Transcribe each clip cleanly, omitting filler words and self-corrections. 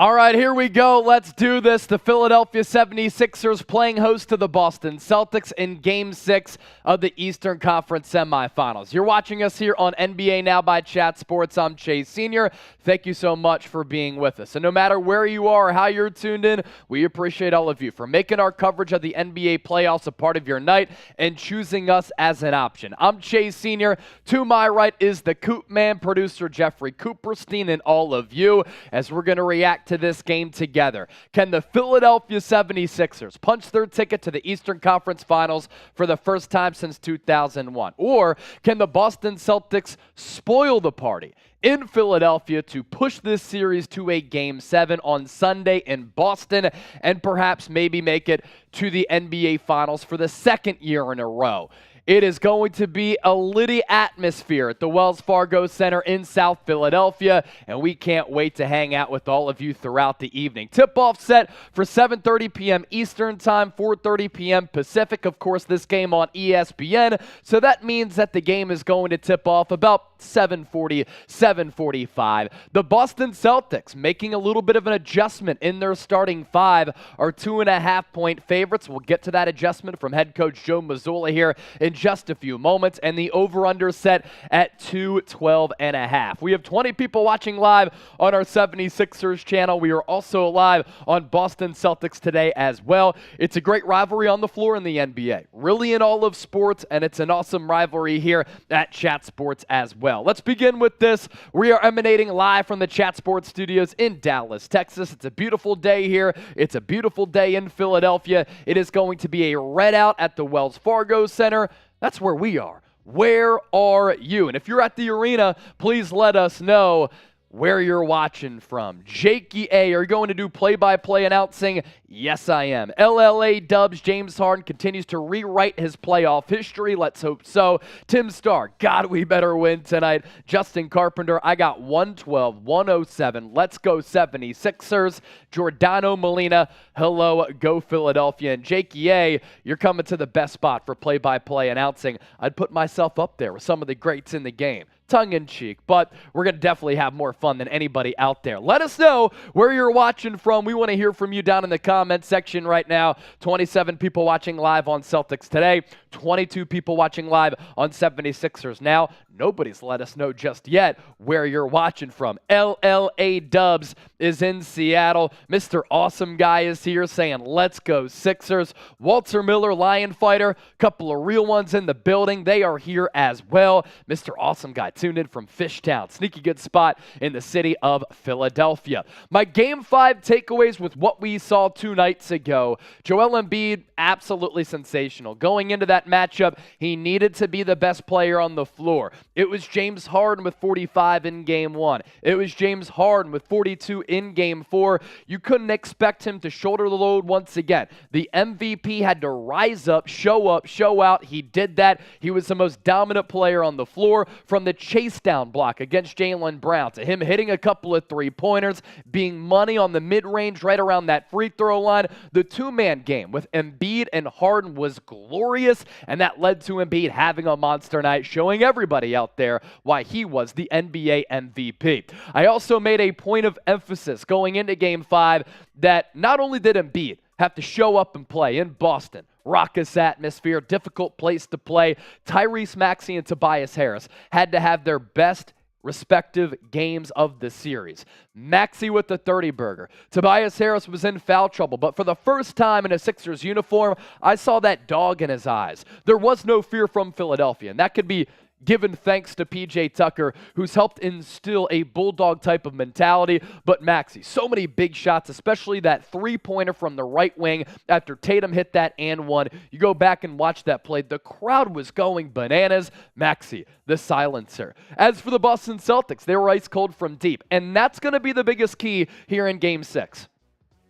All right, here we go. Let's do this. The Philadelphia 76ers playing host to the Boston Celtics in Game 6 of the Eastern Conference semifinals. You're watching us here on NBA Now by Chat Sports. I'm Chase Sr. Thank you so much for being with us. And no matter where you are or how you're tuned in, we appreciate all of you for making our coverage of the NBA playoffs a part of your night and choosing us as an option. I'm Chase Sr. To my right is the Coop Man, producer Jeffrey Cooperstein, and all of you as we're going to react to this game together. Can the Philadelphia 76ers punch their ticket to the Eastern Conference Finals for the first time since 2001? Or can the Boston Celtics spoil the party in Philadelphia to push this series to a Game 7 on Sunday in Boston and perhaps maybe make it to the NBA Finals for the second year in a row? It is going to be a litty atmosphere at the Wells Fargo Center in South Philadelphia, and we can't wait to hang out with all of you throughout the evening. Tip-off set for 7:30 p.m. Eastern Time, 4:30 p.m. Pacific. Of course, this game on ESPN, so that means that the game is going to tip off about 7:40, 7:45. The Boston Celtics making a little bit of an adjustment in their starting five are 2.5-point favorites. We'll get to that adjustment from head coach Joe Mazzulla here in just a few moments, and the over-under set at 212.5. We have 20 people watching live on our 76ers channel. We are also live on Boston Celtics today as well. It's a great rivalry on the floor in the NBA, really in all of sports, and it's an awesome rivalry here at Chat Sports as well. Let's begin with this. We are emanating live from the Chat Sports studios in Dallas, Texas. It's a beautiful day here. It's a beautiful day in Philadelphia. It is going to be a red out at the Wells Fargo Center. That's where we are. Where are you? And if you're at the arena, please let us know where you're watching from. Jakey A, are you going to do play-by-play announcing? Yes, I am. LLA Dubs, James Harden continues to rewrite his playoff history. Let's hope so. Tim Starr, God, we better win tonight. Justin Carpenter, I got 112, 107. Let's go 76ers. Giordano Molina, hello, go Philadelphia. And Jakey A, you're coming to the best spot for play-by-play announcing. I'd put myself up there with some of the greats in the game. Tongue-in-cheek, but we're going to definitely have more fun than anybody out there. Let us know where you're watching from. We want to hear from you down in the comment section right now. 27 people watching live on Celtics today, 22 people watching live on 76ers now. Nobody's let us know just yet where you're watching from. LLA Dubs is in Seattle. Mr. Awesome Guy is here saying, let's go Sixers. Walter Miller, Lion Fighter, couple of real ones in the building. They are here as well. Mr. Awesome Guy tuned in from Fishtown. Sneaky good spot in the city of Philadelphia. My Game 5 takeaways with what we saw 2 nights ago. Joel Embiid, absolutely sensational. Going into that matchup, he needed to be the best player on the floor. It was James Harden with 45 in Game 1. It was James Harden with 42 in Game 4. You couldn't expect him to shoulder the load once again. The MVP had to rise up, show out. He did that. He was the most dominant player on the floor, from the chase down block against Jaylen Brown to him hitting a couple of three-pointers, being money on the mid-range right around that free throw line. The two-man game with Embiid and Harden was glorious, and that led to Embiid having a monster night, showing everybody out there why he was the NBA MVP. I also made a point of emphasis going into Game 5 that not only did Embiid have to show up and play in Boston, raucous atmosphere, difficult place to play, Tyrese Maxey and Tobias Harris had to have their best respective games of the series. Maxey with the 30-burger. Tobias Harris was in foul trouble, but for the first time in a Sixers uniform, I saw that dog in his eyes. There was no fear from Philadelphia, and that could be given thanks to P.J. Tucker, who's helped instill a bulldog type of mentality. But Maxey, so many big shots, especially that three-pointer from the right wing after Tatum hit that and one. You go back and watch that play. The crowd was going bananas. Maxey, the silencer. As for the Boston Celtics, they were ice cold from deep, and that's going to be the biggest key here in Game 6.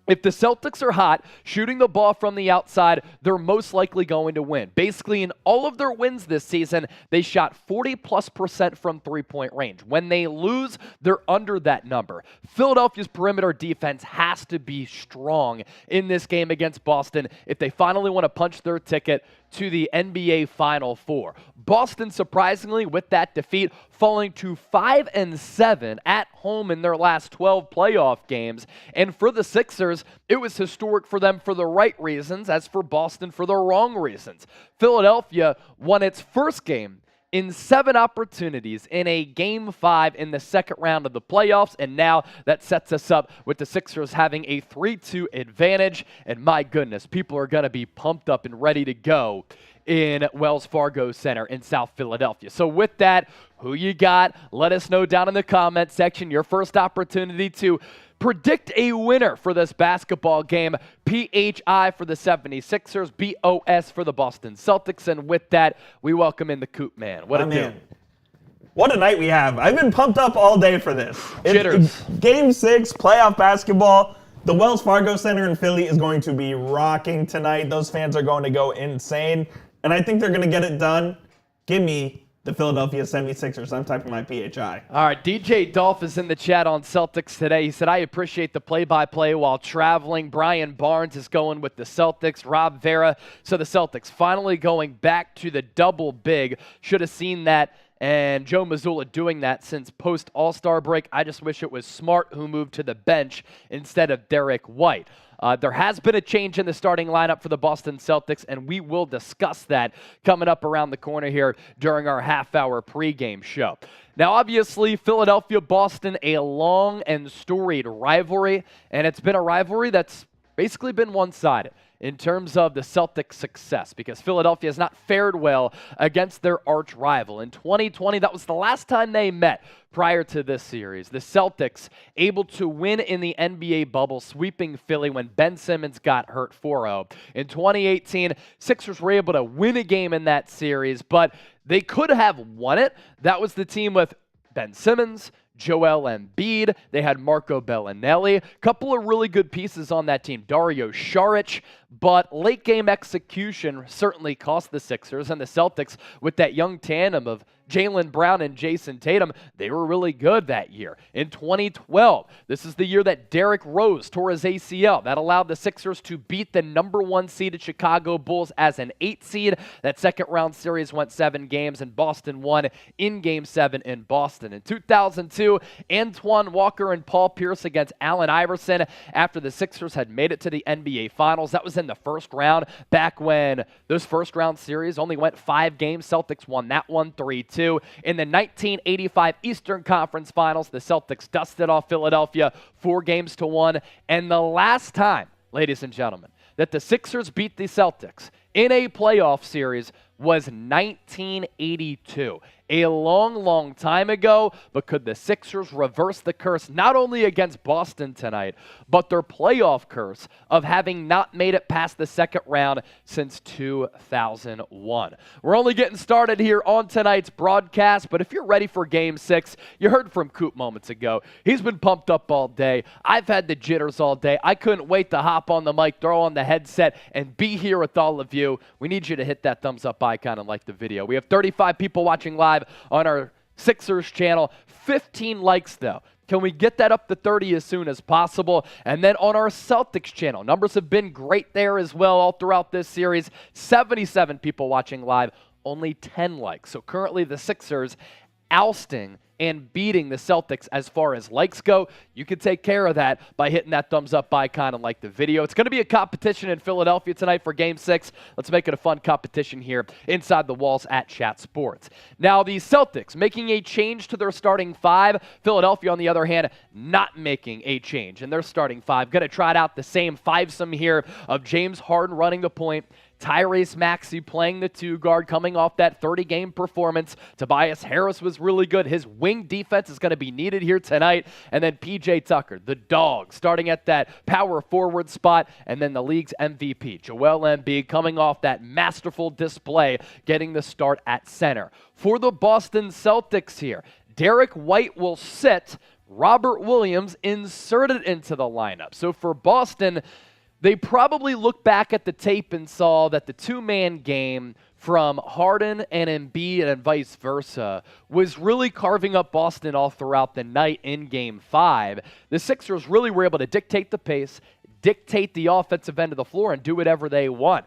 If the Celtics are hot, shooting the ball from the outside, they're most likely going to win. Basically, in all of their wins this season, they shot 40+% from three-point range. When they lose, they're under that number. Philadelphia's perimeter defense has to be strong in this game against Boston if they finally want to punch their ticket to the NBA Final Four. Boston, surprisingly, with that defeat, falling to 5-7 at home in their last 12 playoff games. And for the Sixers, it was historic for them for the right reasons, as for Boston for the wrong reasons. Philadelphia won its first game in 7 opportunities in a Game 5 in the second round of the playoffs, and now that sets us up with the Sixers having a 3-2 advantage, and my goodness, people are going to be pumped up and ready to go in Wells Fargo Center in South Philadelphia. So with that, who you got? Let us know down in the comment section. Your first opportunity to predict a winner for this basketball game. PHI for the 76ers, BOS for the Boston Celtics. And with that, we welcome in the Coop Man. What a do? What a night we have. I've been pumped up all day for this. Jitters. Game 6, playoff basketball. The Wells Fargo Center in Philly is going to be rocking tonight. Those fans are going to go insane. And I think they're going to get it done. Give me the Philadelphia 76ers. I'm typing my PHI. All right, DJ Dolph is in the chat on Celtics today. He said, I appreciate the play-by-play while traveling. Brian Barnes is going with the Celtics. Rob Vera. So the Celtics finally going back to the double big. Should have seen that. And Joe Mazzulla doing that since post-All-Star break. I just wish it was Smart who moved to the bench instead of Derek White. There has been a change in the starting lineup for the Boston Celtics, and we will discuss that coming up around the corner here during our half-hour pregame show. Now, obviously, Philadelphia-Boston, a long and storied rivalry, and it's been a rivalry that's basically been one-sided in terms of the Celtics' success, because Philadelphia has not fared well against their arch rival. In 2020, that was the last time they met prior to this series. The Celtics able to win in the NBA bubble, sweeping Philly when Ben Simmons got hurt 4-0. In 2018, Sixers were able to win a game in that series, but they could have won it. That was the team with Ben Simmons, Joel Embiid. They had Marco Bellinelli. A couple of really good pieces on that team. Dario Saric. But late game execution certainly cost the Sixers, and the Celtics with that young tandem of Jaylen Brown and Jayson Tatum, they were really good that year. In 2012, this is the year that Derrick Rose tore his ACL. That allowed the Sixers to beat the number 1 seeded Chicago Bulls as an 8 seed. That second round series went 7 games, and Boston won in Game 7 in Boston. In 2002, Antoine Walker and Paul Pierce against Allen Iverson after the Sixers had made it to the NBA Finals. That was in the first round, back when those first round series only went 5 games. Celtics won that one 3-2. In the 1985 Eastern Conference Finals, the Celtics dusted off Philadelphia 4-1. And the last time, ladies and gentlemen, that the Sixers beat the Celtics in a playoff series was 1982. A long, long time ago, but could the Sixers reverse the curse not only against Boston tonight, but their playoff curse of having not made it past the second round since 2001? We're only getting started here on tonight's broadcast, but if you're ready for Game 6, you heard from Coop moments ago. He's been pumped up all day. I've had the jitters all day. I couldn't wait to hop on the mic, throw on the headset, and be here with all of you. We need you to hit that thumbs up icon and like the video. We have 35 people watching live on our Sixers channel. 15 likes, though. Can we get that up to 30 as soon as possible? And then on our Celtics channel, numbers have been great there as well all throughout this series. 77 people watching live, only 10 likes. So currently the Sixers ousting and beating the Celtics as far as likes go. You can take care of that by hitting that thumbs up icon and like the video. It's going to be a competition in Philadelphia tonight for Game 6. Let's make it a fun competition here inside the walls at Chat Sports. Now, the Celtics making a change to their starting 5. Philadelphia, on the other hand, not making a change in their starting 5. Going to try it out the same 5-some here of James Harden running the point, Tyrese Maxey playing the 2 guard, coming off that 30-game performance. Tobias Harris was really good. His wing defense is going to be needed here tonight. And then P.J. Tucker, the dog, starting at that power forward spot. And then the league's MVP, Joel Embiid, coming off that masterful display, getting the start at center. For the Boston Celtics here, Derek White will sit. Robert Williams inserted into the lineup. So for Boston, they probably looked back at the tape and saw that the 2-man game from Harden and Embiid and vice versa was really carving up Boston all throughout the night in Game 5. The Sixers really were able to dictate the pace, dictate the offensive end of the floor, and do whatever they want.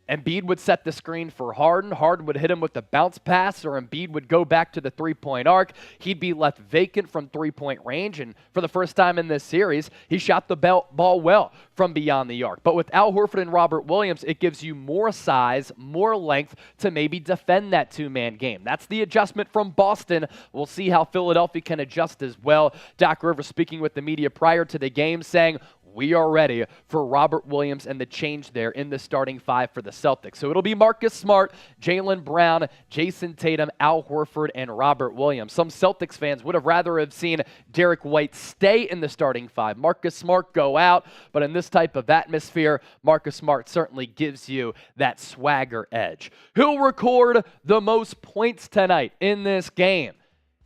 Embiid would set the screen for Harden. Harden would hit him with the bounce pass, or Embiid would go back to the three-point arc. He'd be left vacant from three-point range, and for the first time in this series, he shot the ball well from beyond the arc. But with Al Horford and Robert Williams, it gives you more size, more length to maybe defend that two-man game. That's the adjustment from Boston. We'll see how Philadelphia can adjust as well. Doc Rivers speaking with the media prior to the game saying, we are ready for Robert Williams and the change there in the starting five for the Celtics. So it'll be Marcus Smart, Jaylen Brown, Jayson Tatum, Al Horford, and Robert Williams. Some Celtics fans would have rather have seen Derek White stay in the starting five, Marcus Smart go out, but in this type of atmosphere, Marcus Smart certainly gives you that swagger edge. Who'll record the most points tonight in this game?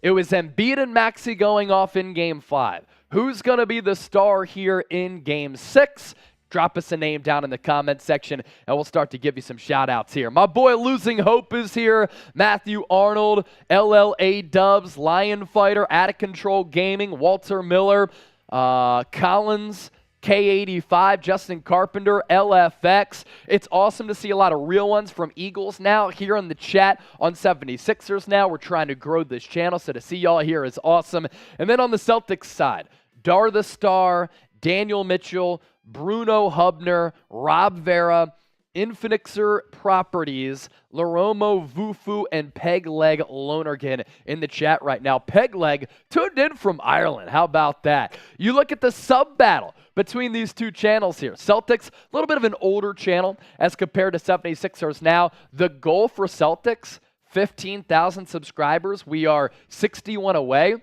It was Embiid and Maxey going off in Game 5. Who's going to be the star here in Game 6? Drop us a name down in the comment section, and we'll start to give you some shout-outs here. My boy Losing Hope is here. Matthew Arnold, LLA Dubs, Lion Fighter, Out of Control Gaming, Walter Miller, Collins, K85, Justin Carpenter, LFX. It's awesome to see a lot of real ones from Eagles now here in the chat on 76ers now. We're trying to grow this channel, so to see y'all here is awesome. And then on the Celtics side, Dar the Star, Daniel Mitchell, Bruno Hubner, Rob Vera, Infinixer Properties, Laromo Vufu, and Pegleg Lonergan in the chat right now. Pegleg tuned in from Ireland. How about that? You look at the sub battle between these two channels here. Celtics, a little bit of an older channel as compared to 76ers now. The goal for Celtics, 15,000 subscribers. We are 61 away.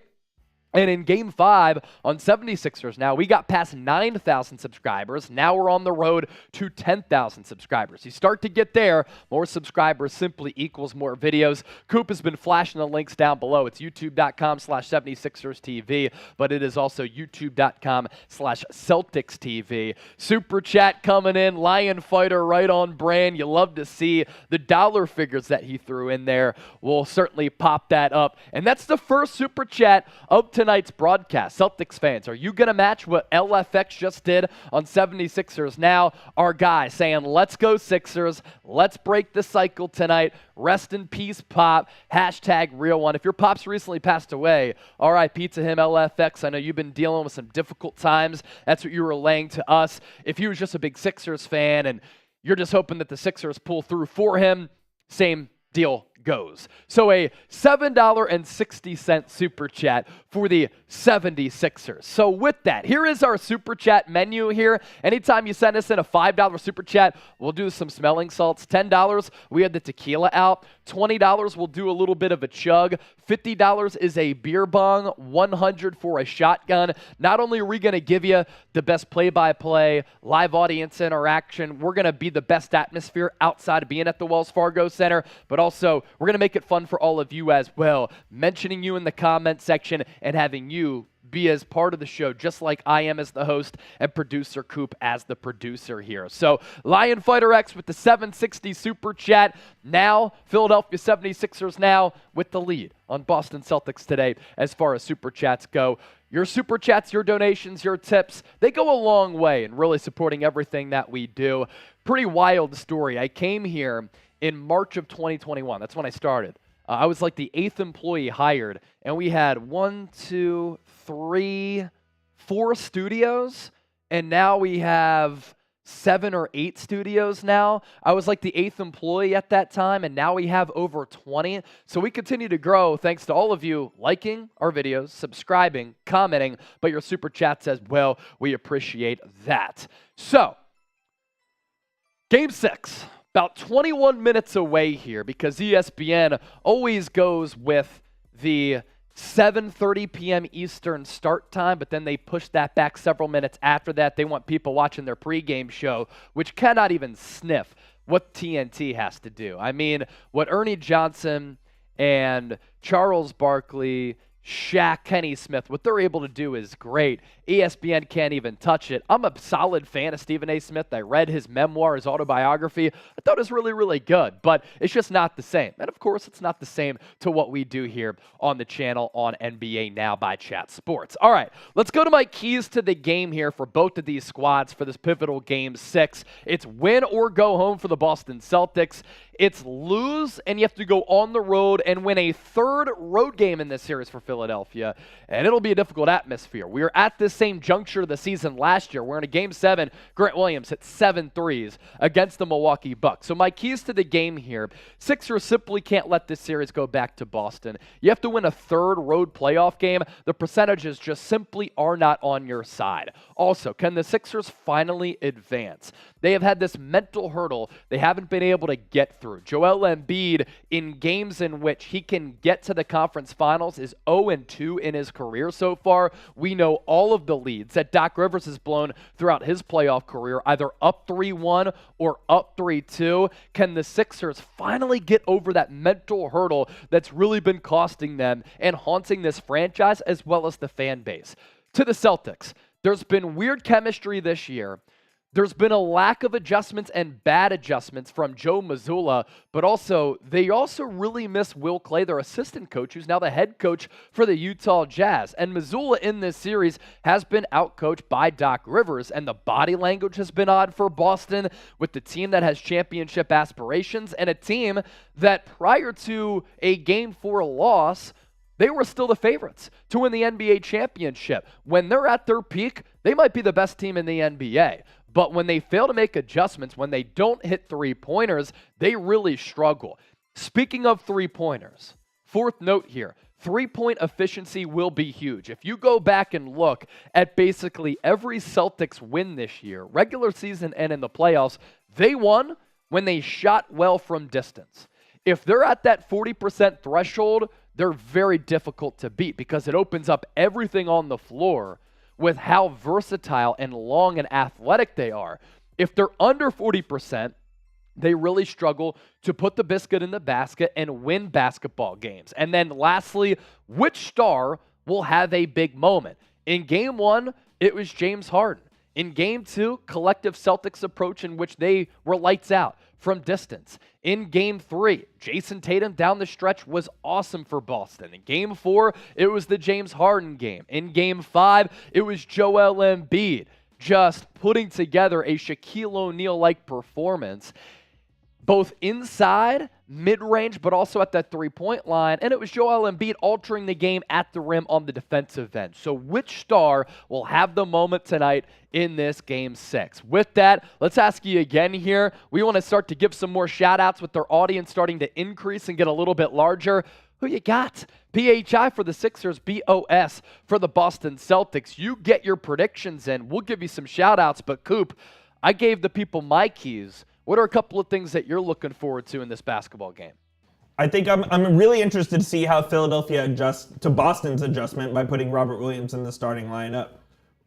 And in Game 5 on 76ers now, we got past 9,000 subscribers. Now we're on the road to 10,000 subscribers. You start to get there, more subscribers simply equals more videos. Coop has been flashing the links down below. It's youtube.com/76erstv, but it is also youtube.com/CelticsTV. Super chat coming in, Lion Fighter right on brand. You love to see the dollar figures that he threw in there. We'll certainly pop that up. And that's the first super chat of tonight's broadcast. Celtics fans, are you going to match what LFX just did on 76ers now? Our guy saying, let's go Sixers. Let's break the cycle tonight. Rest in peace, Pop. Hashtag real one. If your Pop's recently passed away, RIP to him, LFX. I know you've been dealing with some difficult times. That's what you were relaying to us. If he was just a big Sixers fan and you're just hoping that the Sixers pull through for him, same deal goes. So a $7.60 super chat for the 76ers. So with that, here is our super chat menu here. Anytime you send us in a $5 super chat, we'll do some smelling salts. $10, we had the tequila out. $20, we'll do a little bit of a chug. $50 is a beer bong. $100 for a shotgun. Not only are we going to give you the best play-by-play, live audience interaction, we're going to be the best atmosphere outside of being at the Wells Fargo Center, but also we're going to make it fun for all of you as well, mentioning you in the comment section and having you be as part of the show, just like I am as the host and producer Coop as the producer here. So Lion Fighter X with the 760 super chat. Now Philadelphia 76ers now with the lead on Boston Celtics today as far as super chats go. Your super chats, your donations, your tips, they go a long way in really supporting everything that we do. Pretty wild story. I came here in March of 2021. That's when I started. I was like the 8th employee hired, and we had 1, 2, 3, 4 studios, and now we have 7 or 8 studios now. I was like the 8th employee at that time, and now we have over 20. So we continue to grow thanks to all of you liking our videos, subscribing, commenting, but your super chats as well. We appreciate that. So, Game 6. About 21 minutes away here because ESPN always goes with the 7:30 p.m. Eastern start time, but then they push that back several minutes after that. They want people watching their pregame show, which cannot even sniff what TNT has to do. I mean, what Ernie Johnson and Charles Barkley, Shaq, Kenny Smith, what they're able to do is great. ESPN can't even touch it. I'm a solid fan of Stephen A. Smith. I read his memoir, his autobiography. I thought it was really, really good, but it's just not the same. And of course, it's not the same to what we do here on the channel on NBA Now by Chat Sports. All right, let's go to my keys to the game here for both of these squads for this pivotal Game 6. It's win or go home for the Boston Celtics. It's lose, and you have to go on the road and win a third road game in this series for Philadelphia, and it'll be a difficult atmosphere. We were at this same juncture of the season last year. We're in a Game 7. Grant Williams hit 7 threes against the Milwaukee Bucks. So my keys to the game here, Sixers simply can't let this series go back to Boston. You have to win a third road playoff game. The percentages just simply are not on your side. Also, can the Sixers finally advance? They have had this mental hurdle they haven't been able to get through. Joel Embiid, in games in which he can get to the conference finals, is 0-2 in his career so far. We know all of the leads that Doc Rivers has blown throughout his playoff career, either up 3-1 or up 3-2. Can the Sixers finally get over that mental hurdle that's really been costing them and haunting this franchise as well as the fan base? To the Celtics, there's been weird chemistry this year. There's been a lack of adjustments and bad adjustments from Joe Mazzulla, but they also really miss Will Clay, their assistant coach, who's now the head coach for the Utah Jazz. And Mazzulla in this series has been outcoached by Doc Rivers, and the body language has been odd for Boston with the team that has championship aspirations and a team that prior to a Game 4 loss, they were still the favorites to win the NBA championship. When they're at their peak, they might be the best team in the NBA. But when they fail to make adjustments, when they don't hit three-pointers, they really struggle. Speaking of three-pointers, fourth note here, three-point efficiency will be huge. If you go back and look at basically every Celtics win this year, regular season and in the playoffs, they won when they shot well from distance. If they're at that 40% threshold, they're very difficult to beat because it opens up everything on the floor with how versatile and long and athletic they are. If they're under 40%, they really struggle to put the biscuit in the basket and win basketball games. And then lastly, which star will have a big moment? In Game 1, it was James Harden. In Game 2, collective Celtics approach in which they were lights out from distance. In Game 3, Jayson Tatum down the stretch was awesome for Boston. In Game 4, it was the James Harden game. In Game 5, it was Joel Embiid just putting together a Shaquille O'Neal-like performance, both inside, mid-range, but also at that three-point line. And it was Joel Embiid altering the game at the rim on the defensive end. So which star will have the moment tonight in this Game 6? With that, let's ask you again here. We want to start to give some more shout-outs with our audience starting to increase and get a little bit larger. Who you got? PHI for the Sixers, BOS for the Boston Celtics. You get your predictions in. We'll give you some shout-outs. But Coop, I gave the people my keys. What are a couple of things that you're looking forward to in this basketball game? I think I'm really interested to see how Philadelphia adjusts to Boston's adjustment by putting Robert Williams in the starting lineup.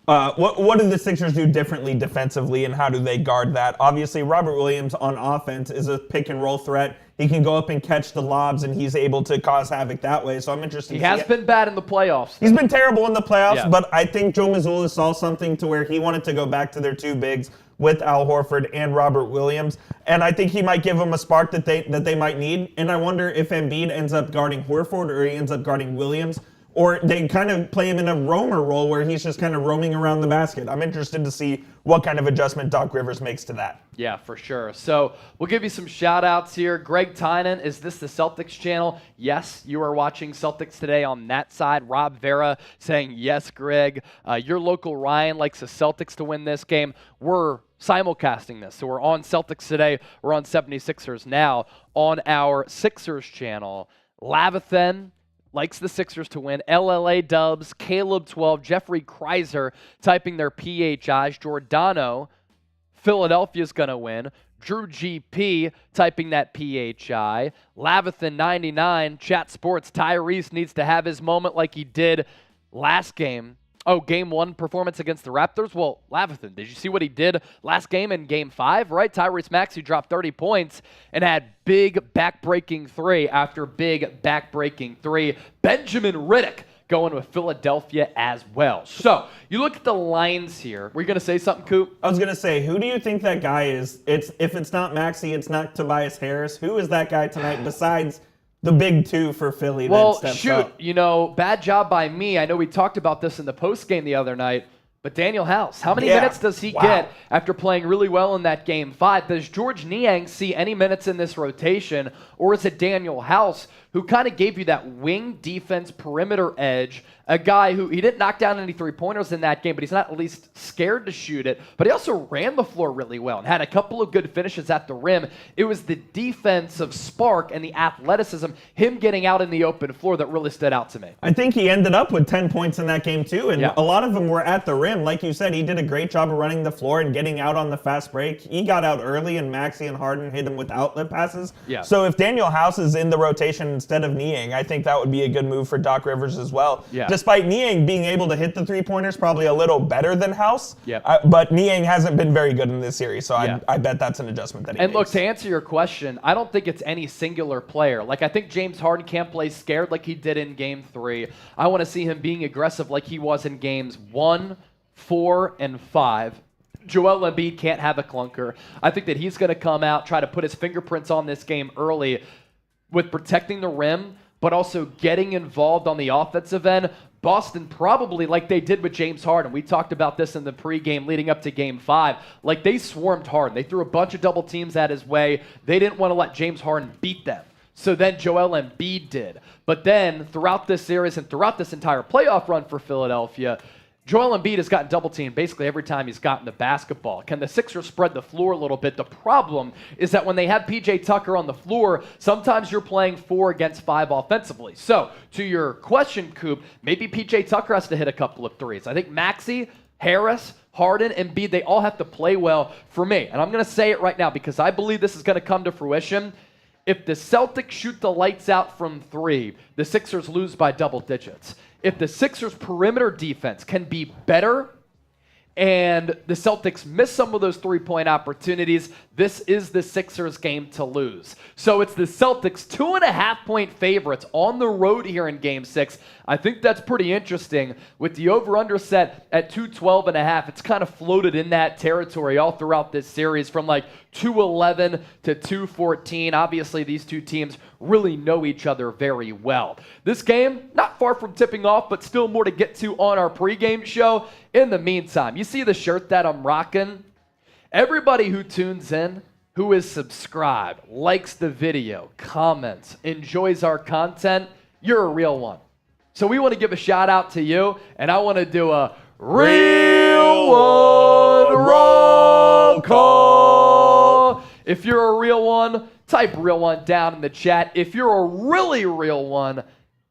What do the Sixers do differently defensively, and how do they guard that? Obviously, Robert Williams on offense is a pick-and-roll threat. He can go up and catch the lobs, and he's able to cause havoc that way. So I'm interested. He has been bad in the playoffs. He's been terrible in the playoffs, Yeah. But I think Joe Mazzulla saw something to where he wanted to go back to their two bigs with Al Horford and Robert Williams, and I think he might give them a spark that they might need. And I wonder if Embiid ends up guarding Horford or he ends up guarding Williams, or they kind of play him in a roamer role where he's just kind of roaming around the basket. I'm interested to see what kind of adjustment Doc Rivers makes to that. Yeah, for sure. So we'll give you some shout-outs here. Greg Tynan, is this the Celtics channel? Yes, you are watching Celtics Today on that side. Rob Vera saying, yes, Greg. Your local Ryan likes the Celtics to win this game. We're simulcasting this. So we're on Celtics Today. We're on 76ers now on our Sixers channel. Lavathan likes the Sixers to win. LLA Dubs, Caleb 12, Jeffrey Kreiser typing their PHIs. Giordano, Philadelphia's going to win. Drew GP typing that PHI. Lavathan 99, Chat Sports, Tyrese needs to have his moment like he did last game. Oh, Game 1 performance against the Raptors? Well, Lavathan, did you see what he did last game in Game 5, right? Tyrese Maxey dropped 30 points and had big back-breaking three after big back-breaking three. Benjamin Riddick going with Philadelphia as well. So you look at the lines here. Were you going to say something, Coop? I was going to say, who do you think that guy is? If it's not Maxey, it's not Tobias Harris. Who is that guy tonight besides the big two for Philly that steps up? Bad job by me. I know we talked about this in the postgame the other night, but Daniel House, how many minutes does he get after playing really well in that Game 5? Does George Niang see any minutes in this rotation, or is it Daniel House who kind of gave you that wing defense perimeter edge, a guy who he didn't knock down any three-pointers in that game, but he's not at least scared to shoot it, but he also ran the floor really well and had a couple of good finishes at the rim. It was the defensive spark and the athleticism, him getting out in the open floor, that really stood out to me. I think he ended up with 10 points in that game too, and a lot of them were at the rim. Like you said, he did a great job of running the floor and getting out on the fast break. He got out early, and Maxey and Harden hit him with outlet passes. Yeah. So if Daniel House is in the rotation instead of Niang, I think that would be a good move for Doc Rivers as well. Yeah. Despite Niang being able to hit the three-pointers probably a little better than House, Yep. But Niang hasn't been very good in this series, so I bet that's an adjustment that he makes. Look, to answer your question, I don't think it's any singular player. Like, I think James Harden can't play scared like he did in Game 3. I want to see him being aggressive like he was in Games 1, 4, and 5. Joel Embiid can't have a clunker. I think that he's going to come out, try to put his fingerprints on this game early with protecting the rim, but also getting involved on the offensive end. Boston probably, like they did with James Harden, we talked about this in the pregame leading up to Game 5, like they swarmed Harden. They threw a bunch of double teams at his way. They didn't want to let James Harden beat them. So then Joel Embiid did. But then throughout this series and throughout this entire playoff run for Philadelphia, Joel Embiid has gotten double teamed basically every time he's gotten the basketball. Can the Sixers spread the floor a little bit? The problem is that when they have P.J. Tucker on the floor, sometimes you're playing 4 against 5 offensively. So to your question, Coop, maybe P.J. Tucker has to hit a couple of threes. I think Maxey, Harris, Harden, Embiid, they all have to play well for me. And I'm going to say it right now because I believe this is going to come to fruition. If the Celtics shoot the lights out from 3, the Sixers lose by double digits. If the Sixers' perimeter defense can be better and the Celtics miss some of those three-point opportunities, this is the Sixers' game to lose. So it's the Celtics 2.5-point favorites on the road here in Game 6. I think that's pretty interesting. With the over-under set at 212.5, it's kind of floated in that territory all throughout this series from like 211 to 214. Obviously, these two teams really know each other very well. This game, not far from tipping off, but still more to get to on our pregame show. In the meantime, you see the shirt that I'm rocking? Everybody who tunes in, who is subscribed, likes the video, comments, enjoys our content, you're a real one. So we want to give a shout out to you, and I want to do a real one roll call. If you're a real one, type real one down in the chat. If you're a really real one,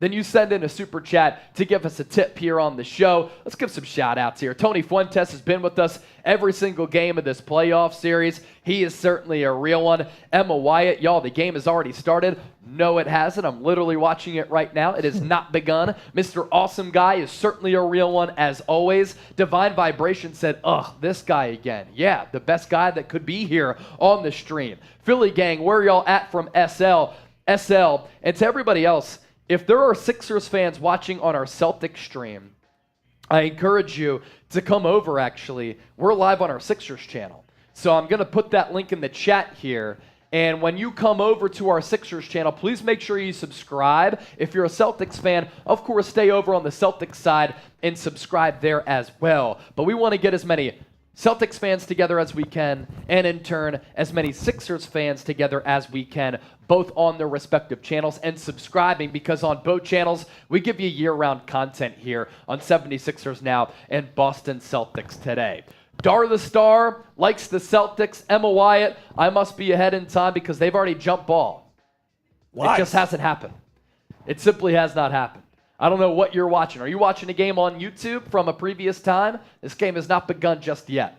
then you send in a super chat to give us a tip here on the show. Let's give some shout outs here. Tony Fuentes has been with us every single game of this playoff series. He is certainly a real one. Emma Wyatt, y'all, the game has already started. No, it hasn't. I'm literally watching it right now. It has not begun. Mr. Awesome Guy is certainly a real one as always. Divine Vibration said, ugh, this guy again. Yeah, the best guy that could be here on the stream. Philly Gang, where y'all at from SL, and to everybody else, if there are Sixers fans watching on our Celtics stream, I encourage you to come over, actually. We're live on our Sixers channel. So I'm going to put that link in the chat here. And when you come over to our Sixers channel, please make sure you subscribe. If you're a Celtics fan, of course, stay over on the Celtics side and subscribe there as well. But we want to get as many Celtics fans together as we can, and in turn, as many Sixers fans together as we can, both on their respective channels and subscribing, because on both channels, we give you year-round content here on 76ers Now and Boston Celtics Today. Dar the Star likes the Celtics. Emma Wyatt, I must be ahead in time because they've already jumped ball. What? It just hasn't happened. It simply has not happened. I don't know what you're watching. Are you watching a game on YouTube from a previous time? This game has not begun just yet.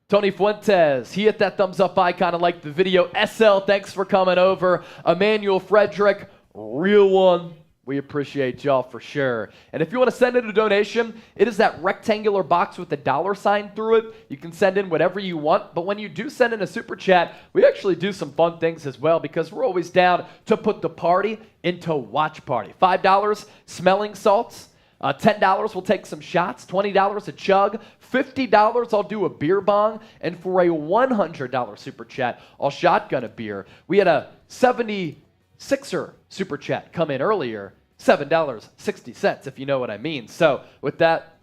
Tony Fuentes, he hit that thumbs up icon and liked the video. SL, thanks for coming over. Emmanuel Frederick, real one. We appreciate y'all for sure. And if you want to send in a donation, it is that rectangular box with the $sign through it. You can send in whatever you want, but when you do send in a super chat, we actually do some fun things as well because we're always down to put the party into watch party. $5 smelling salts, $10, we'll take some shots. $20 a chug. $50, I'll do a beer bong. And for a $100 super chat, I'll shotgun a beer. We had a 76er super chat come in earlier. $7.60, if you know what I mean. So with that,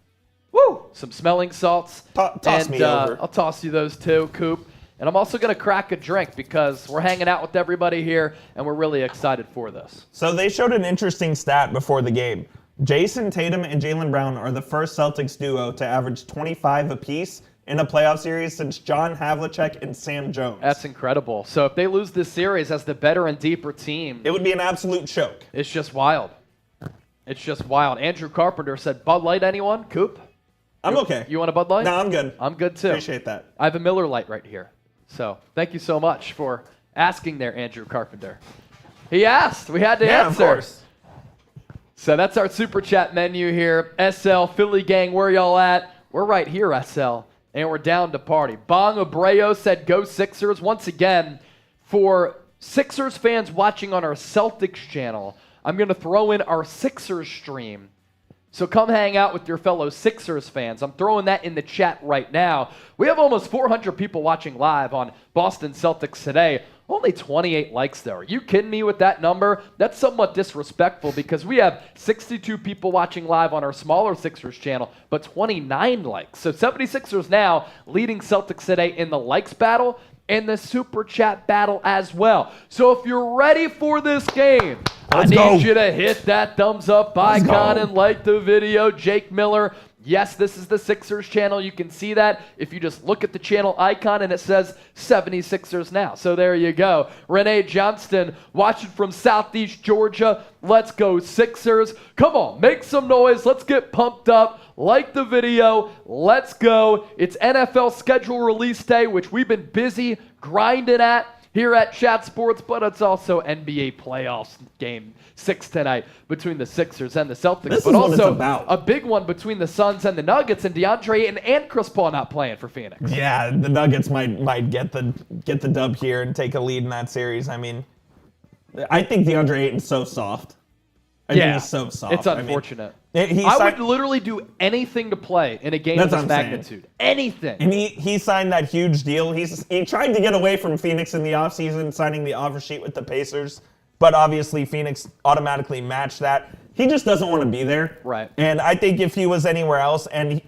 some smelling salts. Toss me over. I'll toss you those too, Coop. And I'm also going to crack a drink because we're hanging out with everybody here, and we're really excited for this. So they showed an interesting stat before the game. Jayson Tatum and Jaylen Brown are the first Celtics duo to average 25 apiece in a playoff series since John Havlicek and Sam Jones. That's incredible. So if they lose this series as the better and deeper team, it would be an absolute choke. It's just wild. It's just wild. Andrew Carpenter said, Bud Light, anyone? Coop? I'm okay. You want a Bud Light? No, I'm good. I'm good too. Appreciate that. I have a Miller Lite right here. So thank you so much for asking there, Andrew Carpenter. He asked. We had to answer. Of course. So that's our super chat menu here. SL, Philly gang, where y'all at? We're right here, SL, and we're down to party. Bong Abreu said, go Sixers. Once again, for Sixers fans watching on our Celtics channel, I'm going to throw in our Sixers stream. So come hang out with your fellow Sixers fans. I'm throwing that in the chat right now. We have almost 400 people watching live on Boston Celtics today. Only 28 likes, though. Are you kidding me with that number? That's somewhat disrespectful because we have 62 people watching live on our smaller Sixers channel, but 29 likes. So 76ers now leading Celtics today in the likes battle and the super chat battle as well. So if you're ready for this game, I need you to hit that thumbs up icon and like the video. Jake Miller. Yes, this is the Sixers channel. You can see that if you just look at the channel icon and it says 76ers now. So there you go. Renee Johnston watching from Southeast Georgia. Let's go Sixers. Come on, make some noise. Let's get pumped up. Like the video. Let's go. It's NFL schedule release day, which we've been busy grinding at here at Chat Sports, but it's also NBA playoffs game 6 tonight between the Sixers and the Celtics. But also a big one between the Suns and the Nuggets, and DeAndre Ayton and Chris Paul not playing for Phoenix. Yeah, the Nuggets might get the dub here and take a lead in that series. I mean, I think DeAndre Ayton's so soft. I think he's so soft. It's unfortunate. I would literally do anything to play in a game of this magnitude. Anything. And he signed that huge deal. He tried to get away from Phoenix in the offseason, signing the offer sheet with the Pacers. But obviously, Phoenix automatically matched that. He just doesn't want to be there. Right. And I think if he was anywhere else, and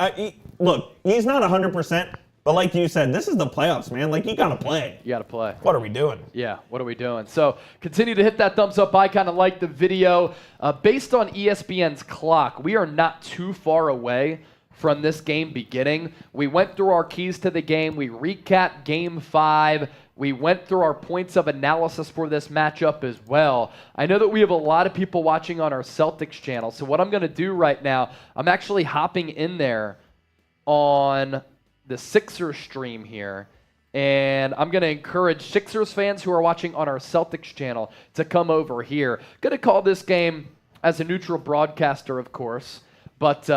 look, he's not 100%, but like you said, this is the playoffs, man. Like, you got to play. You got to play. What are we doing? Yeah, what are we doing? So continue to hit that thumbs up icon and like the video. Based on ESPN's clock, we are not too far away from this game beginning. We went through our keys to the game. We recapped Game 5. We went through our points of analysis for this matchup as well. I know that we have a lot of people watching on our Celtics channel. So what I'm going to do right now, I'm actually hopping in there on the Sixers stream here. And I'm going to encourage Sixers fans who are watching on our Celtics channel to come over here. Going to call this game as a neutral broadcaster, of course. But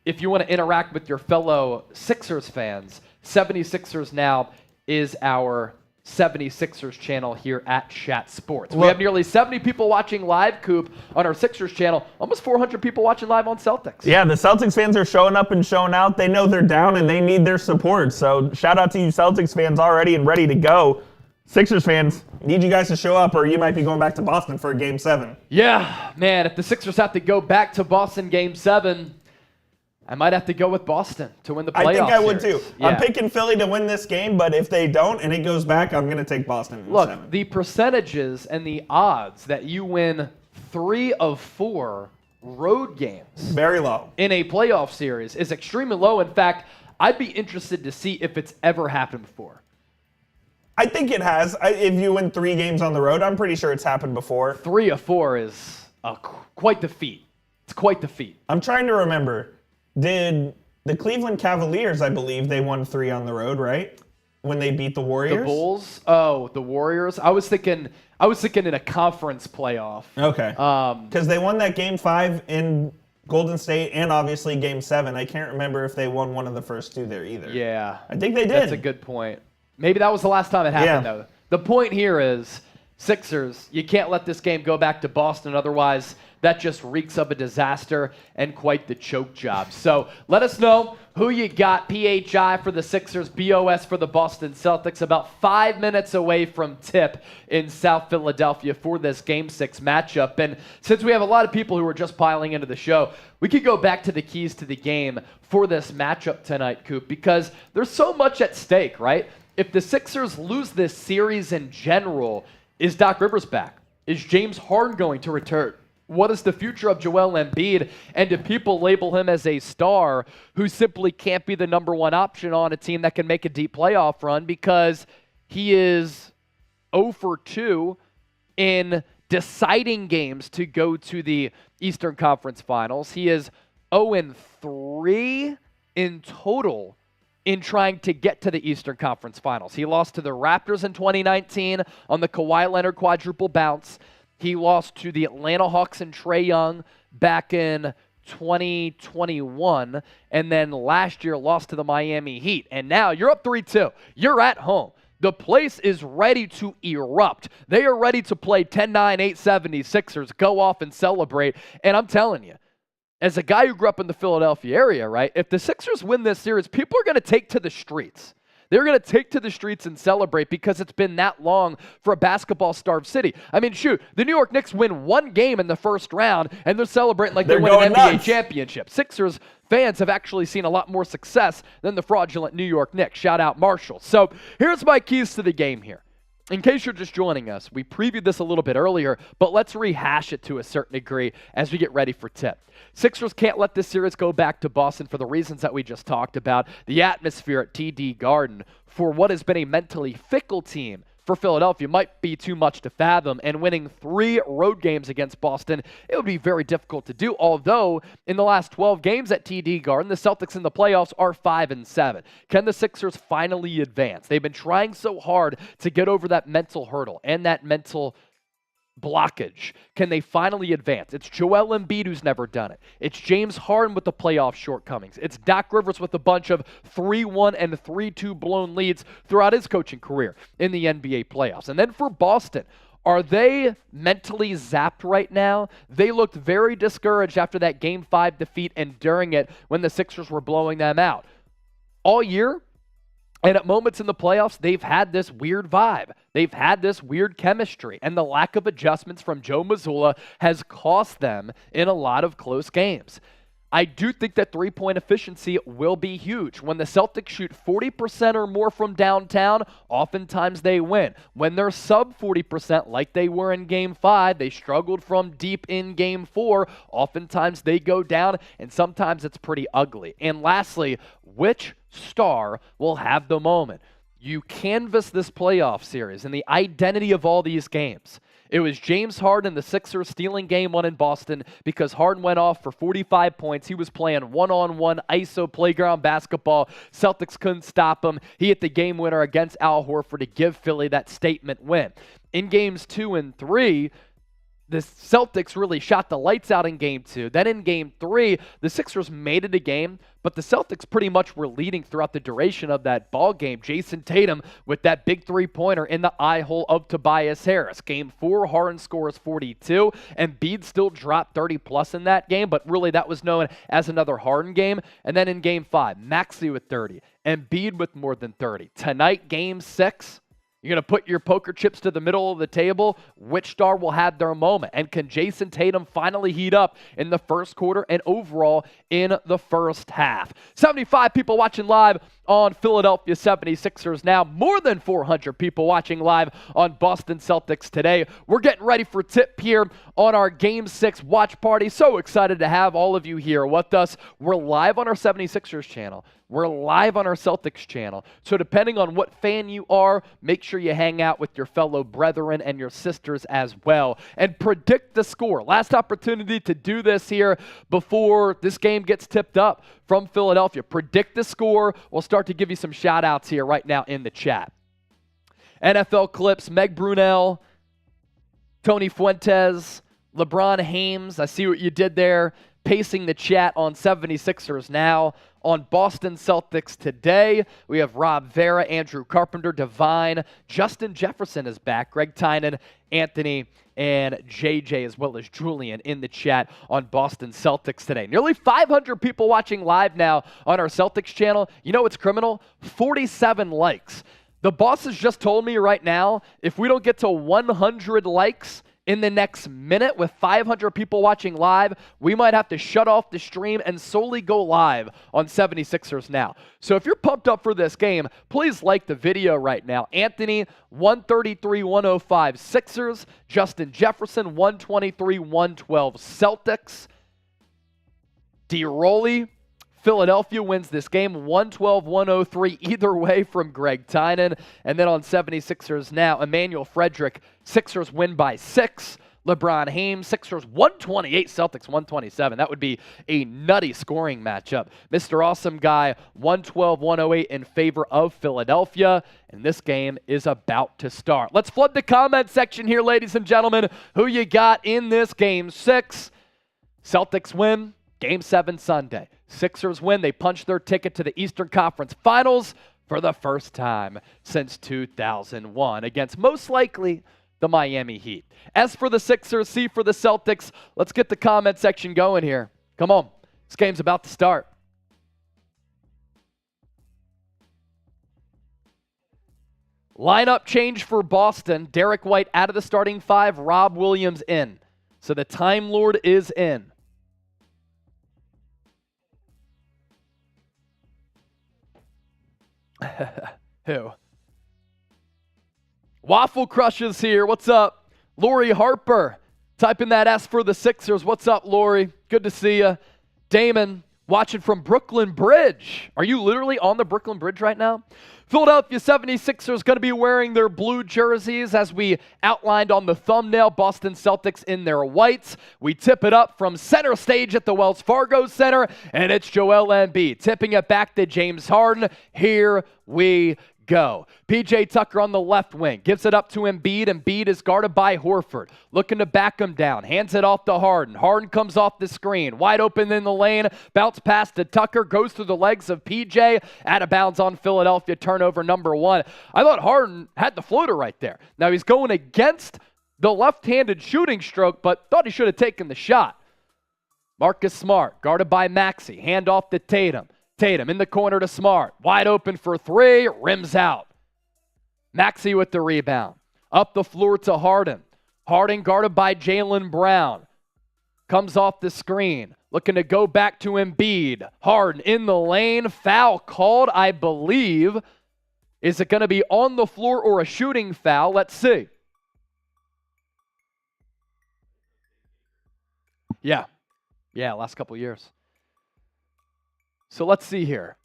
if you want to interact with your fellow Sixers fans, 76ers Now is our 76ers channel here at Chat Sports. We have nearly 70 people watching live, Coop, on our Sixers channel. Almost 400 people watching live on Celtics. Yeah, the Celtics fans are showing up and showing out. They know they're down and they need their support. So shout out to you Celtics fans already and ready to go. Sixers fans, need you guys to show up or you might be going back to Boston for Game 7. Yeah, man, if the Sixers have to go back to Boston Game 7, I might have to go with Boston to win the playoffs. I think I would too. Yeah. I'm picking Philly to win this game, but if they don't and it goes back, I'm going to take Boston in 7. The percentages and the odds that you win 3 of 4 road games very low in a playoff series is extremely low. In fact, I'd be interested to see if it's ever happened before. I think it has. If you win 3 games on the road, I'm pretty sure it's happened before. 3 of 4 is quite the feat. It's quite the feat. I'm trying to remember. Did the Cleveland Cavaliers, I believe, they won 3 on the road, right? When they beat the Warriors? The Bulls? Oh, the Warriors? I was thinking in a conference playoff. Okay. Because they won that Game 5 in Golden State and obviously Game 7. I can't remember if they won one of the first 2 there either. Yeah. I think they did. That's a good point. Maybe that was the last time it happened, though. The point here is Sixers, you can't let this game go back to Boston, otherwise that just reeks of a disaster and quite the choke job. So let us know who you got. PHI for the Sixers, BOS for the Boston Celtics. About 5 minutes away from tip in South Philadelphia for this Game 6 matchup. And since we have a lot of people who are just piling into the show, we could go back to the keys to the game for this matchup tonight, Coop, because there's so much at stake, right? If the Sixers lose this series in general, is Doc Rivers back? Is James Harden going to return? What is the future of Joel Embiid? And do people label him as a star who simply can't be the number one option on a team that can make a deep playoff run because he is 0 for 2 in deciding games to go to the Eastern Conference Finals? He is 0 and 3 in total in trying to get to the Eastern Conference Finals. He lost to the Raptors in 2019 on the Kawhi Leonard quadruple bounce. He lost to the Atlanta Hawks and Trae Young back in 2021. And then last year lost to the Miami Heat. And now you're up 3-2. You're at home. The place is ready to erupt. They are ready to play 10-9, 8-7 Sixers, go off and celebrate. And I'm telling you, as a guy who grew up in the Philadelphia area, right, if the Sixers win this series, people are going to take to the streets. They're going to take to the streets and celebrate because it's been that long for a basketball-starved city. I mean, shoot, the New York Knicks win one game in the first round, and they're celebrating like they win an NBA championship. Sixers fans have actually seen a lot more success than the fraudulent New York Knicks. Shout out Marshall. So here's my keys to the game here. In case you're just joining us, we previewed this a little bit earlier, but let's rehash it to a certain degree as we get ready for tip. Sixers can't let this series go back to Boston for the reasons that we just talked about. The atmosphere at TD Garden for what has been a mentally fickle team for Philadelphia might be too much to fathom, and winning 3 road games against Boston, it would be very difficult to do, although in the last 12 games at TD Garden, the Celtics in the playoffs are 5-7. Can the Sixers finally advance? They've been trying so hard to get over that mental hurdle and that mental blockage. Can they finally advance? It's Joel Embiid who's never done it. It's James Harden with the playoff shortcomings. It's Doc Rivers with a bunch of 3-1 and 3-2 blown leads throughout his coaching career in the NBA playoffs. And then for Boston, are they mentally zapped right now? They looked very discouraged after that Game 5 defeat and during it when the Sixers were blowing them out. All year, and at moments in the playoffs, they've had this weird vibe. They've had this weird chemistry. And the lack of adjustments from Joe Mazzulla has cost them in a lot of close games. I do think that three-point efficiency will be huge. When the Celtics shoot 40% or more from downtown, oftentimes they win. When they're sub 40% like they were in Game 5, they struggled from deep in Game 4, oftentimes they go down, and sometimes it's pretty ugly. And lastly, which star will have the moment? You canvass this playoff series and the identity of all these games. It was James Harden, the Sixers stealing Game 1 in Boston because Harden went off for 45 points. He was playing one-on-one ISO playground basketball. Celtics couldn't stop him. He hit the game winner against Al Horford to give Philly that statement win. In Games 2 and 3, the Celtics really shot the lights out in Game 2. Then in Game 3, the Sixers made it a game, but the Celtics pretty much were leading throughout the duration of that ball game. Jayson Tatum with that big three-pointer in the eye hole of Tobias Harris. Game 4, Harden scores 42. Embiid still dropped 30-plus in that game, but really that was known as another Harden game. And then in Game 5, Maxey with 30. Embiid with more than 30. Tonight, Game 6, you're going to put your poker chips to the middle of the table. Which star will have their moment? And can Jayson Tatum finally heat up in the first quarter and overall in the first half? 75 people watching live on Philadelphia 76ers now. More than 400 people watching live on Boston Celtics today. We're getting ready for tip here on our Game 6 watch party. So excited to have all of you here with us. We're live on our 76ers channel. We're live on our Celtics channel. So depending on what fan you are, make sure you hang out with your fellow brethren and your sisters as well. And predict the score. Last opportunity to do this here before this game gets tipped up from Philadelphia. Predict the score. We'll start to give you some shout outs here right now in the chat. NFL clips, Meg Brunel, Tony Fuentes, LeBron Hames. I see what you did there. pacing the chat on 76ers Now. On Boston Celtics today, we have Rob Vera, Andrew Carpenter, Divine, Justin Jefferson is back, Greg Tynan, Anthony, and JJ, as well as Julian in the chat on Boston Celtics today. Nearly 500 people watching live now on our Celtics channel. You know what's criminal? 47 likes. The bosses just told me right now, if we don't get to 100 likes in the next minute with 500 people watching live, we might have to shut off the stream and solely go live on 76ers Now. So if you're pumped up for this game, please like the video right now. Anthony, 133-105 Sixers. Justin Jefferson, 123-112 Celtics. D-Rolly, Philadelphia wins this game, 112-103 either way from Greg Tynan. And then on 76ers Now, Emmanuel Frederick, Sixers win by 6. LeBron Hames, Sixers 128, Celtics 127. That would be a nutty scoring matchup. Mr. Awesome Guy, 112-108 in favor of Philadelphia. And this game is about to start. Let's flood the comment section here, ladies and gentlemen. Who you got in this game 6? Celtics win, game 7 Sunday. Sixers win. They punch their ticket to the Eastern Conference Finals for the first time since 2001 against most likely the Miami Heat. S for the Sixers, C for the Celtics. Let's get the comment section going here. Come on. This game's about to start. Lineup change for Boston. Derek White out of the starting 5. Rob Williams in. So the Time Lord is in. Who? Waffle Crushes here. What's up? Lori Harper. Typing that S for the Sixers. What's up, Lori? Good to see you. Damon, watching from Brooklyn Bridge. Are you literally on the Brooklyn Bridge right now? Philadelphia 76ers going to be wearing their blue jerseys as we outlined on the thumbnail. Boston Celtics in their whites. We tip it up from center stage at the Wells Fargo Center, and it's Joel Embiid tipping it back to James Harden. Here we go. PJ Tucker on the left wing. Gives it up to Embiid. Embiid is guarded by Horford. Looking to back him down. Hands it off to Harden. Harden comes off the screen. Wide open in the lane. Bounce pass to Tucker. Goes through the legs of PJ. Out of bounds on Philadelphia. Turnover number 1. I thought Harden had the floater right there. Now he's going against the left-handed shooting stroke, but thought he should have taken the shot. Marcus Smart. Guarded by Maxey. Hand off to Tatum. Tatum in the corner to Smart. Wide open for 3. Rims out. Maxey with the rebound. Up the floor to Harden. Harden guarded by Jaylen Brown. Comes off the screen. Looking to go back to Embiid. Harden in the lane. Foul called, I believe. Is it going to be on the floor or a shooting foul? Let's see. Yeah, last couple years. So let's see here.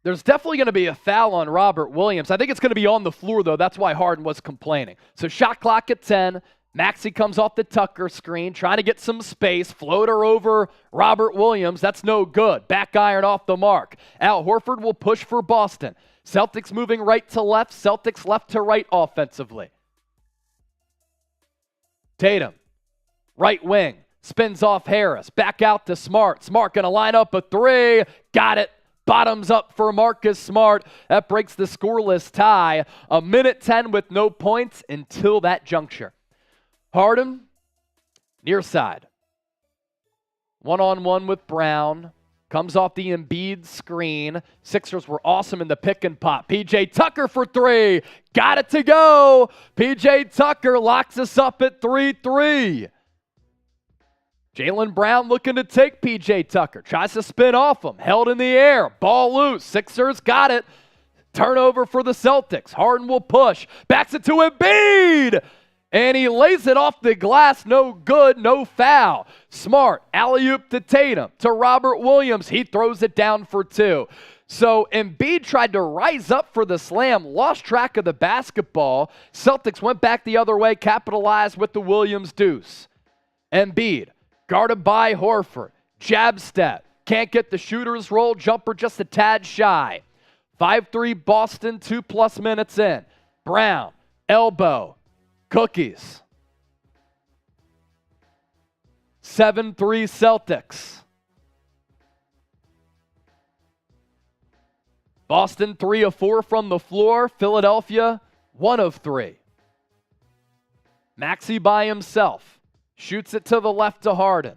There's definitely going to be a foul on Robert Williams. I think it's going to be on the floor, though. That's why Harden was complaining. So shot clock at 10. Maxey comes off the Tucker screen, trying to get some space. Floater over Robert Williams. That's no good. Back iron off the mark. Al Horford will push for Boston. Celtics moving right to left. Celtics left to right offensively. Tatum, right wing. Spins off Harris. Back out to Smart. Smart going to line up a 3. Got it. Bottoms up for Marcus Smart. That breaks the scoreless tie. 1:10 with no points until that juncture. Harden, near side. One-on-one with Brown. Comes off the Embiid screen. Sixers were awesome in the pick and pop. PJ Tucker for 3. Got it to go. PJ Tucker locks us up at 3-3. Jaylen Brown looking to take PJ Tucker. Tries to spin off him. Held in the air. Ball loose. Sixers got it. Turnover for the Celtics. Harden will push. Backs it to Embiid. And he lays it off the glass. No good. No foul. Smart. Alley-oop to Tatum. To Robert Williams. He throws it down for 2. So Embiid tried to rise up for the slam. Lost track of the basketball. Celtics went back the other way. Capitalized with the Williams deuce. Embiid. Guarded by Horford. Jab step. Can't get the shooter's roll. Jumper just a tad shy. 5-3 Boston, 2+ minutes in. Brown. Elbow. Cookies. 7-3 Celtics. Boston 3 of 4 from the floor. Philadelphia 1 of 3. Maxey by himself. Shoots it to the left to Harden.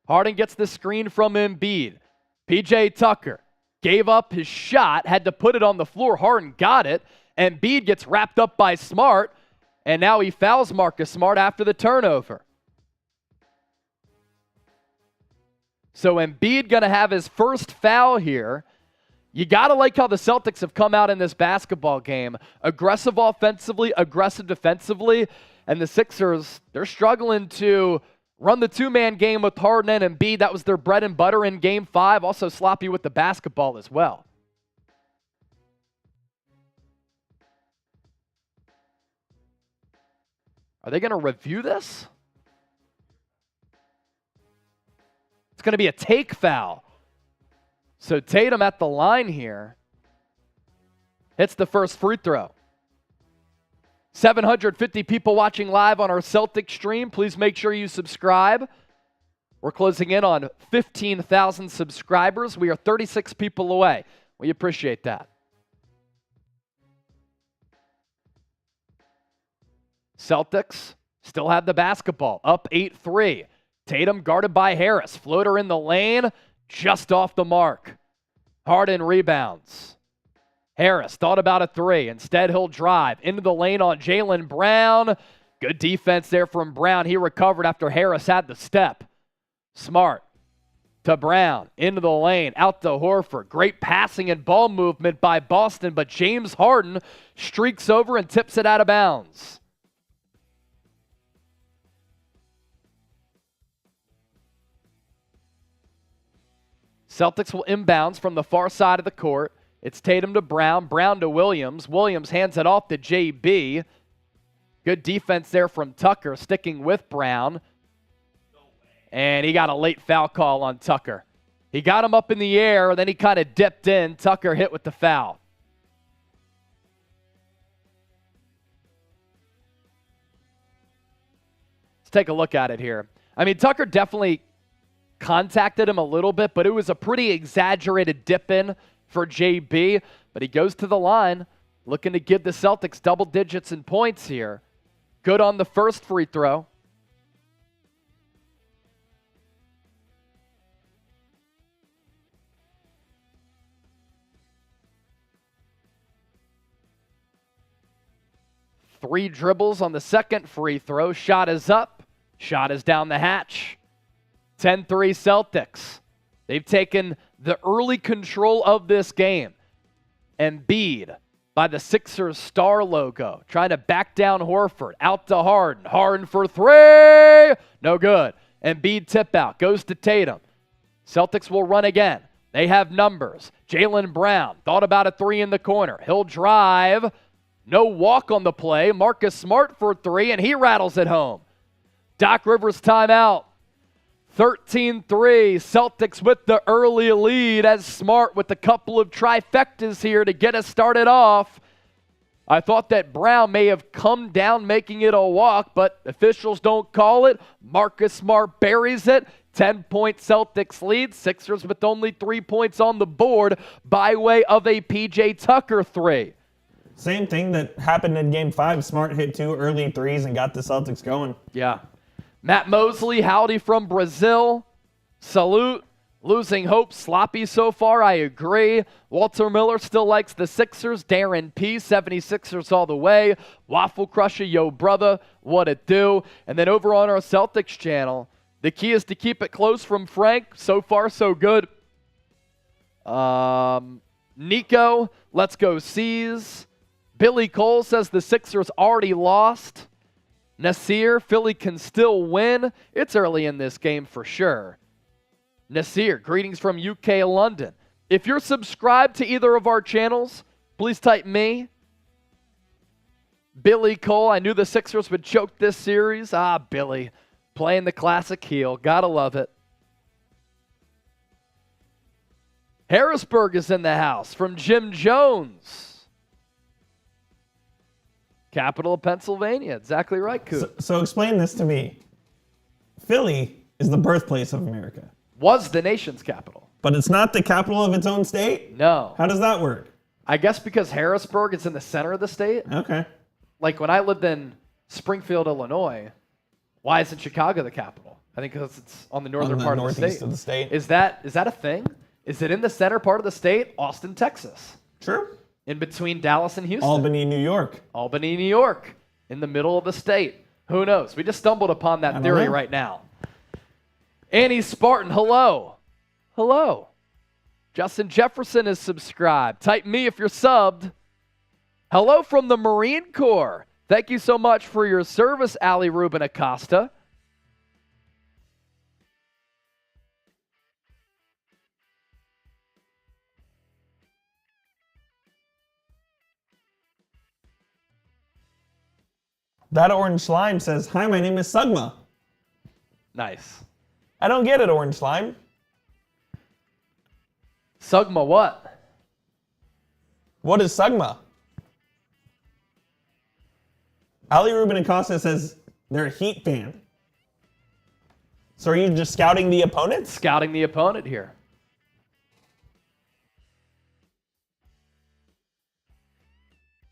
Harden gets the screen from Embiid. PJ Tucker gave up his shot, had to put it on the floor. Harden got it. Embiid gets wrapped up by Smart, and now he fouls Marcus Smart after the turnover. So Embiid going to have his first foul here. You got to like how the Celtics have come out in this basketball game. Aggressive offensively, aggressive defensively. And the Sixers, they're struggling to run the two-man game with Harden and Embiid. That was their bread and butter in Game 5. Also sloppy with the basketball as well. Are they going to review this? It's going to be a take foul. So Tatum at the line here hits the first free throw. 750 people watching live on our Celtic stream. Please make sure you subscribe. We're closing in on 15,000 subscribers. We are 36 people away. We appreciate that. Celtics still have the basketball, up 8-3. Tatum guarded by Harris. Floater in the lane, just off the mark. Harden rebounds. Harris thought about a three. Instead, he'll drive into the lane on Jaylen Brown. Good defense there from Brown. He recovered after Harris had the step. Smart to Brown, into the lane, out to Horford. Great passing and ball movement by Boston, but James Harden streaks over and tips it out of bounds. Celtics will inbounds from the far side of the court. It's Tatum to Brown, Brown to Williams. Williams hands it off to JB. Good defense there from Tucker, sticking with Brown. And he got a late foul call on Tucker. He got him up in the air, then he kind of dipped in. Tucker hit with the foul. Let's take a look at it here. I mean, Tucker definitely contacted him a little bit, but it was a pretty exaggerated dip in for JB. But he goes to the line, looking to give the Celtics double digits in points here. Good on the first free throw. Three dribbles on the second free throw. Shot is up. Shot is down the hatch. 10-3 Celtics. They've taken the early control of this game. Embiid by the Sixers star logo. Trying to back down Horford. Out to Harden. Harden for three. No good. Embiid tip out. Goes to Tatum. Celtics will run again. They have numbers. Jaylen Brown thought about a three in the corner. He'll drive. No walk on the play. Marcus Smart for three, and he rattles it home. Doc Rivers timeout. 13-3. Celtics with the early lead as Smart with a couple of trifectas here to get us started off. I thought that Brown may have come down making it a walk, but officials don't call it. Marcus Smart buries it. 10-point Celtics lead. Sixers with only 3 points on the board by way of a PJ Tucker three. Same thing that happened in Game 5. Smart hit 2 early threes and got the Celtics going. Yeah. Matt Mosley, howdy from Brazil. Salute. Losing hope. Sloppy so far, I agree. Walter Miller still likes the Sixers. Darren P, 76ers all the way. Waffle Crusher, yo brother, what it do? And then over on our Celtics channel, the key is to keep it close from Frank. So far, so good. Nico, let's go C's. Billy Cole says the Sixers already lost. Nasir, Philly can still win. It's early in this game for sure. Nasir, greetings from UK London. If you're subscribed to either of our channels, please type me. Billy Cole, I knew the Sixers would choke this series. Billy, playing the classic heel. Gotta love it. Harrisburg is in the house from Jim Jones. Capital of Pennsylvania. Exactly right, Coop. So explain this to me. Philly is the birthplace of America. Was the nation's capital. But it's not the capital of its own state? No. How does that work? I guess because Harrisburg is in the center of the state. Okay. Like when I lived in Springfield, Illinois, why isn't Chicago the capital? I think because it's on the northern part of the state. Of the state. Is that a thing? Is it in the center part of the state? Austin, Texas. True. In between Dallas and Houston. Albany, New York. Albany, New York. In the middle of the state. Who knows? We just stumbled upon that theory right now. Annie Spartan, hello. Hello. Justin Jefferson is subscribed. Type me if you're subbed. Hello from the Marine Corps. Thank you so much for your service, Ali Ruben Acosta. That orange slime says, "Hi, my name is Sugma." Nice. I don't get it, orange slime. Sugma what? What is Sugma? Ali Ruben Acosta says they're a Heat fan. So are you just scouting the opponents? Scouting the opponent here.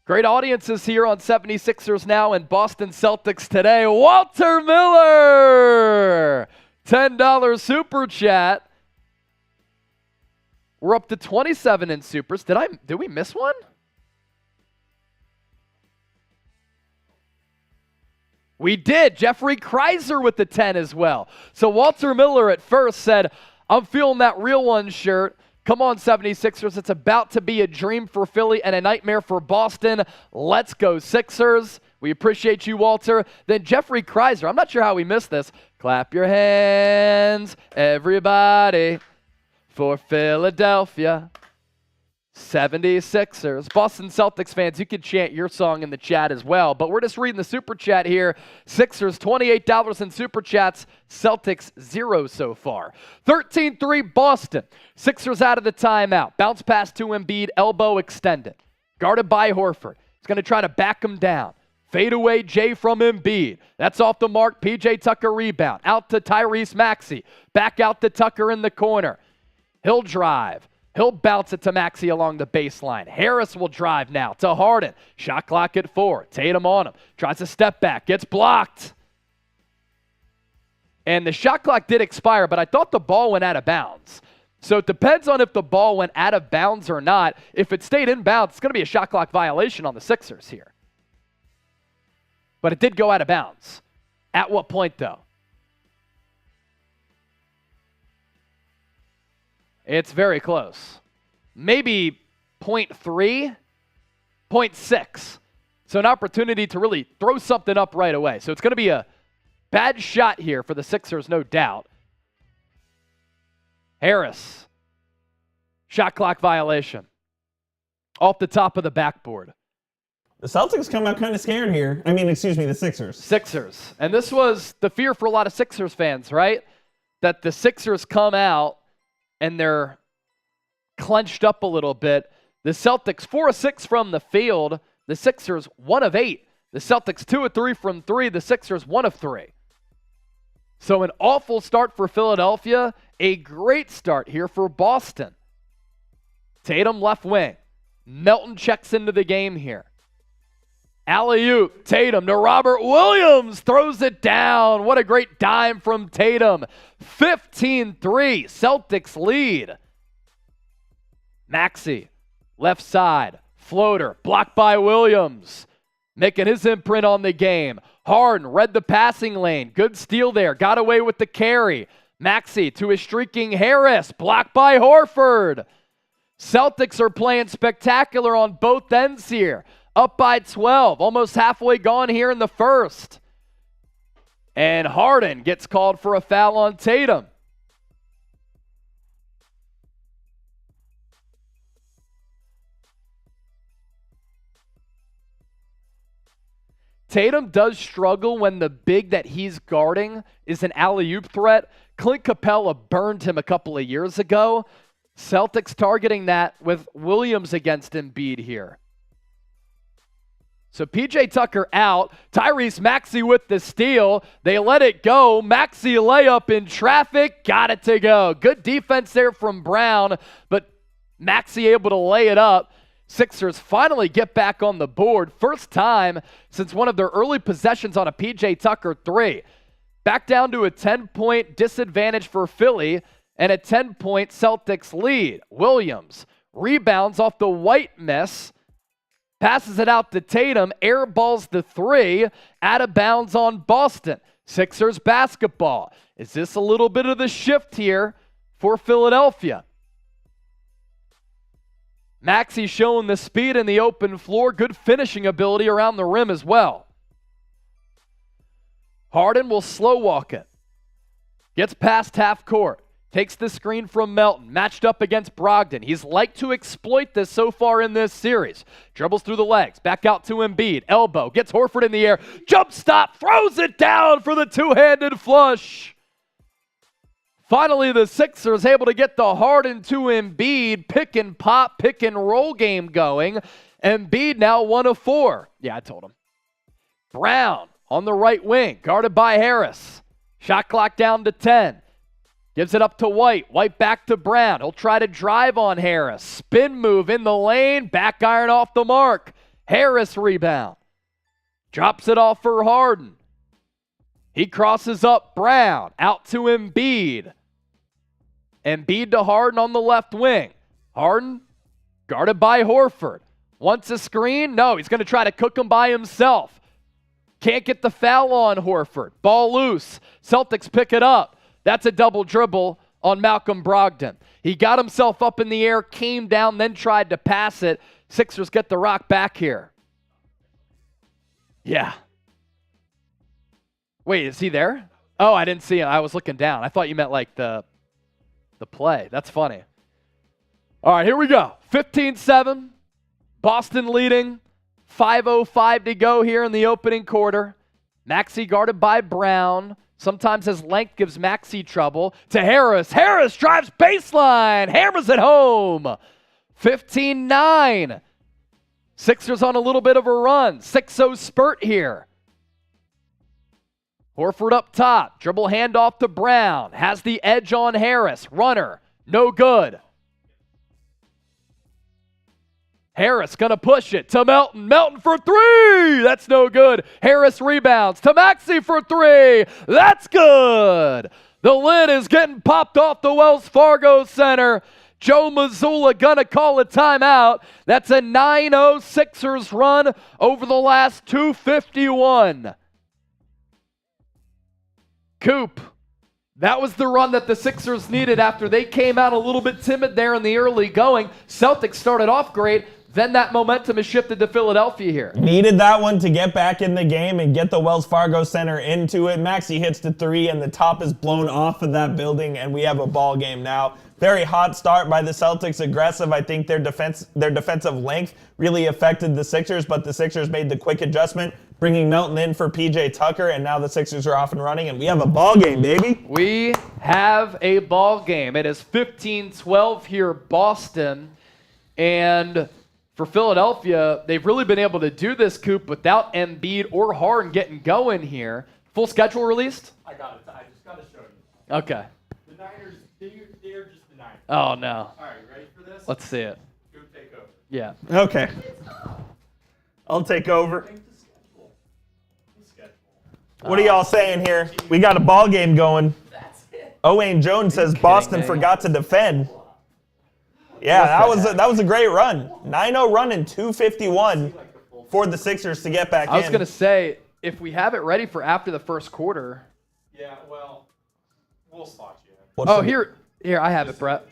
Great audiences here on 76ers Now and Boston Celtics Today. Walter Miller, $10 super chat. We're up to 27 in supers. Did we miss one? We did. Jeffrey Kreiser with the 10 as well. So Walter Miller at first said, "I'm feeling that real one shirt. Come on, 76ers. It's about to be a dream for Philly and a nightmare for Boston. Let's go, Sixers." We appreciate you, Walter. Then Jeffrey Kreiser. I'm not sure how we missed this. "Clap your hands, everybody, for Philadelphia 76ers." Boston Celtics fans, you can chant your song in the chat as well. But we're just reading the super chat here. Sixers, $28 in super chats. Celtics, 0 so far. 13-3 Boston. Sixers out of the timeout. Bounce pass to Embiid, elbow extended. Guarded by Horford. He's going to try to back him down. Fade away Jay from Embiid. That's off the mark. PJ Tucker rebound. Out to Tyrese Maxey. Back out to Tucker in the corner. He'll drive. He'll bounce it to Maxey along the baseline. Harris will drive now to Harden. Shot clock at 4. Tatum on him. Tries to step back. Gets blocked. And the shot clock did expire, but I thought the ball went out of bounds. So it depends on if the ball went out of bounds or not. If it stayed in bounds, it's going to be a shot clock violation on the Sixers here. But it did go out of bounds. At what point, though? It's very close. Maybe 0.3, 0.6. So an opportunity to really throw something up right away. So it's going to be a bad shot here for the Sixers, no doubt. Harris. Shot clock violation. Off the top of the backboard. The Celtics come out kind of scared here. The Sixers. Sixers. And this was the fear for a lot of Sixers fans, right? That the Sixers come out and they're clenched up a little bit. The Celtics 4 of 6 from the field. The Sixers 1 of 8. The Celtics 2 of 3 from 3. The Sixers 1 of 3. So an awful start for Philadelphia. A great start here for Boston. Tatum left wing. Melton checks into the game here. Alley-oop, Tatum to Robert Williams, throws it down. What a great dime from Tatum. 15-3, Celtics lead. Maxey, left side, floater, blocked by Williams, making his imprint on the game. Harden read the passing lane, good steal there, got away with the carry. Maxey to a streaking Harris, blocked by Horford. Celtics are playing spectacular on both ends here. Up by 12, almost halfway gone here in the first. And Harden gets called for a foul on Tatum. Tatum does struggle when the big that he's guarding is an alley-oop threat. Clint Capella burned him a couple of years ago. Celtics targeting that with Williams against Embiid here. So PJ Tucker out. Tyrese Maxey with the steal. They let it go. Maxey layup in traffic. Got it to go. Good defense there from Brown, but Maxey able to lay it up. Sixers finally get back on the board. First time since one of their early possessions on a P.J. Tucker 3. Back down to a 10-point disadvantage for Philly and a 10-point Celtics lead. Williams rebounds off the White miss. Passes it out to Tatum. Airballs the 3. Out of bounds on Boston. Sixers basketball. Is this a little bit of the shift here for Philadelphia? Maxey showing the speed in the open floor. Good finishing ability around the rim as well. Harden will slow walk it. Gets past half court. Takes the screen from Melton. Matched up against Brogdon. He's liked to exploit this so far in this series. Dribbles through the legs. Back out to Embiid. Elbow. Gets Horford in the air. Jump stop. Throws it down for the two-handed flush. Finally, the Sixers able to get the Harden to Embiid. Pick and pop, pick and roll game going. Embiid now 1 of 4. Yeah, I told him. Brown on the right wing. Guarded by Harris. Shot clock down to 10. Gives it up to White. White back to Brown. He'll try to drive on Harris. Spin move in the lane. Back iron off the mark. Harris rebound. Drops it off for Harden. He crosses up Brown. Out to Embiid. Embiid to Harden on the left wing. Harden guarded by Horford. Wants a screen? No, he's going to try to cook him by himself. Can't get the foul on Horford. Ball loose. Celtics pick it up. That's a double dribble on Malcolm Brogdon. He got himself up in the air, came down, then tried to pass it. Sixers get the rock back here. Yeah. Wait, is he there? Oh, I didn't see him. I was looking down. I thought you meant like the play. That's funny. All right, here we go. 15-7. Boston leading. 5:05 to go here in the opening quarter. Maxey guarded by Brown. Sometimes his length gives Maxey trouble. To Harris. Harris drives baseline. Hammers it home. 15-9. Sixers on a little bit of a run. 6-0 spurt here. Horford up top. Dribble handoff to Brown. Has the edge on Harris. Runner. No good. Harris going to push it to Melton. Melton for 3. That's no good. Harris rebounds to Maxey for 3. That's good. The lid is getting popped off the Wells Fargo Center. Joe Mazzulla going to call a timeout. That's a 9-0 Sixers run over the last 251. Coop. That was the run that the Sixers needed after they came out a little bit timid there in the early going. Celtics started off great. Then that momentum has shifted to Philadelphia here. Needed that one to get back in the game and get the Wells Fargo Center into it. Maxey hits the 3, and the top is blown off of that building, and we have a ball game now. Very hot start by the Celtics, aggressive. I think their defensive length really affected the Sixers, but the Sixers made the quick adjustment, bringing Melton in for P.J. Tucker, and now the Sixers are off and running, and we have a ball game, baby. We have a ball game. It is 15-12 here, Boston, and for Philadelphia, they've really been able to do this, Coop, without Embiid or Harden getting going here. Full schedule released? I got it. I just got to show you. Okay. The Niners, they're just the Niners. Oh, no. All right, ready for this? Let's see it. Coop, take over. Yeah. Okay. I'll take over. The schedule. What are y'all saying here? We got a ball game going. That's it. Owain Jones says Boston forgot to defend. Yeah, that was a great run. 9-0 run in 251 for the Sixers to get back in. I was going to say, if we have it ready for after the first quarter. Yeah, well, we'll slot you in. What's Oh, the- here, I have it, Brett.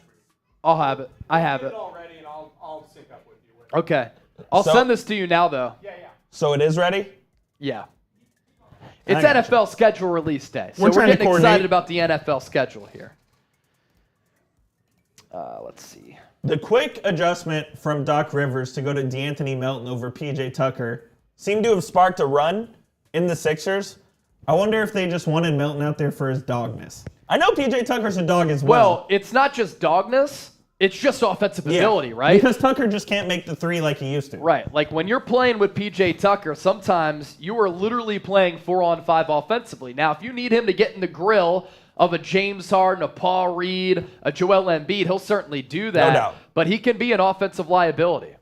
I'll have it. I have Get it. it all ready, and I'll sync up with you. Okay. I'll send this to you now, though. Yeah. So it is ready? Yeah. It's I gotcha. NFL schedule release day. So We're we're trying to getting coordinate. excited about the NFL schedule here. Let's see. The quick adjustment from Doc Rivers to go to DeAnthony Melton over P.J. Tucker seemed to have sparked a run in the Sixers. I wonder if they just wanted Melton out there for his dogness. I know P.J. Tucker's a dog as well. Well, it's not just dogness. It's just offensive ability, right? Because Tucker just can't make the 3 like he used to. Right. Like when you're playing with P.J. Tucker, sometimes you are literally playing 4-on-5 offensively. Now, if you need him to get in the grill of a James Harden, a Paul Reed, a Joel Embiid, he'll certainly do that. No doubt. But he can be an offensive liability.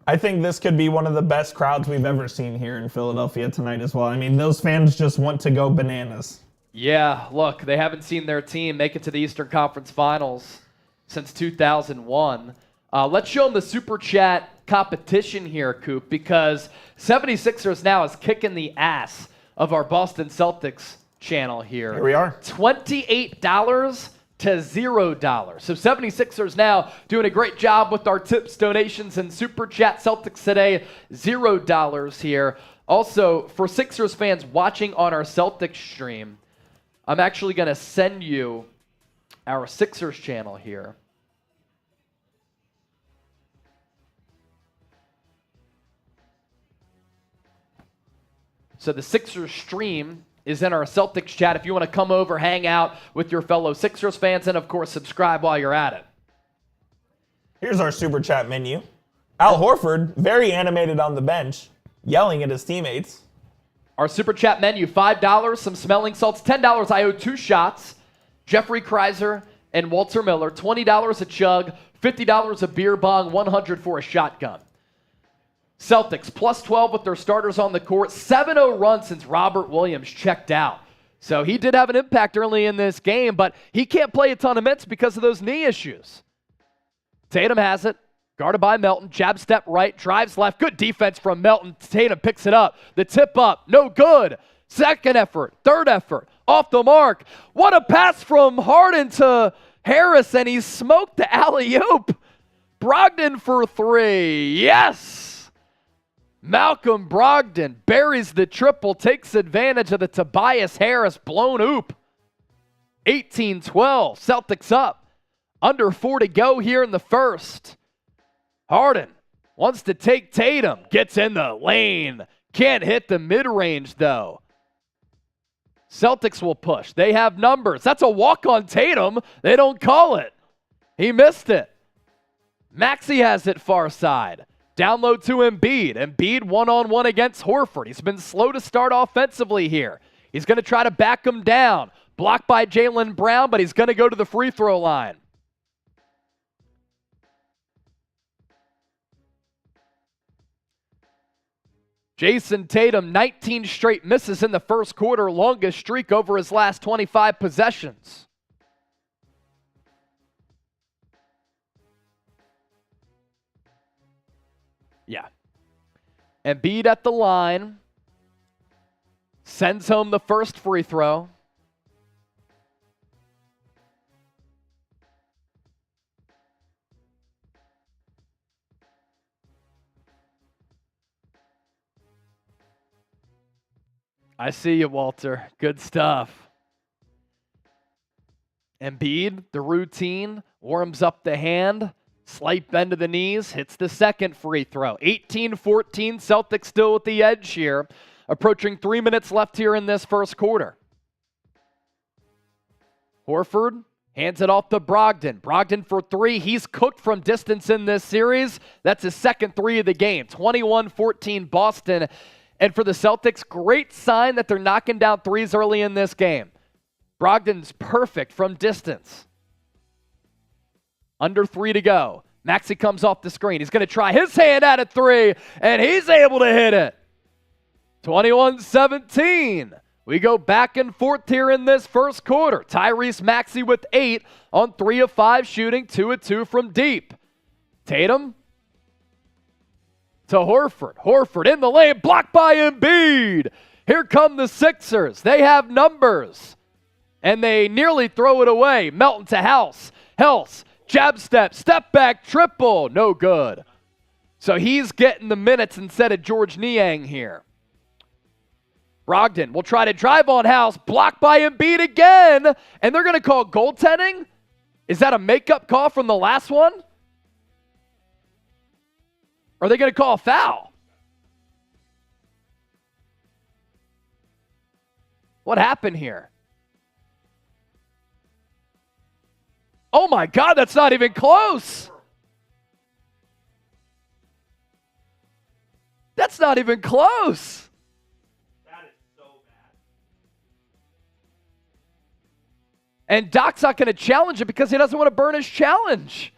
I think this could be one of the best crowds we've ever seen here in Philadelphia tonight as well. I mean, those fans just want to go bananas. Yeah, look, they haven't seen their team make it to the Eastern Conference Finals since 2001. Let's show them the Super Chat competition here, Coop, because 76ers now is kicking the ass of our Boston Celtics channel here. Here we are. $28 to $0. So 76ers now doing a great job with our tips, donations, and Super Chat. Celtics today, $0 here. Also, for Sixers fans watching on our Celtics stream, I'm actually going to send you our Sixers channel here. So the Sixers stream is in our Celtics chat if you want to come over, hang out with your fellow Sixers fans, and of course, subscribe while you're at it. Here's our Super Chat menu. Al Horford, very animated on the bench, yelling at his teammates. Our Super Chat menu, $5, some smelling salts, $10, I owe 2 shots. Jeffrey Kreiser and Walter Miller, $20 a chug, $50 a beer bong, $100 for a shotgun. Celtics, plus 12 with their starters on the court, 7-0 run since Robert Williams checked out. So he did have an impact early in this game, but he can't play a ton of minutes because of those knee issues. Tatum has it. Guarded by Melton, jab step right, drives left. Good defense from Melton. Tatum picks it up. The tip up, no good. Second effort, third effort, off the mark. What a pass from Harden to Harris, and he smoked the alley-oop. Brogdon for 3, yes! Malcolm Brogdon buries the triple, takes advantage of the Tobias Harris blown oop. 18-12, Celtics up. Under 4 to go here in the first. Harden wants to take Tatum, gets in the lane. Can't hit the mid-range, though. Celtics will push. They have numbers. That's a walk on Tatum. They don't call it. He missed it. Maxey has it far side. Down low to Embiid. Embiid one-on-one against Horford. He's been slow to start offensively here. He's going to try to back him down. Blocked by Jaylen Brown, but he's going to go to the free throw line. Jayson Tatum, 19 straight misses in the first quarter, longest streak over his last 25 possessions. Yeah. Embiid at the line. Sends home the first free throw. I see you, Walter. Good stuff. Embiid, the routine, warms up the hand, slight bend of the knees, hits the second free throw. 18-14, Celtics still with the edge here. Approaching 3 minutes left here in this first quarter. Horford hands it off to Brogdon. Brogdon for 3. He's cooked from distance in this series. That's his second 3 of the game. 21-14 Boston. And for the Celtics, great sign that they're knocking down threes early in this game. Brogdon's perfect from distance. Under 3 to go. Maxey comes off the screen. He's going to try his hand at a 3, and he's able to hit it. 21-17. We go back and forth here in this first quarter. Tyrese Maxey with 8 on 3 of 5 shooting, 2 of 2 from deep. Tatum to Horford. Horford in the lane, blocked by Embiid. Here come the Sixers. They have numbers, and they nearly throw it away. Melton to House. House, jab step, step back, triple. No good. So he's getting the minutes instead of George Niang here. Brogdon will try to drive on House, blocked by Embiid again, and they're going to call goaltending? Is that a makeup call from the last one? Or are they going to call a foul? What happened here? Oh my God, that's not even close. That's not even close. That is so bad. And Doc's not going to challenge it because he doesn't want to burn his challenge.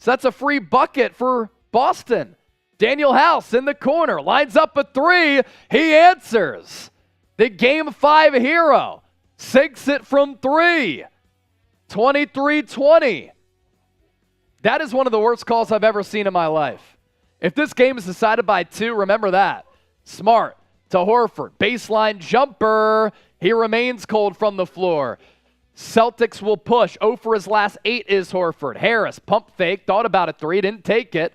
So that's a free bucket for Boston. Daniel House in the corner, lines up a three. He answers. The Game 5 hero sinks it from three. 23-20. That is one of the worst calls I've ever seen in my life. If this game is decided by 2, remember that. Smart to Horford. Baseline jumper. He remains cold from the floor. Celtics will push. 0 for his last 8 is Horford. Harris, pump fake, thought about a 3, didn't take it.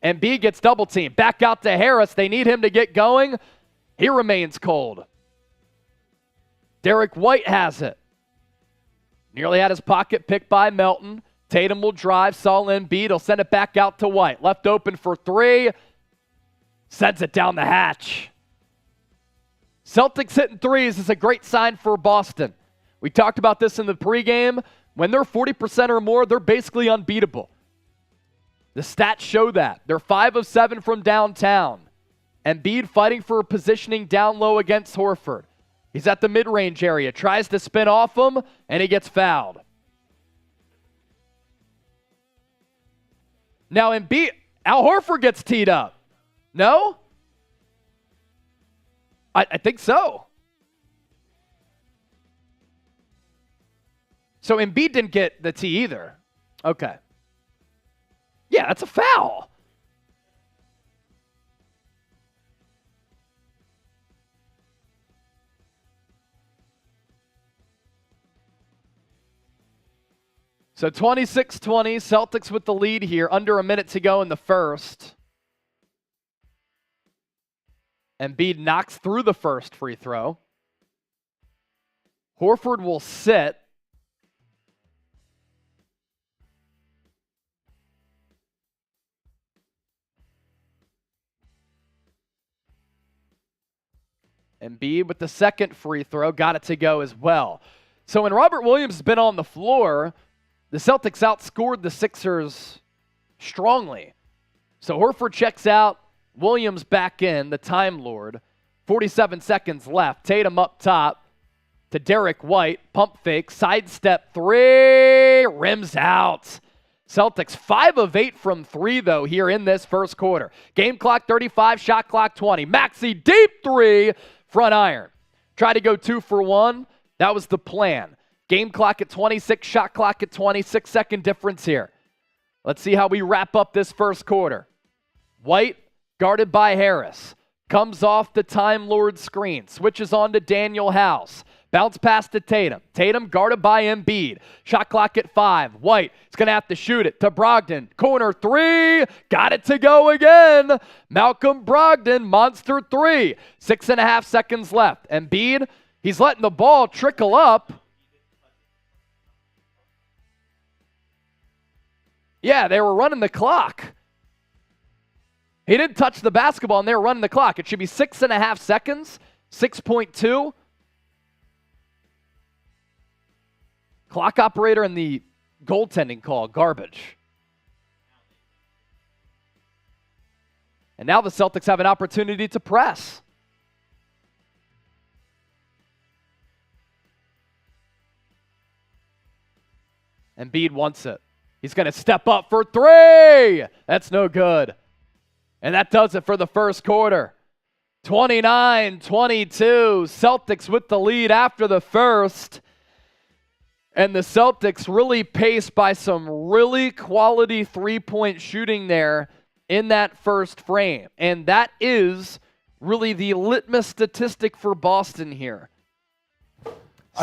Embiid gets double teamed. Back out to Harris. They need him to get going. He remains cold. Derek White has it. Nearly had his pocket picked by Melton. Tatum will drive. Saul Embiid. He'll send it back out to White. Left open for 3. Sends it down the hatch. Celtics hitting threes is a great sign for Boston. We talked about this in the pregame. When they're 40% or more, they're basically unbeatable. The stats show that. They're 5 of 7 from downtown. Embiid fighting for positioning down low against Horford. He's at the mid-range area. Tries to spin off him, and he gets fouled. Now Embiid, Al Horford gets teed up. No? I think so. So Embiid didn't get the tee either. Okay. Yeah, that's a foul. So 26-20, Celtics with the lead here, under a minute to go in the first. Embiid knocks through the first free throw. Horford will sit. Embiid with the second free throw, got it to go as well. So when Robert Williams has been on the floor, the Celtics outscored the Sixers strongly. So Horford checks out, Williams back in, the Time Lord. 47 seconds left. Tatum up top to Derek White. Pump fake, sidestep 3, rims out. Celtics 5 of 8 from 3, though, here in this first quarter. Game clock 35, shot clock 20. Maxey deep 3, front iron. Tried to go 2 for 1. That was the plan. Game clock at 26, shot clock at 20. 6-second difference here. Let's see how we wrap up this first quarter. White guarded by Harris. Comes off the Time Lord screen. Switches on to Daniel House. Bounce pass to Tatum. Tatum guarded by Embiid. Shot clock at 5. White is going to have to shoot it to Brogdon. Corner 3. Got it to go again. Malcolm Brogdon, monster 3. 6.5 seconds left. Embiid, he's letting the ball trickle up. Yeah, they were running the clock. He didn't touch the basketball, and they were running the clock. It should be 6.5 seconds. 6.2. Clock operator and the goaltending call, garbage. And now the Celtics have an opportunity to press. Embiid wants it. He's going to step up for 3. That's no good. And that does it for the first quarter. 29-22. Celtics with the lead after the first. And the Celtics really paced by some really quality three-point shooting there in that first frame. And that is really the litmus statistic for Boston here.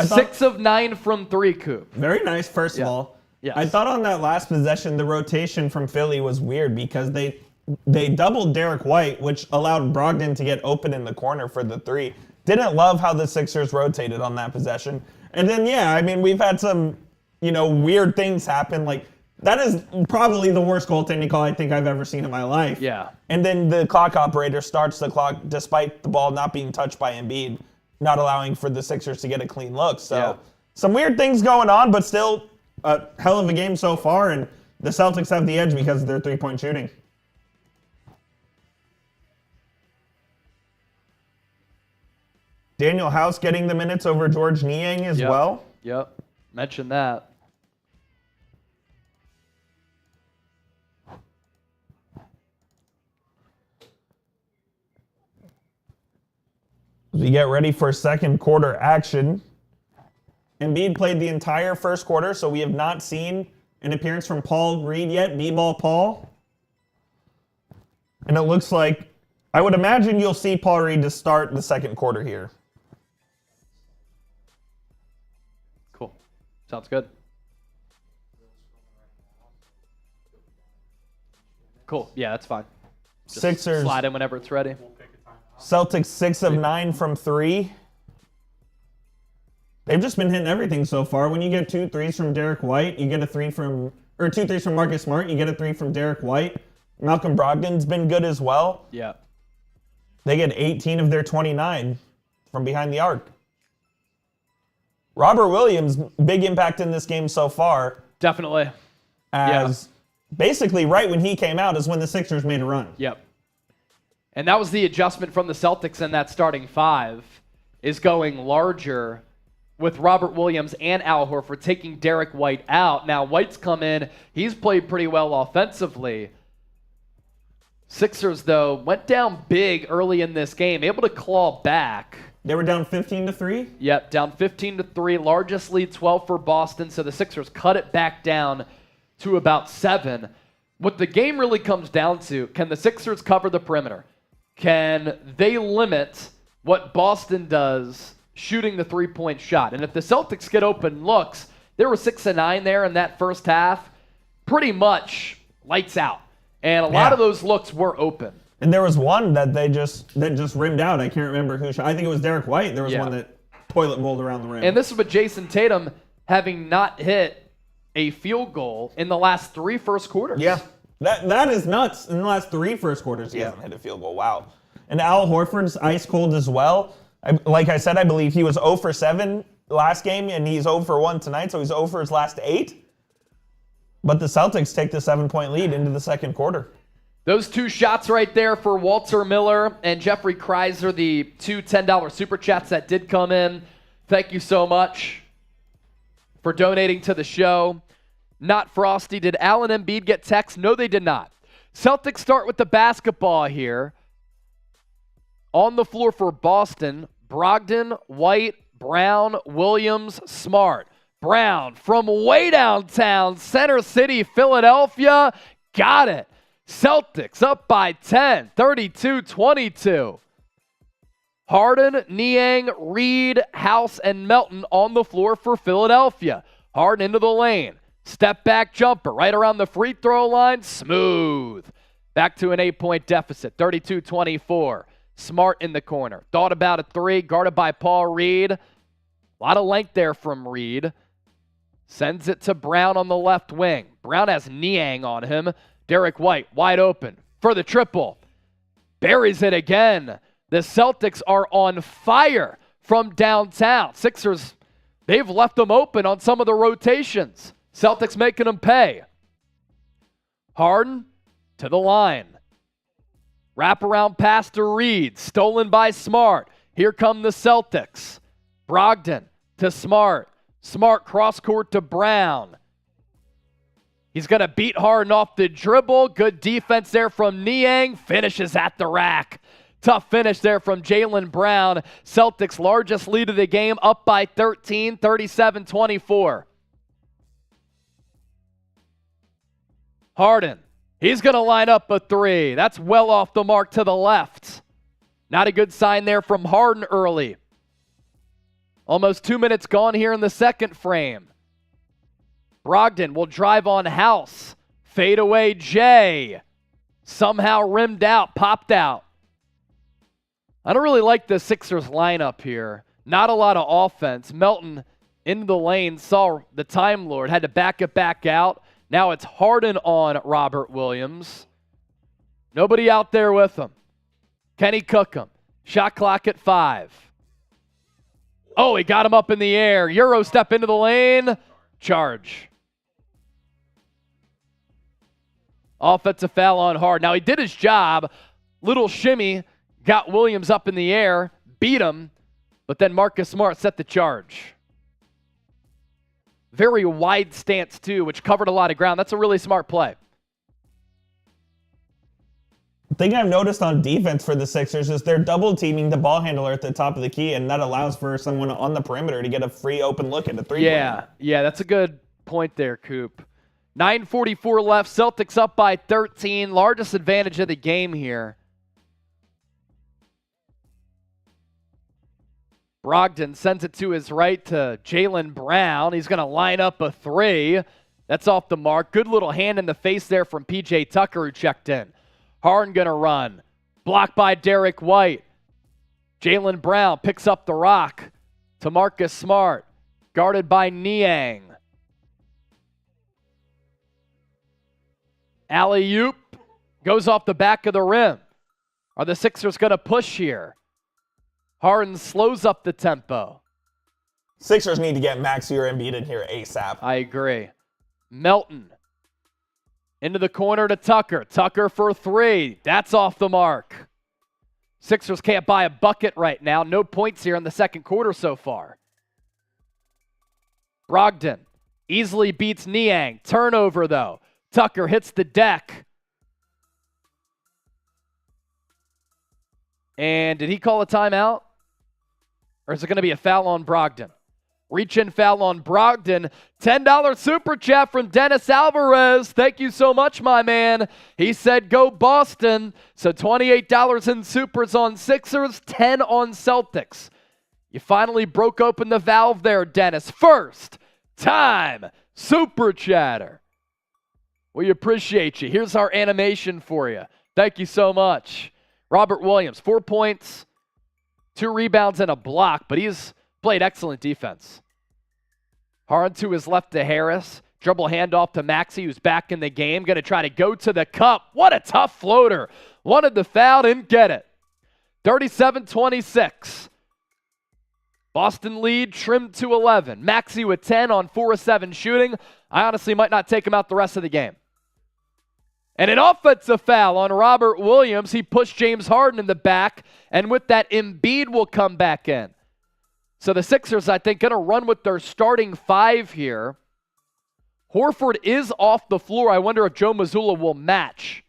6 of 9 from 3, Coop. Very nice, first of all. Yes. I thought on that last possession, the rotation from Philly was weird because they doubled Derek White, which allowed Brogdon to get open in the corner for the 3. Didn't love how the Sixers rotated on that possession. And then, yeah, I mean, we've had some, weird things happen. Like, that is probably the worst goaltending call I think I've ever seen in my life. Yeah. And then the clock operator starts the clock despite the ball not being touched by Embiid, not allowing for the Sixers to get a clean look. So, some weird things going on, but still a hell of a game so far. And the Celtics have the edge because of their three-point shooting. Daniel House getting the minutes over George Niang as well. Yep. Mentioned that. We get ready for second quarter action. Embiid played the entire first quarter, so we have not seen an appearance from Paul Reed yet, B-ball Paul. And it looks like, I would imagine you'll see Paul Reed to start the second quarter here. Cool. Sounds good. Cool. Yeah, that's fine. Just Sixers. slide in whenever it's ready. Celtics 6 of 9 from 3. They've just been hitting everything so far. When you get 2 threes from Derek White, you get a 3 from, or 2 threes from Marcus Smart, you get a 3 from Derek White. Malcolm Brogdon's been good as well. Yeah. They get 18 of their 29 from behind the arc. Robert Williams, big impact in this game so far. Definitely. As basically right when he came out is when the Sixers made a run. Yep. And that was the adjustment from the Celtics in that starting 5, is going larger with Robert Williams and Al Horford taking Derek White out. Now, White's come in. He's played pretty well offensively. Sixers, though, went down big early in this game, able to claw back. They were down 15-3? Yep, down 15-3, largest lead 12 for Boston, so the Sixers cut it back down to about 7. What the game really comes down to, can the Sixers cover the perimeter? Can they limit what Boston does shooting the three-point shot? And if the Celtics get open looks, there were 6 of 9 there in that first half, pretty much lights out. And a lot of those looks were open. And there was one that just rimmed out. I can't remember who shot. I think it was Derek White. There was one that toilet bowled around the rim. And this is with Jayson Tatum having not hit a field goal in the last 3 first quarters. Yeah. That is nuts. In the last 3 first quarters, he hasn't hit a field goal. Wow. And Al Horford's ice cold as well. Like I said, I believe he was 0 for 7 last game, and he's 0 for 1 tonight, so he's 0 for his last 8. But the Celtics take the 7-point lead into the second quarter. Those 2 shots right there for Walter Miller and Jeffrey Kreiser, the 2 $10 super chats that did come in. Thank you so much for donating to the show. Not Frosty. Did Allen Embiid get text? No, they did not. Celtics start with the basketball here. On the floor for Boston, Brogdon, White, Brown, Williams, Smart. Brown from way downtown, Center City, Philadelphia. Got it. Celtics up by 10, 32-22. Harden, Niang, Reed, House, and Melton on the floor for Philadelphia. Harden into the lane. Step back jumper right around the free throw line. Smooth. Back to an 8-point deficit, 32-24. Smart in the corner. Thought about a 3, guarded by Paul Reed. A lot of length there from Reed. Sends it to Brown on the left wing. Brown has Niang on him. Derek White wide open for the triple. Buries it again. The Celtics are on fire from downtown. Sixers, they've left them open on some of the rotations. Celtics making them pay. Harden to the line. Wraparound pass to Reed. Stolen by Smart. Here come the Celtics. Brogdon to Smart. Smart cross court to Brown. He's going to beat Harden off the dribble. Good defense there from Niang. Finishes at the rack. Tough finish there from Jaylen Brown. Celtics' largest lead of the game, up by 13, 37-24. Harden. He's going to line up a 3. That's well off the mark to the left. Not a good sign there from Harden early. Almost 2 minutes gone here in the second frame. Brogdon will drive on House. Fade away Jay. Somehow rimmed out, popped out. I don't really like the Sixers lineup here. Not a lot of offense. Melton into the lane, saw the Time Lord, had to back it back out. Now it's Harden on Robert Williams. Nobody out there with him. Can he cook him? Shot clock at 5. Oh, he got him up in the air. Euro step into the lane. Charge. Offensive foul on Harden. Now he did his job. Little shimmy. Got Williams up in the air. Beat him. But then Marcus Smart set the charge. Very wide stance, too, which covered a lot of ground. That's a really smart play. thing I've noticed on defense for the Sixers is they're double teaming the ball handler at the top of the key, and that allows for someone on the perimeter to get a free open look at the three-point. Yeah, that's a good point there, Coop. 9:44 left. Celtics up by 13. Largest advantage of the game here. Brogdon sends it to his right to Jaylen Brown. He's going to line up a three. That's off the mark. Good little hand in the face there from P.J. Tucker, who checked in. Harden going to run. Blocked by Derek White. Jaylen Brown picks up the rock to Marcus Smart. Guarded by Niang. Alley-oop goes off the back of the rim. Are the Sixers going to push here? Harden slows up the tempo. Sixers need to get Maxey or Embiid in here ASAP. I agree. Melton into the corner to Tucker. Tucker for three. That's off the mark. Sixers can't buy a bucket right now. No points here in the second quarter so far. Brogdon easily beats Niang. Turnover, though. Tucker hits the deck. And did he call a timeout? Or is it going to be a foul on Brogdon? Reach-in foul on Brogdon. $10 super chat from Dennis Alvarez. Thank you so much, my man. He said, go Boston. So $28 in supers on Sixers, 10 on Celtics. You finally broke open the valve there, Dennis. First time super chatter. We appreciate you. Here's our animation for you. Thank you so much. Robert Williams, 4 points, 2 rebounds, and a block, but he's played excellent defense. Harden to his left to Harris. Dribble handoff to Maxey, who's back in the game. Going to try to go to the cup. What a tough floater. Wanted the foul, didn't get it. 37-26. Boston lead trimmed to 11. Maxey with 10 on 4 of 7 shooting. I honestly might not take him out the rest of the game. And an offensive foul on Robert Williams. He pushed James Harden in the back, and with that, Embiid will come back in. So the Sixers, I think, going to run with their starting 5 here. Horford is off the floor. I wonder if Joe Mazzulla will match.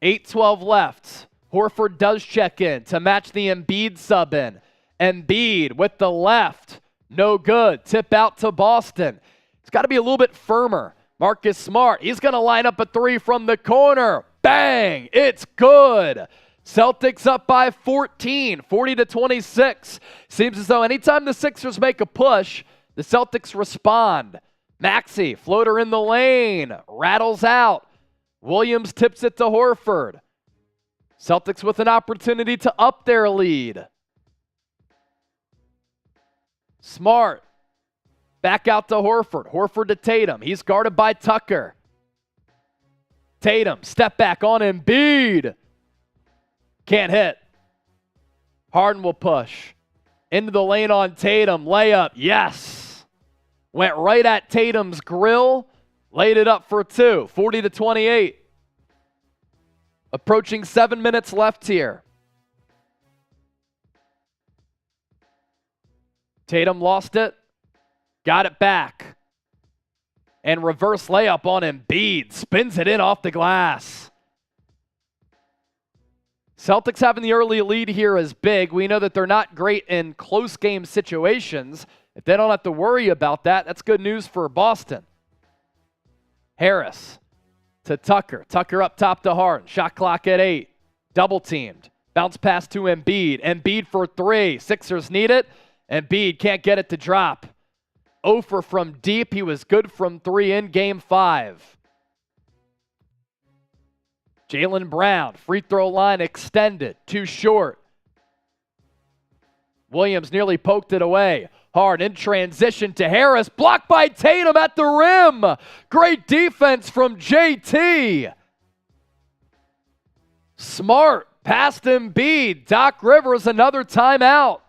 $8:12 left. Horford does check in to match the Embiid sub in. Embiid with the left. No good. Tip out to Boston. It's got to be a little bit firmer. Marcus Smart. He's going to line up a 3 from the corner. Bang! It's good. Celtics up by 14, 40-26. Seems as though anytime the Sixers make a push, the Celtics respond. Maxey, floater in the lane. Rattles out. Williams tips it to Horford. Celtics with an opportunity to up their lead. Smart. Back out to Horford. Horford to Tatum. He's guarded by Tucker. Tatum, step back on Embiid. Can't hit. Harden will push. Into the lane on Tatum. Layup. Yes. Went right at Tatum's grill. Laid it up for 2. 40-28. Approaching 7 minutes left here. Tatum lost it. Got it back. And reverse layup on Embiid. Spins it in off the glass. Celtics having the early lead here is big. We know that they're not great in close game situations. If they don't have to worry about that, that's good news for Boston. Harris to Tucker. Tucker up top to Harden. Shot clock at 8. Double teamed. Bounce pass to Embiid. Embiid for 3. Sixers need it. Embiid can't get it to drop. 0 for from deep. He was good from 3 in Game 5. Jaylen Brown. Free throw line extended. Too short. Williams nearly poked it away. Hard in transition to Harris. Blocked by Tatum at the rim. Great defense from JT. Smart. Past Embiid. Doc Rivers, another timeout.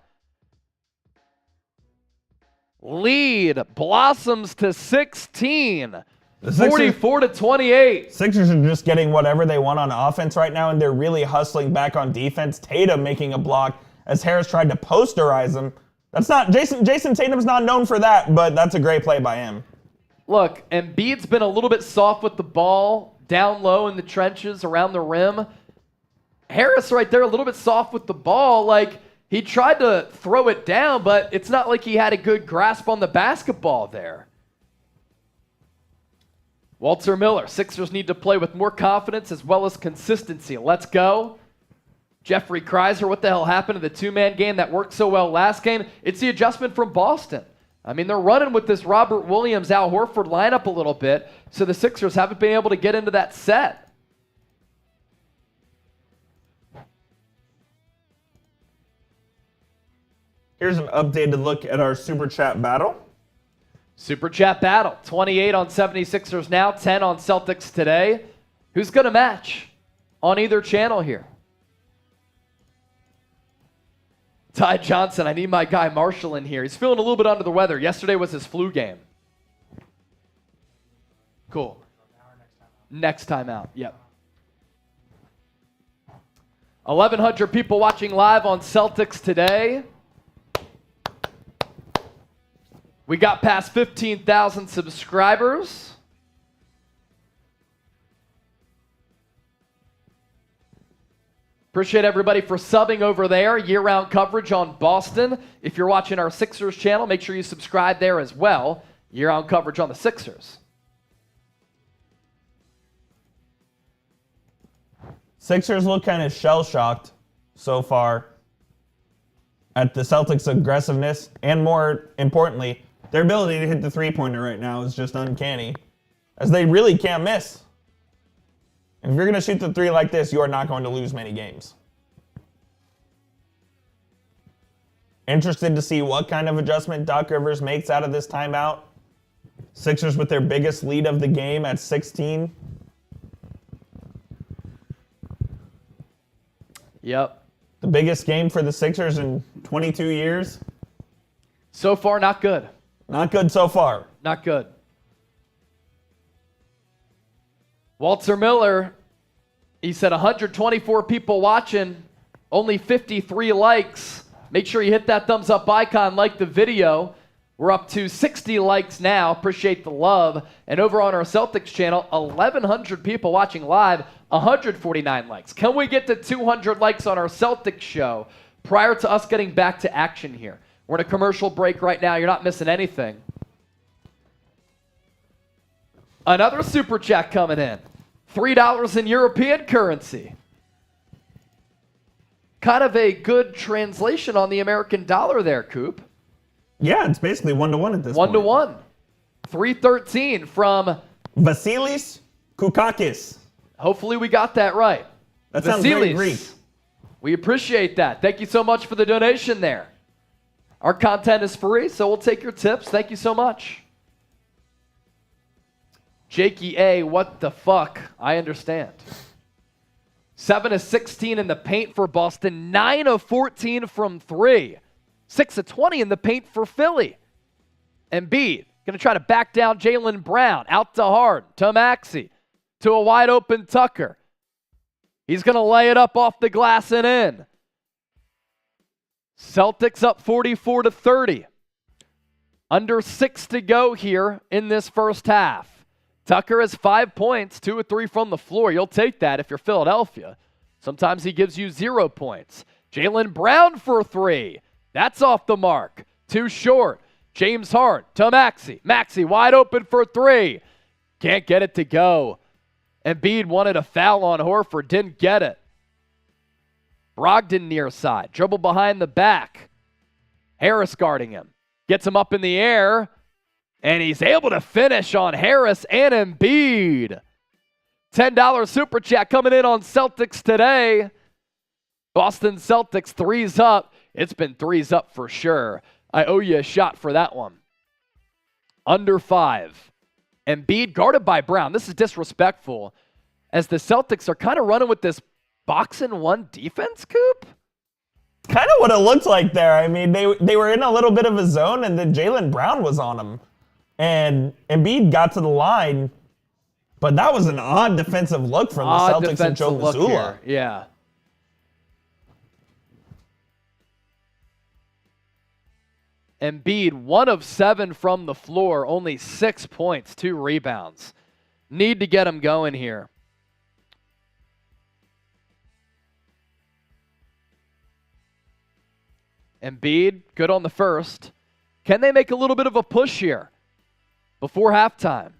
Lead blossoms to 16. 44-28. Sixers are just getting whatever they want on offense right now, and they're really hustling back on defense. Tatum making a block as Harris tried to posterize him. That's not Jayson Tatum's not known for that, but that's a great play by him. Look, Embiid's been a little bit soft with the ball, down low in the trenches, around the rim. Harris right there, a little bit soft with the ball. Like, he tried to throw it down, but it's not like he had a good grasp on the basketball there. Walter Miller, Sixers need to play with more confidence as well as consistency. Let's go. Jeffrey Kreiser, what the hell happened to the two-man game that worked so well last game? It's the adjustment from Boston. I mean, they're running with this Robert Williams, Al Horford lineup a little bit, so the Sixers haven't been able to get into that set. Here's an updated look at our Super Chat battle. Super Chat battle, 28 on 76ers now, 10 on Celtics today. Who's going to match on either channel here? Ty Johnson, I need my guy Marshall in here. He's feeling a little bit under the weather. Yesterday was his flu game. Cool. Next time out, yep. 1,100 people watching live on Celtics today. We got past 15,000 subscribers. Appreciate everybody for subbing over there. Year-round coverage on Boston. If you're watching our Sixers channel, make sure you subscribe there as well. Year-round coverage on the Sixers. Sixers look kind of shell-shocked so far at the Celtics' aggressiveness, and more importantly, their ability to hit the three-pointer right now is just uncanny, as they really can't miss. And if you're going to shoot the three like this, you are not going to lose many games. Interested to see what kind of adjustment Doc Rivers makes out of this timeout. Sixers with their biggest lead of the game at 16. Yep. The biggest game for the Sixers in 22 years. So far, not good. Not good so far. Not good. Walter Miller, he said 124 people watching, only 53 likes. Make sure you hit that thumbs up icon, like the video. We're up to 60 likes now. Appreciate the love. And over on our Celtics channel, 1,100 people watching live, 149 likes. Can we get to 200 likes on our Celtics show prior to us getting back to action here? We're in a commercial break right now. You're not missing anything. Another super chat coming in. $3 in European currency. Kind of a good translation on the American dollar there, Coop. Yeah, it's basically 1-to-1 at this point. 1-to-1. 313 from Vasilis Koukakis. Hopefully we got that right. That sounds very Vasilis. Greek. We appreciate that. Thank you so much for the donation there. Our content is free, so we'll take your tips. Thank you so much. Jakey A, what the fuck? I understand. 7 of 16 in the paint for Boston. 9 of 14 from 3. 6 of 20 in the paint for Philly. Embiid going to try to back down Jaylen Brown. Out to Harden, to Maxey, to a wide open Tucker. He's going to lay it up off the glass and in. Celtics up 44-30. Under 6 to go here in this first half. Tucker has 5 points, 2 or 3 from the floor. You'll take that if you're Philadelphia. Sometimes he gives you 0 points. Jaylen Brown for 3. That's off the mark. Too short. James Harden to Maxey. Maxey wide open for 3. Can't get it to go. Embiid wanted a foul on Horford. Didn't get it. Brogdon near side. Dribble behind the back. Harris guarding him. Gets him up in the air. And he's able to finish on Harris and Embiid. $10 super chat coming in on Celtics today. Boston Celtics 3's up. It's been 3's up for sure. I owe you a shot for that one. Under 5. Embiid guarded by Brown. This is disrespectful as the Celtics are kind of running with this boxing one defense, Coop. Kind of what it looked like there. I mean, they were in a little bit of a zone, and then Jaylen Brown was on him. And Embiid got to the line, but that was an odd defensive look from the Celtics and Joe Mazzulla. Yeah. Embiid, 1 of 7 from the floor, only 6 points, 2 rebounds. Need to get him going here. Embiid, good on the first. Can they make a little bit of a push here before halftime?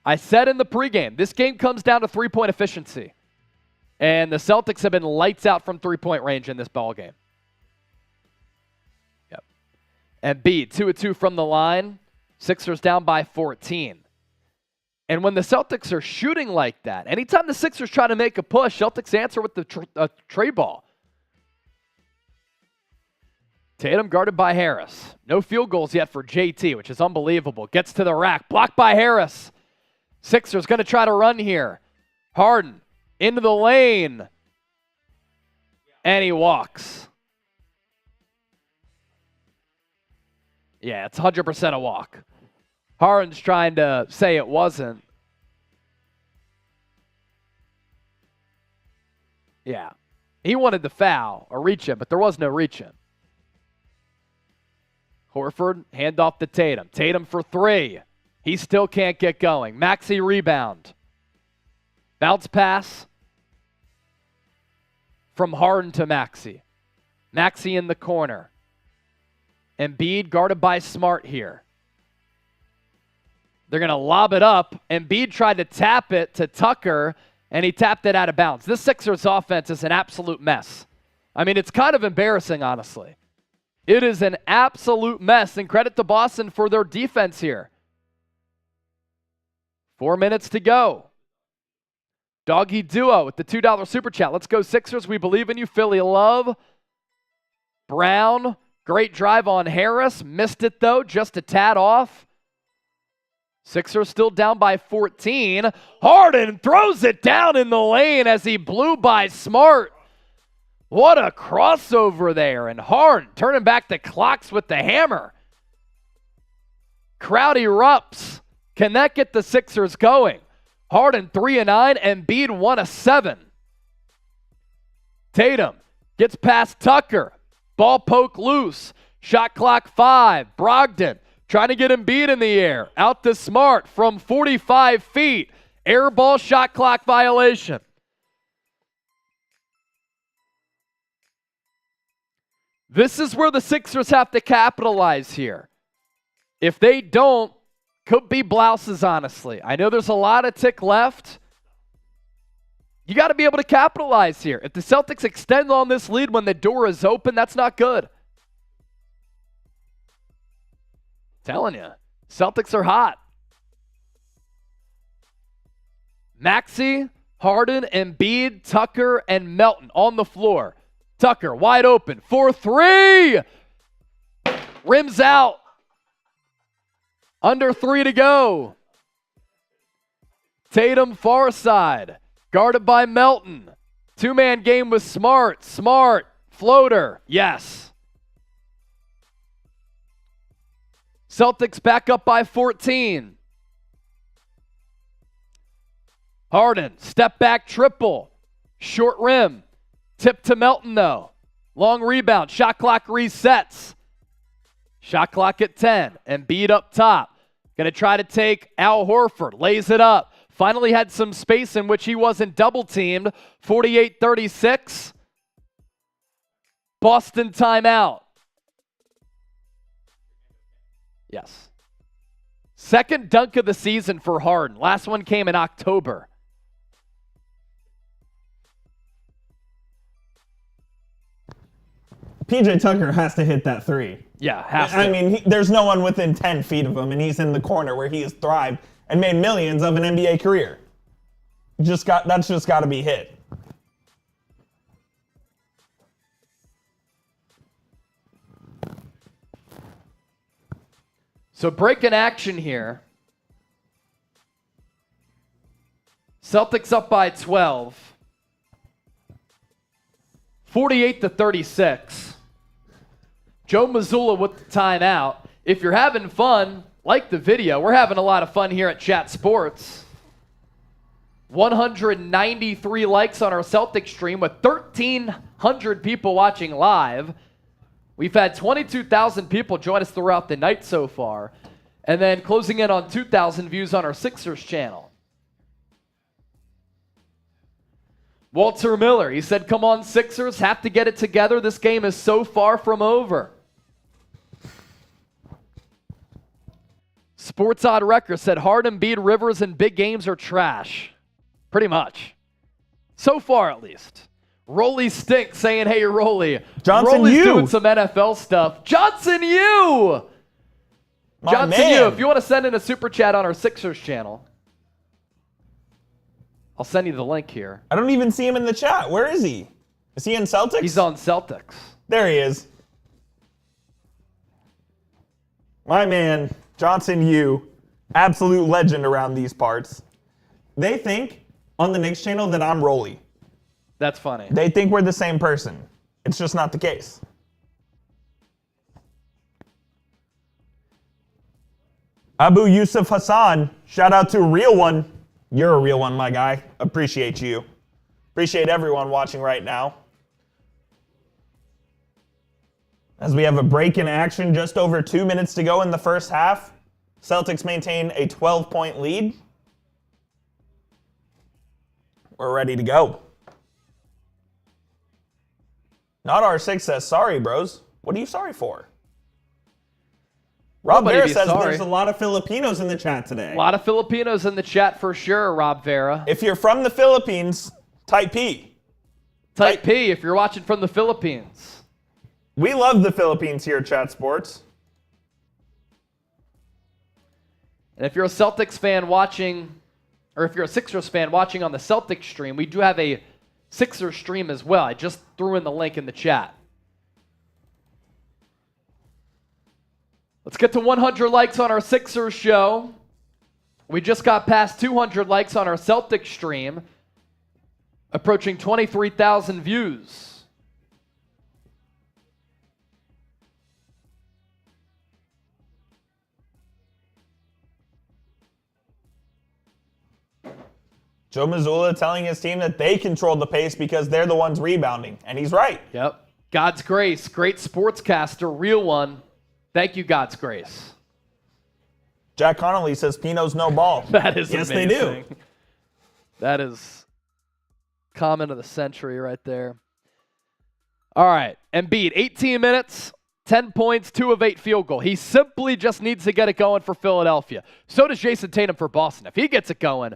I said in the pregame, this game comes down to three-point efficiency. And the Celtics have been lights out from three-point range in this ballgame. Yep. Embiid, 2 of 2 from the line. Sixers down by 14. And when the Celtics are shooting like that, anytime the Sixers try to make a push, Celtics answer with the tray ball. Tatum guarded by Harris. No field goals yet for JT, which is unbelievable. Gets to the rack. Blocked by Harris. Sixers going to try to run here. Harden into the lane. And he walks. Yeah, it's 100% a walk. Harden's trying to say it wasn't. Yeah. He wanted the foul, or reach in, but there was no reach in. Horford, hand off to Tatum. Tatum for 3. He still can't get going. Maxey rebound. Bounce pass from Harden to Maxey. Maxey in the corner. Embiid guarded by Smart here. They're going to lob it up. Embiid tried to tap it to Tucker, and he tapped it out of bounds. This Sixers offense is an absolute mess. I mean, it's kind of embarrassing, honestly. It is an absolute mess, and credit to Boston for their defense here. 4 minutes to go. Doggy Duo with the $2 super chat. Let's go Sixers. We believe in you. Philly love. Brown, great drive on Harris. Missed it, though, just a tad off. Sixers still down by 14. Harden throws it down in the lane as he blew by Smart. What a crossover there. And Harden turning back the clocks with the hammer. Crowd erupts. Can that get the Sixers going? Harden 3 of 9, Embiid 1 of 7. Tatum gets past Tucker. Ball poke loose. Shot clock 5. Brogdon trying to get Embiid in the air. Out to Smart from 45 feet. Air ball, shot clock violation. This is where the Sixers have to capitalize here. If they don't, could be blouses, honestly. I know there's a lot of tick left. You got to be able to capitalize here. If the Celtics extend on this lead when the door is open, that's not good. Telling you, Celtics are hot. Maxey, Harden, Embiid, Tucker, and Melton on the floor. Tucker wide open for 3. Rims out. Under 3 to go. Tatum far side. Guarded by Melton. 2-man game with Smart. Smart. Floater. Yes. Celtics back up by 14. Harden. Step back triple. Short rim. Tip to Melton, though. Long rebound. Shot clock resets. Shot clock at 10. Embiid up top. Going to try to take Al Horford. Lays it up. Finally had some space in which he wasn't double-teamed. 48-36. Boston timeout. Yes. Second dunk of the season for Harden. Last one came in October. PJ Tucker has to hit that 3. Yeah, has to. I mean, there's no one within 10 feet of him, and he's in the corner where he has thrived and made millions of an NBA career. That's just got to be hit. So breaking action here. Celtics up by 12. 48-36. Joe Mazzulla with the timeout. If you're having fun, like the video. We're having a lot of fun here at Chat Sports. 193 likes on our Celtics stream with 1,300 people watching live. We've had 22,000 people join us throughout the night so far. And then closing in on 2,000 views on our Sixers channel. Walter Miller, he said, come on, Sixers, have to get it together. This game is so far from over. Sports Odd Record said Harden, Embiid, Rivers, and big games are trash. Pretty much. So far, at least. Rolly Stink saying, hey, Rolly. Johnson, Rolly's you. doing some NFL stuff. Johnson, you. Johnson, you. If you want to send in a super chat on our Sixers channel, I'll send you the link here. I don't even see him in the chat. Where is he? Is he in Celtics? He's on Celtics. There he is. My man, Johnson Yu, absolute legend around these parts. They think on the Knicks channel that I'm Rolly. That's funny. They think we're the same person. It's just not the case. Abu Yusuf Hassan, shout out to Real One. You're a real one, my guy. Appreciate you. Appreciate everyone watching right now. As we have a break in action, just over 2 minutes to go in the first half. Celtics maintain a 12-point lead. We're ready to go. Not R6 says, sorry, bros. What are you sorry for? Rob Vera says there's a lot of Filipinos in the chat today. A lot of Filipinos in the chat for sure, Rob Vera. If you're from the Philippines, type P. Type P if you're watching from the Philippines. We love the Philippines here at Chat Sports. And if you're a Celtics fan watching, or if you're a Sixers fan watching on the Celtics stream, we do have a Sixers stream as well. I just threw in the link in the chat. Let's get to 100 likes on our Sixers show. We just got past 200 likes on our Celtics stream, approaching 23,000 views. Joe Mazzulla telling his team that they control the pace because they're the ones rebounding. And he's right. Yep. God's Grace, great sportscaster, real one. Thank you, God's Grace. Jack Connolly says Pino's no ball. That is yes, amazing. They do. That is comment of the century right there. All right, Embiid, 18 minutes, 10 points, 2 of 8 field goal. He simply just needs to get it going for Philadelphia. So does Jayson Tatum for Boston. If he gets it going,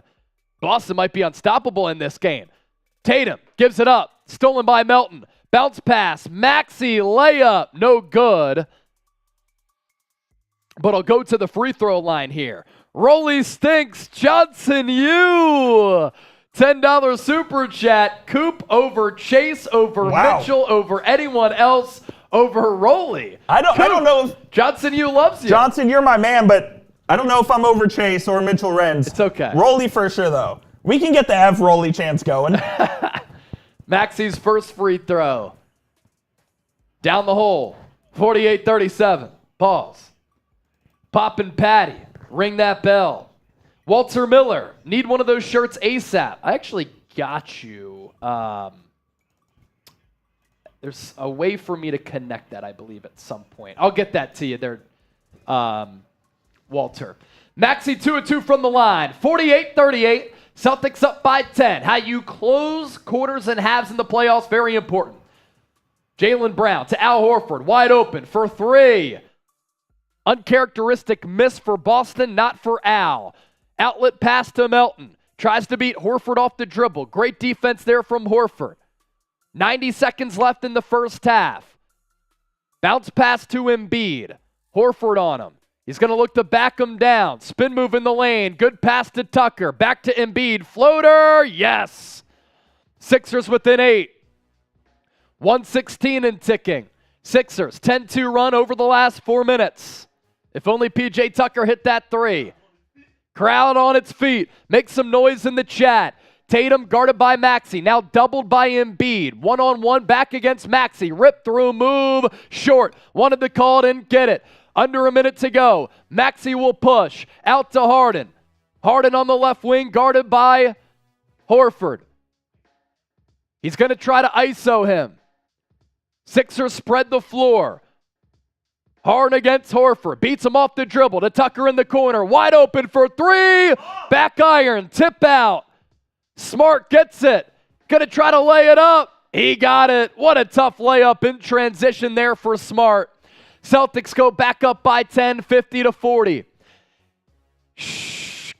Boston might be unstoppable in this game. Tatum gives it up, stolen by Melton. Bounce pass, Maxey layup, no good. But I'll go to the free throw line here. Rolly Stinks, Johnson, you. $10 super chat. Coop over Chase, over Mitchell, over anyone else, over Rolly. I don't know if Johnson, you loves you. Johnson, you're my man, but I don't know if I'm over Chase or Mitchell Renz. It's okay. Rolly for sure, though. We can get the F Rolly chance going. Maxey's first free throw. Down the hole. 48-37. Pause. Poppin' Patty. Ring that bell. Walter Miller. Need one of those shirts ASAP. I actually got you. There's a way for me to connect that, I believe, at some point. I'll get that to you there, Walter. Maxey 2 of 2 from the line. 48-38. Celtics up by 10. How you close quarters and halves in the playoffs, very important. Jaylen Brown to Al Horford. Wide open for 3. Uncharacteristic miss for Boston, not for Al. Outlet pass to Melton. Tries to beat Horford off the dribble. Great defense there from Horford. 90 seconds left in the first half. Bounce pass to Embiid. Horford on him. He's going to look to back him down. Spin move in the lane. Good pass to Tucker. Back to Embiid. Floater. Yes. Sixers within 8. 1:16 and ticking. Sixers 10-2 run over the last 4 minutes. If only PJ Tucker hit that 3. Crowd on its feet. Make some noise in the chat. Tatum guarded by Maxey. Now doubled by Embiid. One-on-one back against Maxey. Rip through, move, short. Wanted the call, didn't get it. Under a minute to go. Maxey will push. Out to Harden. Harden on the left wing, guarded by Horford. He's going to try to ISO him. Sixers spread the floor. Harden against Horford. Beats him off the dribble to Tucker in the corner. Wide open for three. Back iron. Tip out. Smart gets it. Going to try to lay it up. He got it. What a tough layup in transition there for Smart. Celtics go back up by 10, 50-40.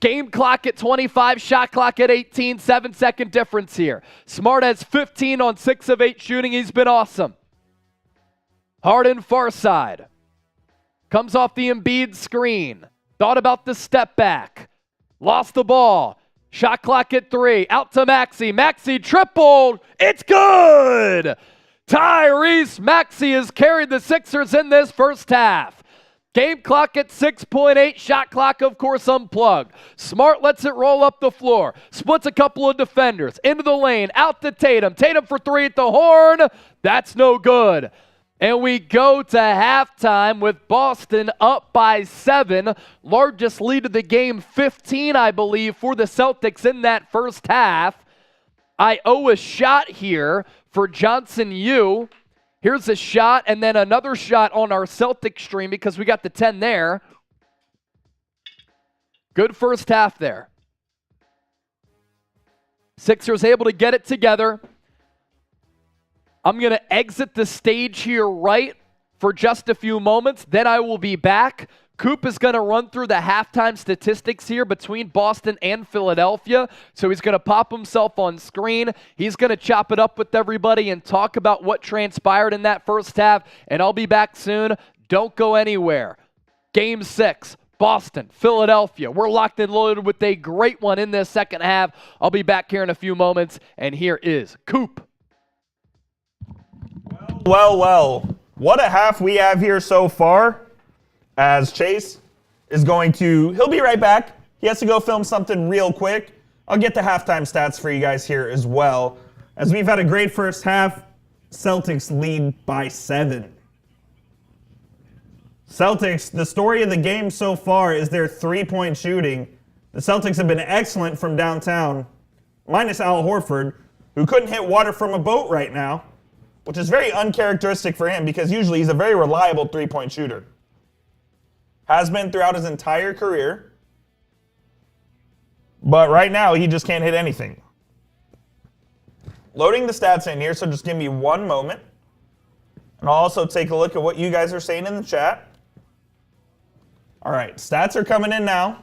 Game clock at 25, shot clock at 18, 7-second difference here. Smart has 15 on 6 of 8 shooting. He's been awesome. Harden far side. Comes off the Embiid screen. Thought about the step back. Lost the ball. Shot clock at 3. Out to Maxey. Maxey tripled. It's good! Tyrese Maxey has carried the Sixers in this first half. Game clock at 6.8. Shot clock, of course, unplugged. Smart lets it roll up the floor. Splits a couple of defenders. Into the lane. Out to Tatum. Tatum for 3 at the horn. That's no good. And we go to halftime with Boston up by 7. Largest lead of the game, 15, I believe, for the Celtics in that first half. I owe a shot here for Johnson Yu. Here's a shot, and then another shot on our Celtic stream because we got the 10 there. Good first half there. Sixers able to get it together. I'm going to exit the stage here right for just a few moments. Then I will be back. Coop is going to run through the halftime statistics here between Boston and Philadelphia. So he's going to pop himself on screen. He's going to chop it up with everybody and talk about what transpired in that first half. And I'll be back soon. Don't go anywhere. Game 6. Boston, Philadelphia. We're locked and loaded with a great one in this second half. I'll be back here in a few moments. And here is Coop. Well, what a half we have here so far, as Chase is he'll be right back. He has to go film something real quick. I'll get the halftime stats for you guys here as well. As we've had a great first half, Celtics lead by 7. Celtics, the story of the game so far is their 3-point shooting. The Celtics have been excellent from downtown, minus Al Horford, who couldn't hit water from a boat right now, which is very uncharacteristic for him because usually he's a very reliable 3-point shooter. Has been throughout his entire career, but right now he just can't hit anything. Loading the stats in here, so just give me one moment. And I'll also take a look at what you guys are saying in the chat. All right, stats are coming in now.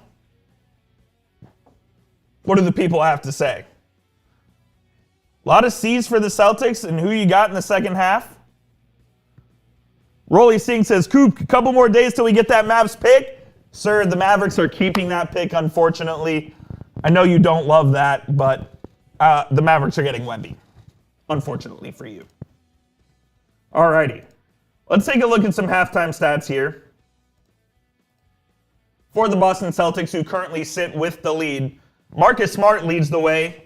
What do the people have to say? A lot of C's for the Celtics, and who you got in the second half? Rolly Singh says, Coop, a couple more days till we get that Mavs pick. Sir, the Mavericks are keeping that pick, unfortunately. I know you don't love that, but the Mavericks are getting Wemby, unfortunately for you. Alrighty, let's take a look at some halftime stats here. For the Boston Celtics, who currently sit with the lead, Marcus Smart leads the way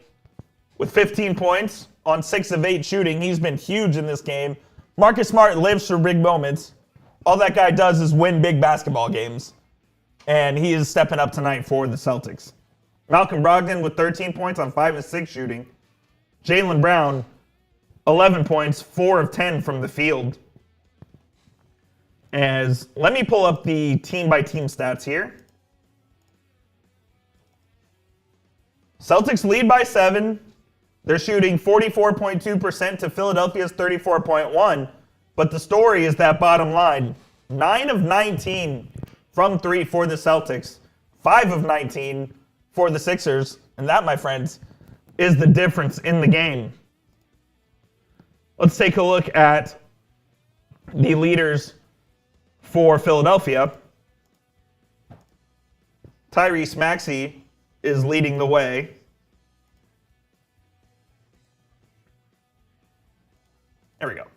with 15 points on 6 of 8 shooting. He's been huge in this game. Marcus Smart lives for big moments. All that guy does is win big basketball games. And he is stepping up tonight for the Celtics. Malcolm Brogdon with 13 points on 5 of 6 shooting. Jaylen Brown, 11 points, 4 of 10 from the field. Let me pull up the team-by-team stats here. Celtics lead by 7. They're shooting 44.2% to Philadelphia's 34.1%. But the story is that bottom line. 9 of 19 from 3 for the Celtics. 5 of 19 for the Sixers. And that, my friends, is the difference in the game. Let's take a look at the leaders for Philadelphia. Tyrese Maxey is leading the way. There we go.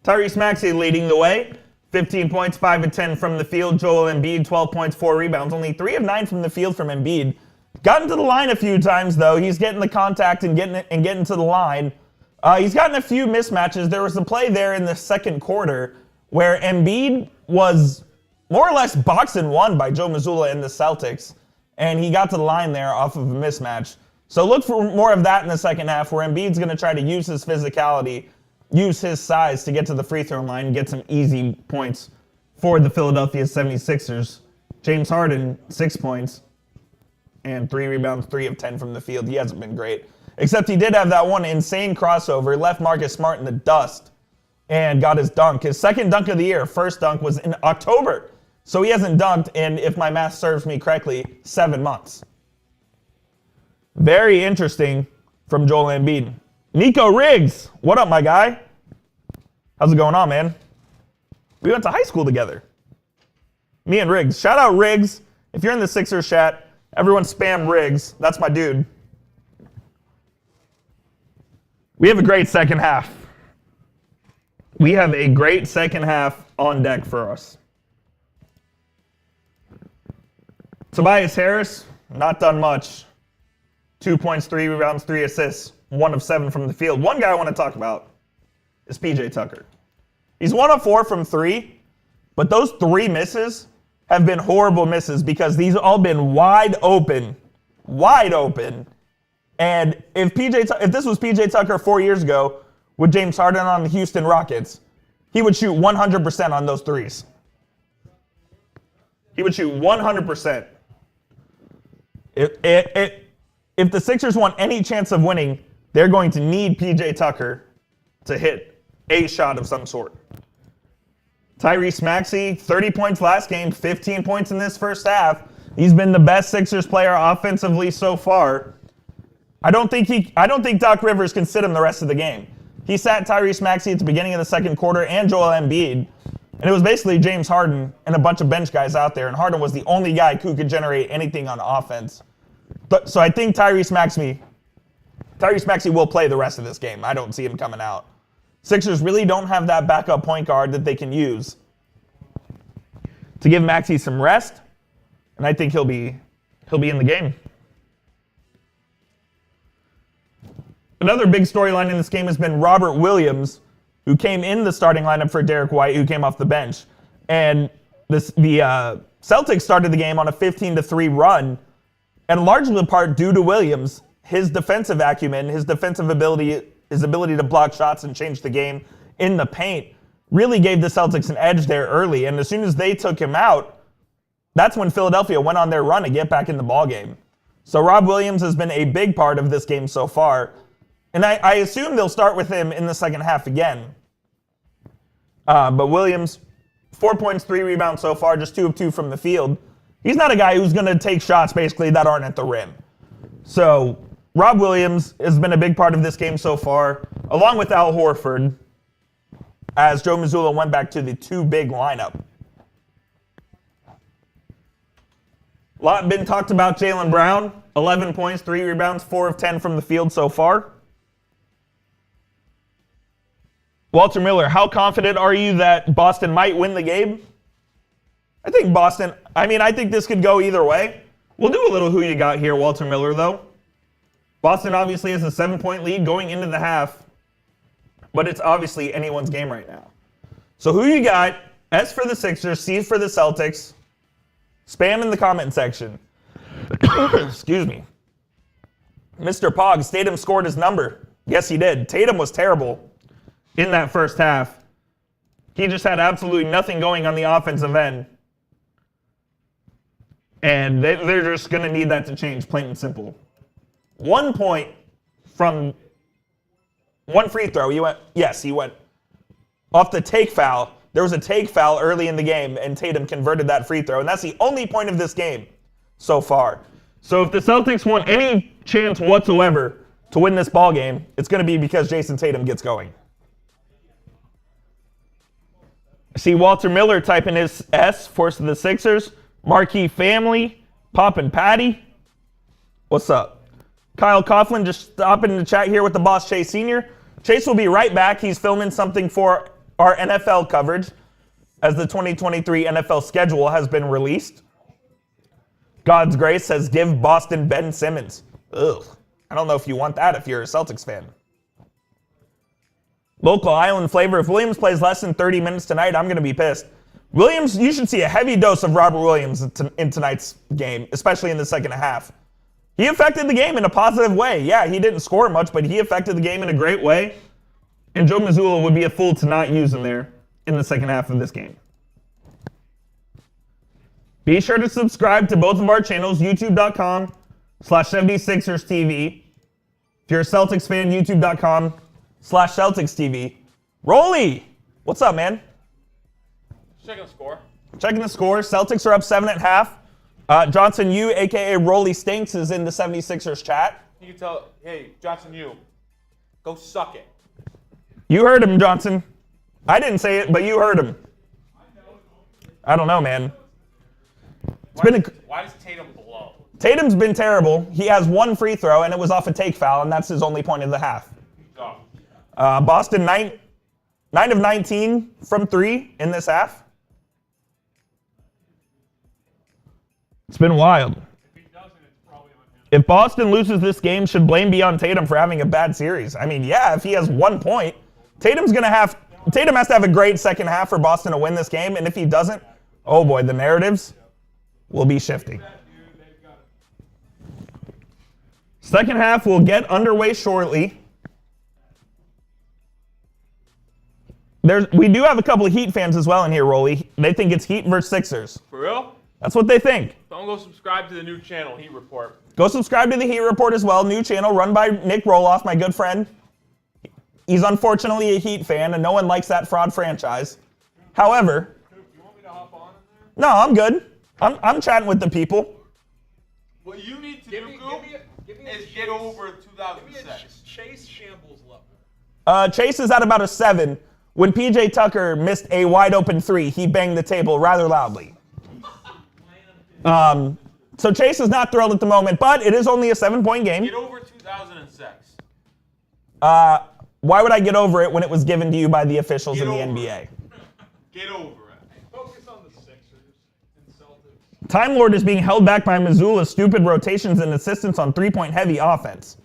Tyrese Maxey leading the way. 15 points, 5 of 10 from the field. Joel Embiid, 12 points, 4 rebounds. Only 3 of 9 from the field from Embiid. Gotten to the line a few times, though. He's getting the contact and getting to the line. He's gotten a few mismatches. There was a play there in the second quarter where Embiid was more or less boxed and won by Joe Mazzulla and the Celtics, and he got to the line there off of a mismatch. So look for more of that in the second half, where Embiid's going to try to use his physicality, use his size to get to the free throw line and get some easy points for the Philadelphia 76ers. James Harden, 6 points and 3 rebounds, 3 of 10 from the field. He hasn't been great. Except he did have that one insane crossover, left Marcus Smart in the dust, and got his dunk. His second dunk of the year. First dunk was in October. So he hasn't dunked in, if my math serves me correctly, 7 months. Very interesting from Joel Embiid. Nico Riggs, what up, my guy? How's it going on, man? We went to high school together. Me and Riggs. Shout out Riggs. If you're in the Sixers chat, everyone spam Riggs. That's my dude. We have a great second half. We have a great second half on deck for us. Tobias Harris, not done much. 2 points, 3 rebounds, 3 assists, 1 of 7 from the field. One guy I want to talk about is PJ Tucker. He's 1 of 4 from 3, but those 3 misses have been horrible misses because these have all been wide open. And if this was PJ Tucker 4 years ago with James Harden on the Houston Rockets, he would shoot 100% on those threes. He would shoot 100%. If the Sixers want any chance of winning, they're going to need PJ Tucker to hit a shot of some sort. Tyrese Maxey, 30 points last game, 15 points in this first half. He's been the best Sixers player offensively so far. I don't think Doc Rivers can sit him the rest of the game. He sat Tyrese Maxey at the beginning of the second quarter and Joel Embiid, and it was basically James Harden and a bunch of bench guys out there, and Harden was the only guy who could generate anything on offense. So I think Tyrese Maxey will play the rest of this game. I don't see him coming out. Sixers really don't have that backup point guard that they can use to give Maxey some rest, and I think he'll be in the game. Another big storyline in this game has been Robert Williams, who came in the starting lineup for Derek White, who came off the bench. And the Celtics started the game on a 15-3 run, and largely in part due to Williams, his defensive acumen, his defensive ability, his ability to block shots and change the game in the paint really gave the Celtics an edge there early. And as soon as they took him out, that's when Philadelphia went on their run to get back in the ballgame. So Rob Williams has been a big part of this game so far. And I assume they'll start with him in the second half again. But Williams, 4 points, 3 rebounds so far, just 2 of 2 from the field. He's not a guy who's going to take shots, basically, that aren't at the rim. So Rob Williams has been a big part of this game so far, along with Al Horford, as Joe Mazzulla went back to the 2-big lineup. A lot been talked about Jaylen Brown, 11 points, 3 rebounds, 4 of 10 from the field so far. Walter Miller, how confident are you that Boston might win the game? I think this could go either way. We'll do a little who you got here, Walter Miller, though. Boston obviously has a 7-point lead going into the half, but it's obviously anyone's game right now. So who you got? S for the Sixers, C for the Celtics. Spam in the comment section. Excuse me. Mr. Pog, Tatum scored his number. Yes, he did. Tatum was terrible in that first half. He just had absolutely nothing going on the offensive end. And they're just going to need that to change, plain and simple. 1 point from one free throw. He went off the take foul. There was a take foul early in the game, and Tatum converted that free throw. And that's the only point of this game so far. So if the Celtics want any chance whatsoever to win this ball game, it's going to be because Jayson Tatum gets going. I see Walter Miller typing his S for the Sixers. Marquee Family, Pop and Patty. What's up? Kyle Coughlin just stopping in the chat here with the boss Chase Sr. Chase will be right back. He's filming something for our NFL coverage as the 2023 NFL schedule has been released. God's Grace says, give Boston Ben Simmons. Ugh. I don't know if you want that if you're a Celtics fan. Local Island Flavor, if Williams plays less than 30 minutes tonight, I'm going to be pissed. Williams, you should see a heavy dose of Robert Williams in tonight's game, especially in the second half. He affected the game in a positive way. Yeah, he didn't score much, but he affected the game in a great way. And Joe Mazzulla would be a fool to not use him there in the second half of this game. Be sure to subscribe to both of our channels, youtube.com/76erstv. If you're a Celtics fan, youtube.com/CelticsTV. Rolly, what's up, man? Checking the score. Checking the score. Celtics are up 7.5. Johnson Yu, a.k.a. Rolly Stinks, is in the 76ers chat. You can tell, hey, Johnson, you, go suck it. You heard him, Johnson. I didn't say it, but you heard him. I don't know, man. Why does Tatum blow? Tatum's been terrible. He has one free throw, and it was off a take foul, and that's his only point of the half. Oh. Boston, 9 of 19 from 3 in this half. It's been wild. If Boston loses this game, should blame be on Tatum for having a bad series? I mean, yeah, if he has 1 point, Tatum has to have a great second half for Boston to win this game, and if he doesn't, oh boy, the narratives will be shifting. Second half will get underway shortly. We do have a couple of Heat fans as well in here, Rolly. They think it's Heat versus Sixers. For real? That's what they think. Don't go subscribe to the new channel, Heat Report. Go subscribe to the Heat Report as well. New channel run by Nick Roloff, my good friend. He's unfortunately a Heat fan, and no one likes that fraud franchise. However, You want me to hop on in there? no, I'm good. I'm chatting with the people. What you need to do, is get over 2006. Chase shambles level. Chase is at about a 7. When PJ Tucker missed a wide open 3, he banged the table rather loudly. So Chase is not thrilled at the moment, but it is only a 7-point game. Get over 2006. Why would I get over it when it was given to you by the officials in the NBA? Get over it. Focus on the Sixers and Celtics. Time Lord is being held back by Missoula's stupid rotations and assistance on 3-point heavy offense.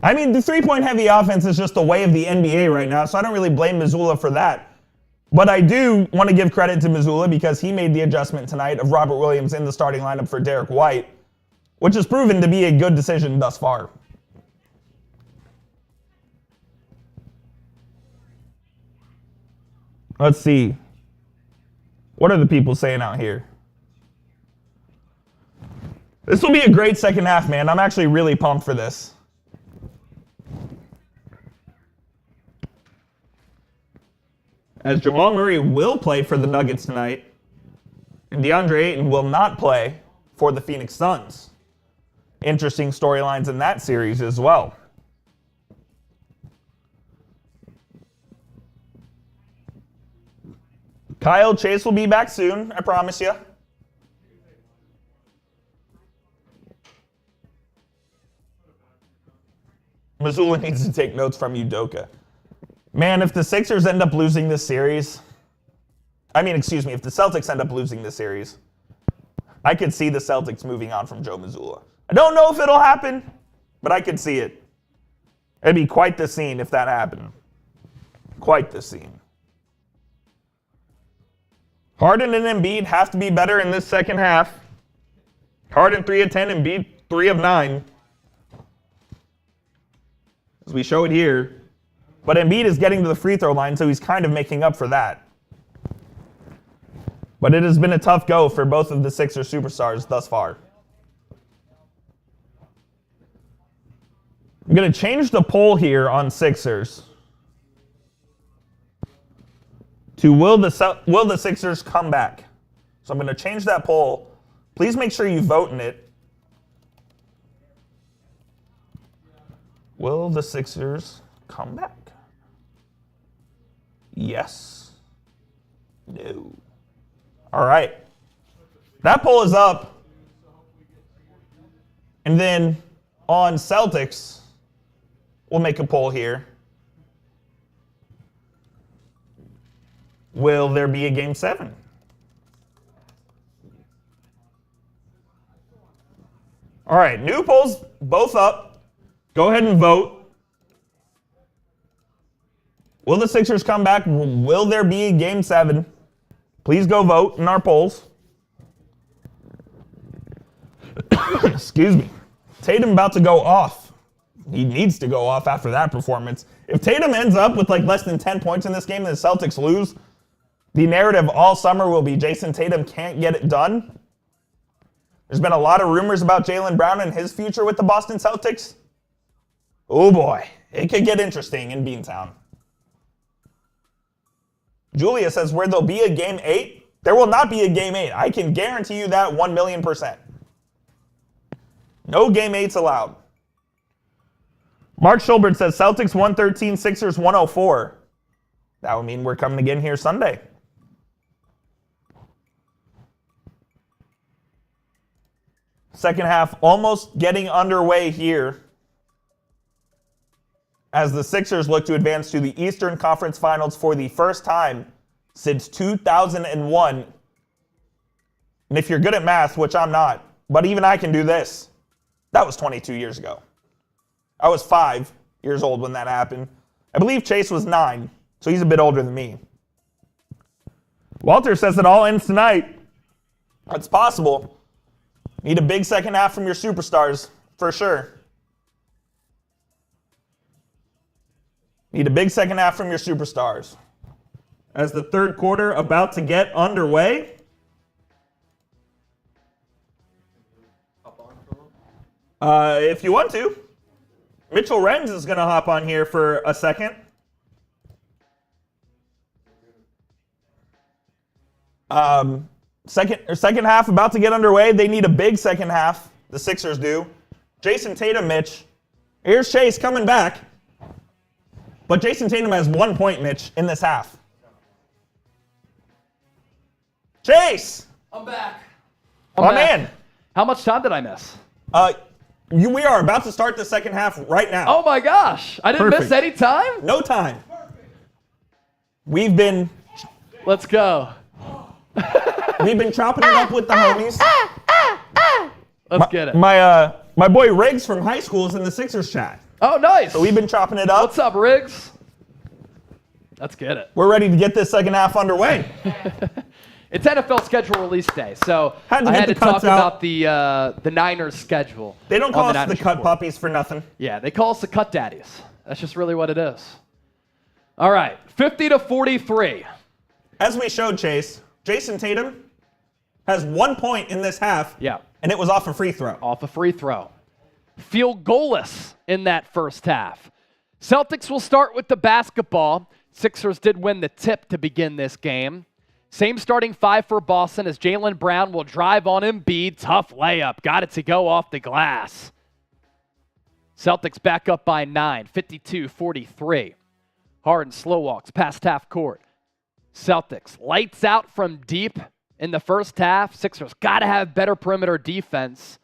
I mean, the 3-point heavy offense is just the way of the NBA right now, so I don't really blame Missoula for that. But I do want to give credit to Missoula because he made the adjustment tonight of Robert Williams in the starting lineup for Derek White, which has proven to be a good decision thus far. Let's see. What are the people saying out here? This will be a great second half, man. I'm actually really pumped for this. As Jamal Murray will play for the Nuggets tonight, and DeAndre Ayton will not play for the Phoenix Suns. Interesting storylines in that series as well. Kyle, Chase will be back soon, I promise you. Missoula needs to take notes from Udoka. Man, if the Sixers end up losing this series, if the Celtics end up losing this series, I could see the Celtics moving on from Joe Missoula. I don't know if it'll happen, but I could see it. It'd be quite the scene if that happened. Quite the scene. Harden and Embiid have to be better in this second half. Harden 3 of 10, Embiid 3 of 9. As we show it here. But Embiid is getting to the free throw line, so he's kind of making up for that. But it has been a tough go for both of the Sixers superstars thus far. I'm going to change the poll here on Sixers to will the Sixers come back? So I'm going to change that poll. Please make sure you vote in it. Will the Sixers come back? Yes. No. All right. That poll is up. And then on Celtics, we'll make a poll here. Will there be a Game 7? All right, new polls both up. Go ahead and vote. Will the Sixers come back? Will there be a Game 7? Please go vote in our polls. Excuse me. Tatum about to go off. He needs to go off after that performance. If Tatum ends up with like less than 10 points in this game and the Celtics lose, The narrative all summer will be Jayson Tatum can't get it done. There's been a lot of rumors about Jaylen Brown and his future with the Boston Celtics. Oh boy, it could get interesting in Beantown. Julia says, where there'll be a Game 8, there will not be a Game 8. I can guarantee you that 1,000,000%. No Game 8s allowed. Mark Schulbert says, Celtics 113, Sixers 104. That would mean we're coming again here Sunday. Second half almost getting underway here as the Sixers look to advance to the Eastern Conference Finals for the first time since 2001. And if you're good at math, which I'm not, but even I can do this, that was 22 years ago. I was 5 years old when that happened. I believe Chase was 9, so he's a bit older than me. Walter says it all ends tonight. It's possible. Need a big second half from your superstars, for sure. Need a big second half from your superstars. As the third quarter about to get underway. If you want to. Mitchell Renz is going to hop on here for a second. Second half about to get underway. They need a big second half. The Sixers do. Jayson Tatum, Mitch. Here's Chase coming back. But Jayson Tatum has 1 point, Mitch, in this half. Chase! I'm back. My man. How much time did I miss? We are about to start the second half right now. Oh my gosh. I didn't miss any time? No time. We've been Let's go. chopping it up with the homies. Let's get it. My boy Riggs from high school is in the Sixers chat. Oh, nice. So we've been chopping it up. What's up, Riggs? Let's get it. We're ready to get this second half underway. It's NFL schedule release day, so I had to talk about the Niners schedule. They don't call us the cut report. puppies for nothing. Yeah, they call us the cut daddies. That's just really what it is. All right, 50-43. As we showed, Chase, Jayson Tatum has 1 point in this half. Yeah. And it was off a free throw. Off a free throw. Field goalless in that first half. Celtics will start with the basketball. Sixers did win the tip to begin this game. Same starting five for Boston as Jaylen Brown will drive on Embiid. Tough layup. Got it to go off the glass. Celtics back up by 9, 52-43. Harden slow walks past half court. Celtics lights out from deep in the first half. Sixers got to have better perimeter defense.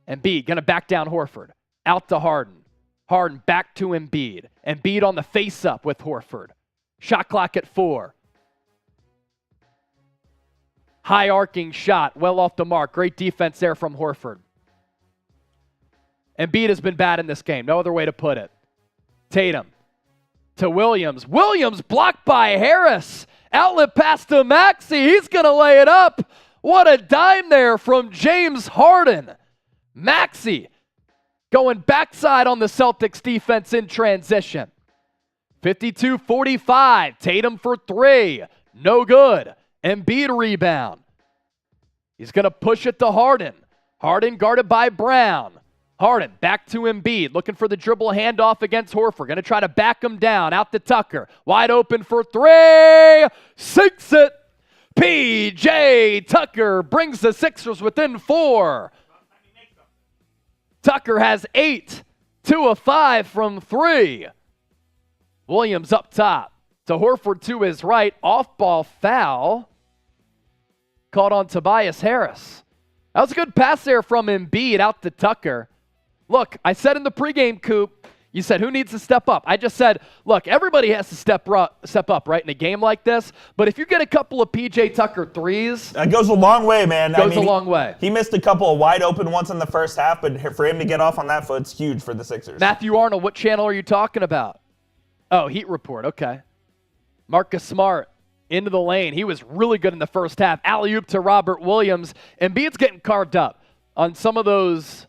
Embiid going to back down Horford. Out to Harden. Harden back to Embiid. Embiid on the face-up with Horford. Shot clock at 4. High arcing shot, well off the mark. Great defense there from Horford. Embiid has been bad in this game. No other way to put it. Tatum to Williams. Williams blocked by Harris. Outlet pass to Maxey. He's going to lay it up. What a dime there from James Harden. Maxey going backside on the Celtics defense in transition. 52-45. Tatum for 3. No good. Embiid rebound. He's going to push it to Harden. Harden guarded by Brown. Harden back to Embiid, looking for the dribble handoff against Horford. Going to try to back him down. Out to Tucker. Wide open for 3. Sinks it. P.J. Tucker brings the Sixers within 4. Tucker has 8. 2 of 5 from 3. Williams up top. To Horford to his right. Off-ball foul. Called on Tobias Harris. That was a good pass there from Embiid out to Tucker. Look, I said in the pregame coop, you said, who needs to step up? I just said, look, everybody has to step up, right, in a game like this. But if you get a couple of P.J. Tucker threes. That goes a long way, man. Goes a long way. He missed a couple of wide open ones in the first half, but for him to get off on that foot, it's huge for the Sixers. Matthew Arnold, what channel are you talking about? Oh, Heat Report, okay. Marcus Smart into the lane. He was really good in the first half. Alley-oop to Robert Williams. Embiid's getting carved up on some of those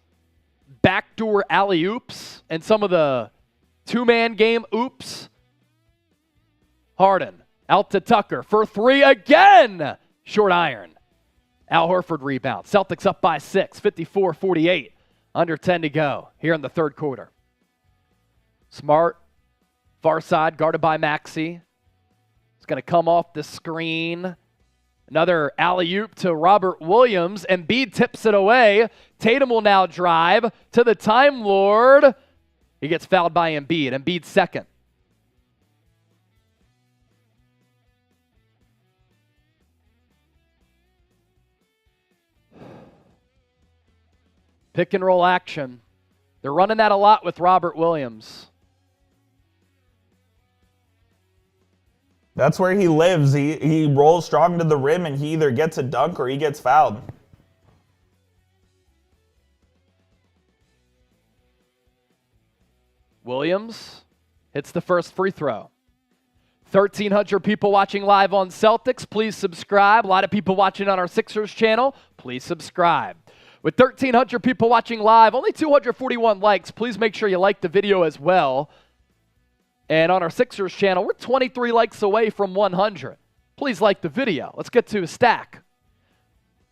backdoor alley-oops and some of the two-man game oops. Harden Out to Tucker for three again. Short iron. Al Horford rebound. Celtics up by 6, 54-48. Under 10 to go here in the third quarter. Smart, far side, guarded by Maxey. It's going to come off the screen. Another alley-oop to Robert Williams. Embiid tips it away. Tatum will now drive to the Time Lord. He gets fouled by Embiid. Embiid's second. Pick and roll action. They're running that a lot with Robert Williams. That's where he lives. He rolls strong to the rim, and he either gets a dunk or he gets fouled. Williams hits the first free throw. 1,300 people watching live on Celtics. Please subscribe. A lot of people watching on our Sixers channel. Please subscribe. With 1,300 people watching live, only 241 likes. Please make sure you like the video as well. And on our Sixers channel, we're 23 likes away from 100. Please like the video. Let's get to a stack.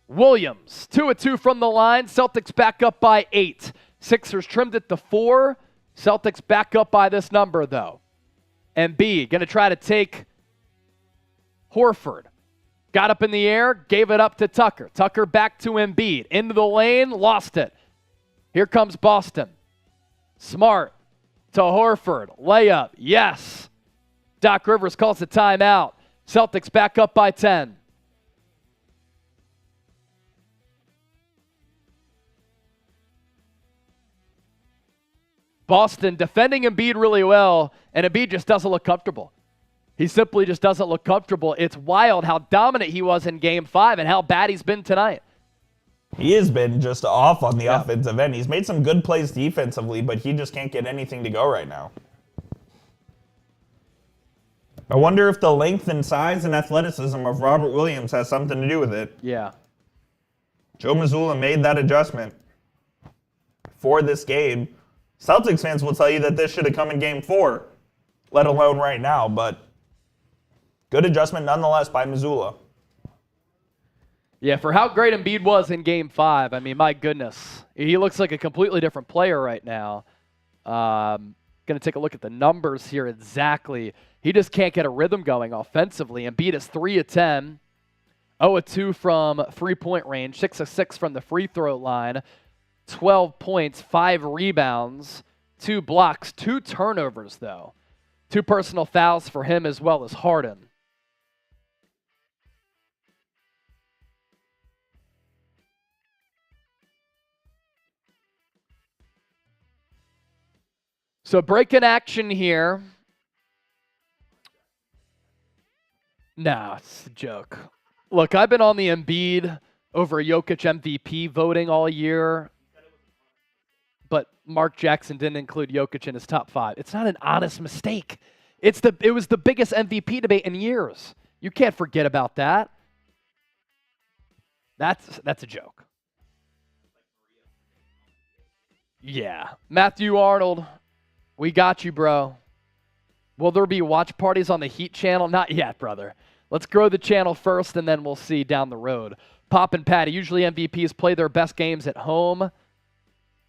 Williams, 2 of 2 from the line. Celtics back up by 8. Sixers trimmed it to 4. Celtics back up by this number, though. Embiid going to try to take Horford. Got up in the air, gave it up to Tucker. Tucker back to Embiid. Into the lane, lost it. Here comes Boston. Smart to Horford. Layup, yes. Doc Rivers calls a timeout. Celtics back up by 10. Boston defending Embiid really well, and Embiid just doesn't look comfortable. He simply just doesn't look comfortable. It's wild how dominant he was in Game 5 and how bad he's been tonight. He has been just off on the offensive end. He's made some good plays defensively, but he just can't get anything to go right now. I wonder if the length and size and athleticism of Robert Williams has something to do with it. Yeah. Joe Mazzulla made that adjustment for this game. Celtics fans will tell you that this should have come in Game 4, let alone right now, but good adjustment nonetheless by Mazzulla. Yeah, for how great Embiid was in Game 5, I mean, my goodness. He looks like a completely different player right now. Going to take a look at the numbers here exactly. He just can't get a rhythm going offensively. Embiid is 3 of 10, 0 of 2 from three-point range, 6 of 6 from the free throw line, 12 points, 5 rebounds, 2 blocks, 2 turnovers, though. 2 personal fouls for him as well as Harden. So break-in action here. No, it's a joke. Look, I've been on the Embiid over Jokic MVP voting all year, but Mark Jackson didn't include Jokic in his top 5. It's not an honest mistake. It was the biggest MVP debate in years. You can't forget about that. That's a joke. Yeah. Matthew Arnold, we got you, bro. Will there be watch parties on the Heat channel? Not yet, brother. Let's grow the channel first, and then we'll see down the road. Pop and Patty, usually MVPs play their best games at home.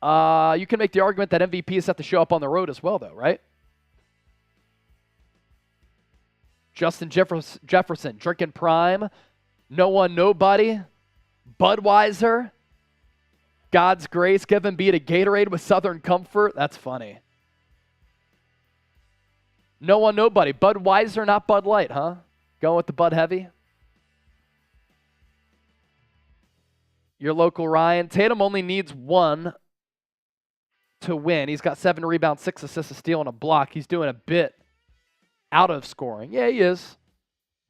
You can make the argument that MVPs have to show up on the road as well, though, right? Justin Jefferson, drinking prime. No one, nobody. Budweiser. God's grace, give Embiid a Gatorade with Southern Comfort. That's funny. No one, nobody. Budweiser, not Bud Light, huh? Going with the Bud Heavy. Your local Ryan. Tatum only needs 1 to win. He's got 7 rebounds, 6 assists, a steal, and a block. He's doing a bit out of scoring. Yeah, he is.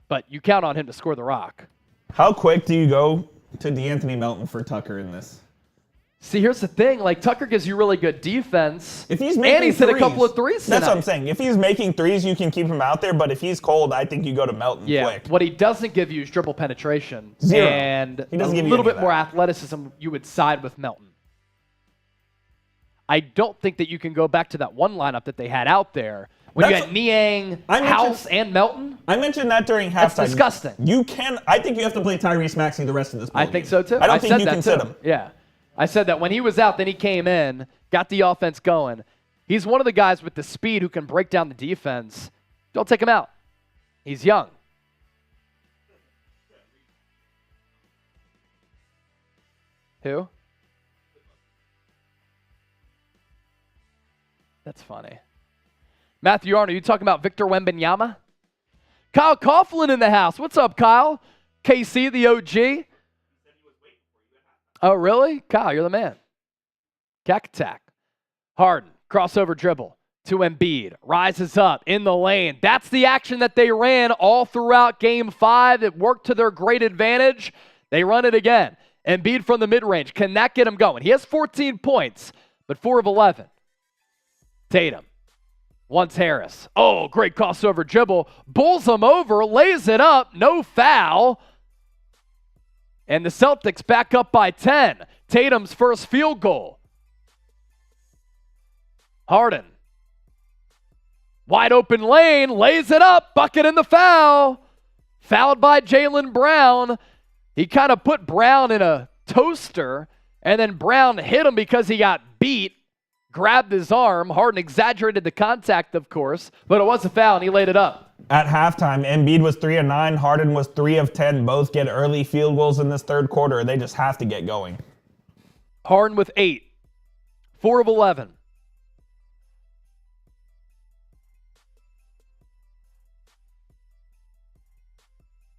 But you count on him to score the rock. How quick do you go to DeAnthony Melton for Tucker in this? See, here's the thing. Like, Tucker gives you really good defense. If he's making and he's hit a couple of threes tonight. That's what I'm saying. If he's making threes, you can keep him out there. But if he's cold, I think you go to Melton quick. What he doesn't give you is dribble penetration. 0. And he doesn't a give you little any bit of more that. athleticism, you would side with Melton. I don't think that you can go back to that one lineup that they had out there When you got Niang, House, and Melton? I mentioned that during halftime. That's disgusting. I think you have to play Tyrese Maxey the rest of this ball I think so too. I don't think you can sit him. Yeah. I said that when he was out, then he came in, got the offense going. He's one of the guys with the speed who can break down the defense. Don't take him out. He's young. Who? That's funny. Matthew Arnold, you talking about Victor Wembanyama? Kyle Coughlin in the house. What's up, Kyle? KC, the OG. Oh, really? Kyle, you're the man. Cack attack. Harden, crossover dribble to Embiid. Rises up in the lane. That's the action that they ran all throughout Game 5. It worked to their great advantage. They run it again. Embiid from the mid-range. Can that get him going? He has 14 points, but 4 of 11. Tatum wants Harris. Oh, great crossover dribble. Bulls him over, lays it up. No foul. And the Celtics back up by 10. Tatum's first field goal. Harden. Wide open lane, lays it up, bucket in the foul. Fouled by Jaylen Brown. He kind of put Brown in a toaster, and then Brown hit him because he got beat, grabbed his arm. Harden exaggerated the contact, of course, but it was a foul, and he laid it up. At halftime, Embiid was 3 of 9. Harden was 3 of 10. Both get early field goals in this third quarter. They just have to get going. Harden with 8. 4 of 11.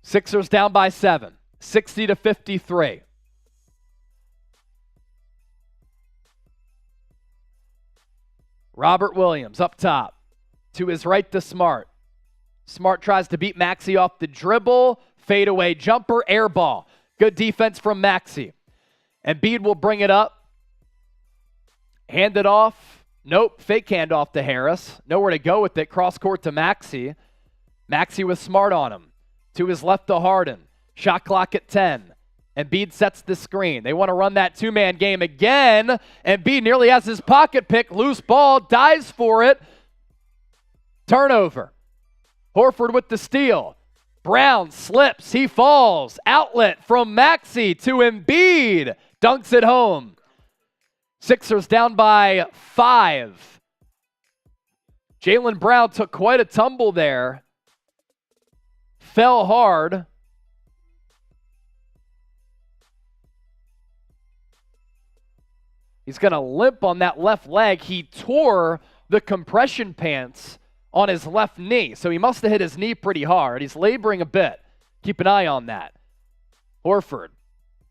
Sixers down by 7. 60-53. Robert Williams up top. To his right to Smart. Smart tries to beat Maxey off the dribble. Fadeaway jumper, air ball. Good defense from Maxey. Embiid will bring it up. Hand it off. Nope, fake handoff to Harris. Nowhere to go with it. Cross court to Maxey. Maxey with Smart on him. To his left to Harden. Shot clock at 10. Embiid sets the screen. They want to run that two-man game again. Embiid nearly has his pocket pick. Loose ball. Dives for it. Turnover. Horford with the steal. Brown slips. He falls. Outlet from Maxey to Embiid. Dunks it home. Sixers down by 5. Jaylen Brown took quite a tumble there. Fell hard. He's going to limp on that left leg. He tore the compression pants on his left knee, so he must have hit his knee pretty hard. He's laboring a bit. Keep an eye on that. Horford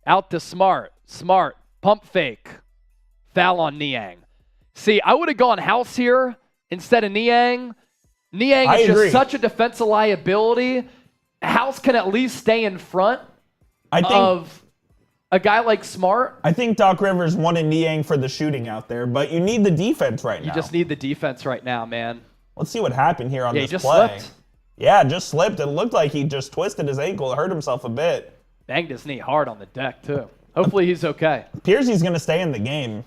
out to Smart. Smart, pump fake. Foul on Niang. See, I would have gone House here instead of Niang. Niang is just such a defensive liability. House can at least stay in front of a guy like Smart. I think Doc Rivers wanted Niang for the shooting out there, but you need the defense right now. You just need the defense right now, man. Let's see what happened here on this he just play. Slipped. Yeah, just slipped. It looked like he just twisted his ankle, hurt himself a bit. Banged his knee hard on the deck, too. Hopefully he's okay. Appears he's going to stay in the game.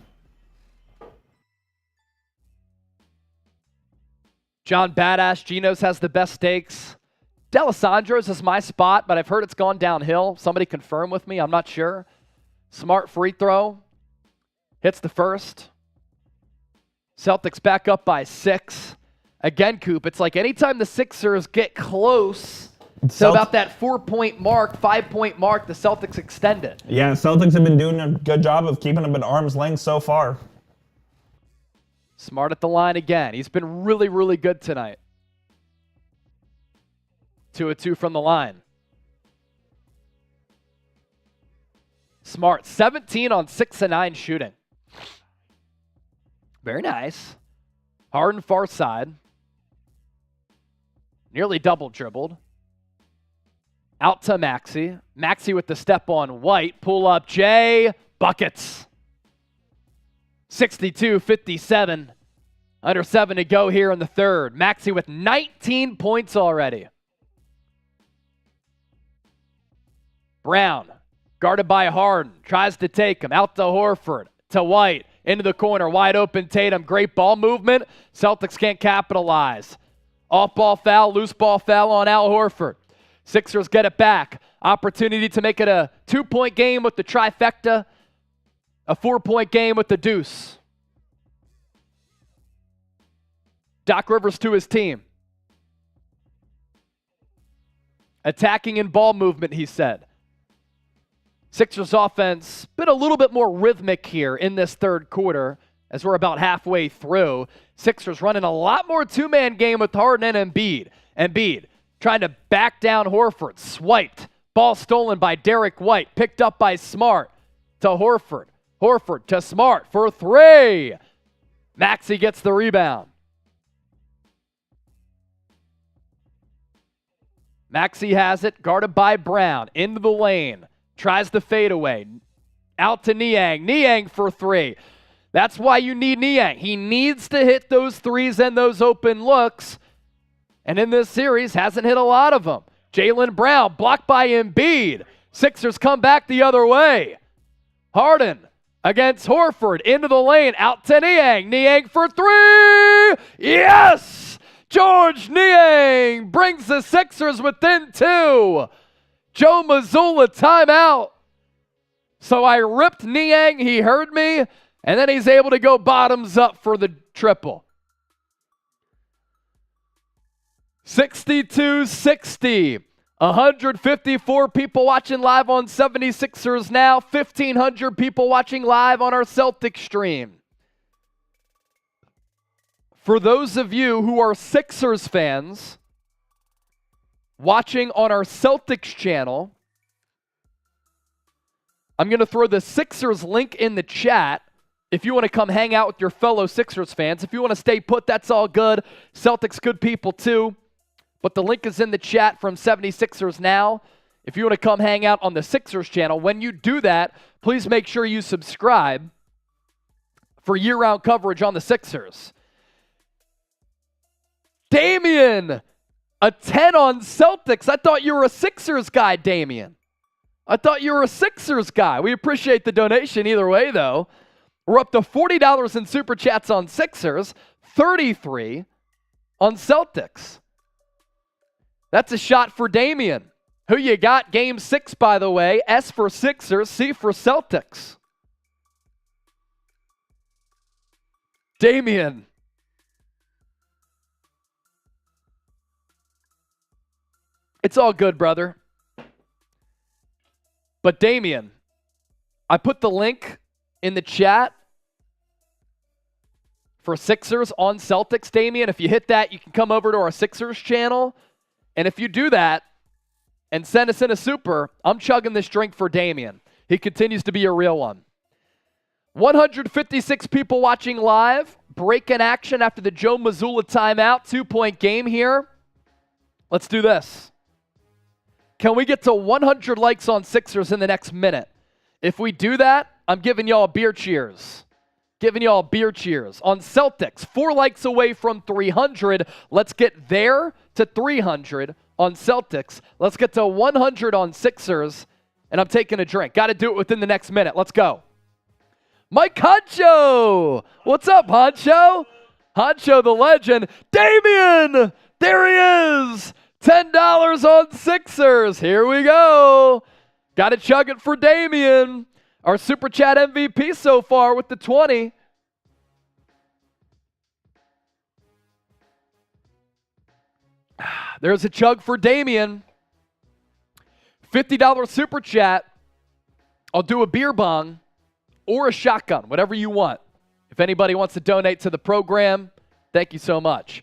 John Badass, Geno's has the best stakes. D'Alessandro's is my spot, but I've heard it's gone downhill. Somebody confirm with me. I'm not sure. Smart free throw. Hits the first. Celtics back up by 6. Again, Coop, it's like anytime the Sixers get close to about that 4-point mark, 5-point mark, the Celtics extend it. Yeah, Celtics have been doing a good job of keeping them at arm's length so far. Smart at the line again. He's been really, really good tonight. 2 of 2 from the line. Smart, 17 on 6 of 9 shooting. Very nice. Harden far side. Nearly double dribbled. Out to Maxey. Maxey with the step on White. Pull up Jay. Buckets. 62-57. Under 7 to go here in the third. Maxey with 19 points already. Brown, guarded by Harden, tries to take him. Out to Horford, to White, into the corner, wide open Tatum. Great ball movement. Celtics can't capitalize. Off-ball foul, loose ball foul on Al Horford. Sixers get it back. Opportunity to make it a 2-point game with the trifecta, a 4-point game with the deuce. Doc Rivers to his team. Attacking and ball movement, he said. Sixers offense been a little bit more rhythmic here in this third quarter as we're about halfway through. Sixers running a lot more two-man game with Harden and Embiid. Embiid trying to back down Horford. Swiped. Ball stolen by Derek White. Picked up by Smart to Horford. Horford to Smart for 3. Maxey gets the rebound. Maxey has it, guarded by Brown. Into the lane. Tries the fadeaway. Out to Niang. Niang for 3. That's why you need Niang. He needs to hit those threes and those open looks. And in this series, hasn't hit a lot of them. Jaylen Brown blocked by Embiid. Sixers come back the other way. Harden against Horford. Into the lane. Out to Niang. Niang for 3. Yes! George Niang brings the Sixers within 2. Joe Mazzulla timeout. So I ripped Niang. He heard me. And then he's able to go bottoms up for the triple. 62-60. 154 people watching live on 76ers now. 1,500 people watching live on our Celtics stream. For those of you who are Sixers fans watching on our Celtics channel, I'm going to throw the Sixers link in the chat if you want to come hang out with your fellow Sixers fans. If you want to stay put, that's all good. Celtics good people too. But the link is in the chat from 76ers Now. If you want to come hang out on the Sixers channel, when you do that, please make sure you subscribe for year-round coverage on the Sixers. Damian, a 10 on Celtics. I thought you were a Sixers guy, Damian. I thought you were a Sixers guy. We appreciate the donation either way, though. We're up to $40 in Super Chats on Sixers, $33 on Celtics. That's a shot for Damian. Who you got? Game 6, by the way. S for Sixers, C for Celtics. Damian. It's all good, brother. But Damian, I put the link in the chat for Sixers on Celtics, Damian. If you hit that, you can come over to our Sixers channel. And if you do that and send us in a super, I'm chugging this drink for Damian. He continues to be a real one. 156 people watching live. Break in action after the Joe Mazzulla timeout. 2-point game here. Let's do this. Can we get to 100 likes on Sixers in the next minute? If we do that, I'm giving y'all beer cheers. Giving y'all beer cheers. On Celtics, 4 likes away from 300. Let's get there to 300 on Celtics. Let's get to 100 on Sixers. And I'm taking a drink. Got to do it within the next minute. Let's go. Mike Honcho. What's up, Honcho? Honcho the legend. Damian. There he is. $10 on Sixers. Here we go. Got to chug it for Damian. Our Super Chat MVP so far with the 20. There's a chug for Damian. $50 Super Chat. I'll do a beer bong or a shotgun, whatever you want. If anybody wants to donate to the program, thank you so much.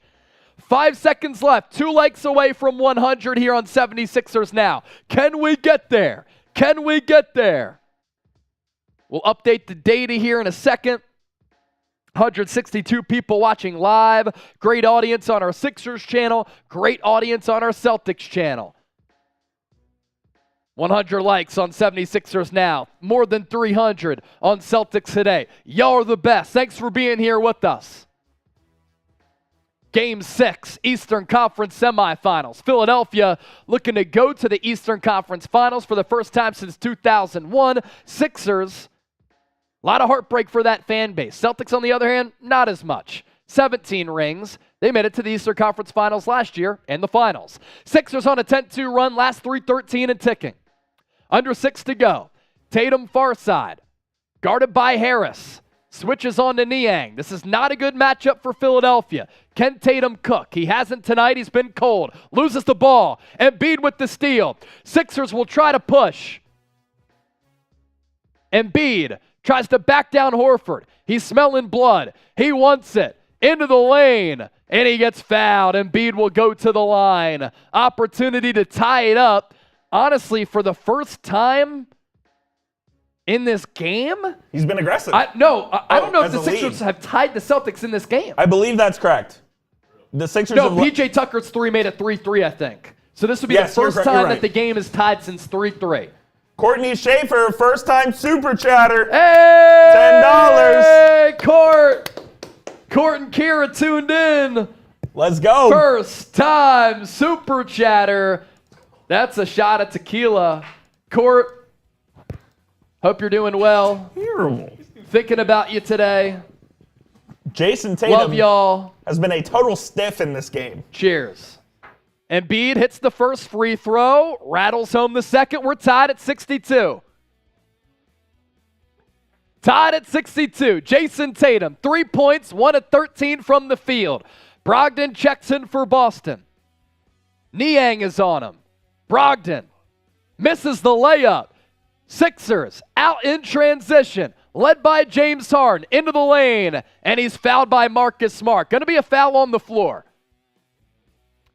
5 seconds left. 2 likes away from 100 here on 76ers Now. Can we get there? Can we get there? We'll update the data here in a second. 162 people watching live. Great audience on our Sixers channel. Great audience on our Celtics channel. 100 likes on 76ers Now. More than 300 on Celtics Today. Y'all are the best. Thanks for being here with us. Game 6, Eastern Conference semifinals. Philadelphia looking to go to the Eastern Conference Finals for the first time since 2001. Sixers, a lot of heartbreak for that fan base. Celtics, on the other hand, not as much. 17 rings. They made it to the Eastern Conference Finals last year and the finals. Sixers on a 10-2 run, last 3-13 and ticking. Under 6 to go. Tatum far side, guarded by Harris. Switches on to Niang. This is not a good matchup for Philadelphia. Can Tatum cook? He hasn't tonight. He's been cold. Loses the ball. Embiid with the steal. Sixers will try to push. Embiid tries to back down Horford. He's smelling blood. He wants it. Into the lane. And he gets fouled. Embiid will go to the line. Opportunity to tie it up. Honestly, for the first time in this game? He's been aggressive. I don't know if the Sixers lead. have tied the Celtics in this game. I believe that's correct. The Sixers No, have PJ Tucker's 3 made it 3-3, I think. So this would be Yes, the you're first right, time you're that right. the game is tied since 3-3. Courtney Schaefer, first time super chatter. Hey! Court and Kira tuned in. Let's go. First time super chatter. That's a shot at tequila. Court, hope you're doing well. Terrible. Thinking about you today. Jayson Love Tatum y'all. has been a total stiff in this game. Cheers. Embiid hits the first free throw, rattles home the second. We're tied at 62. Tied at 62. Jayson Tatum, 3 points, 1 of 13 from the field. Brogdon checks in for Boston. Niang is on him. Brogdon misses the layup. Sixers out in transition, led by James Harden into the lane, and he's fouled by Marcus Smart. Going to be a foul on the floor.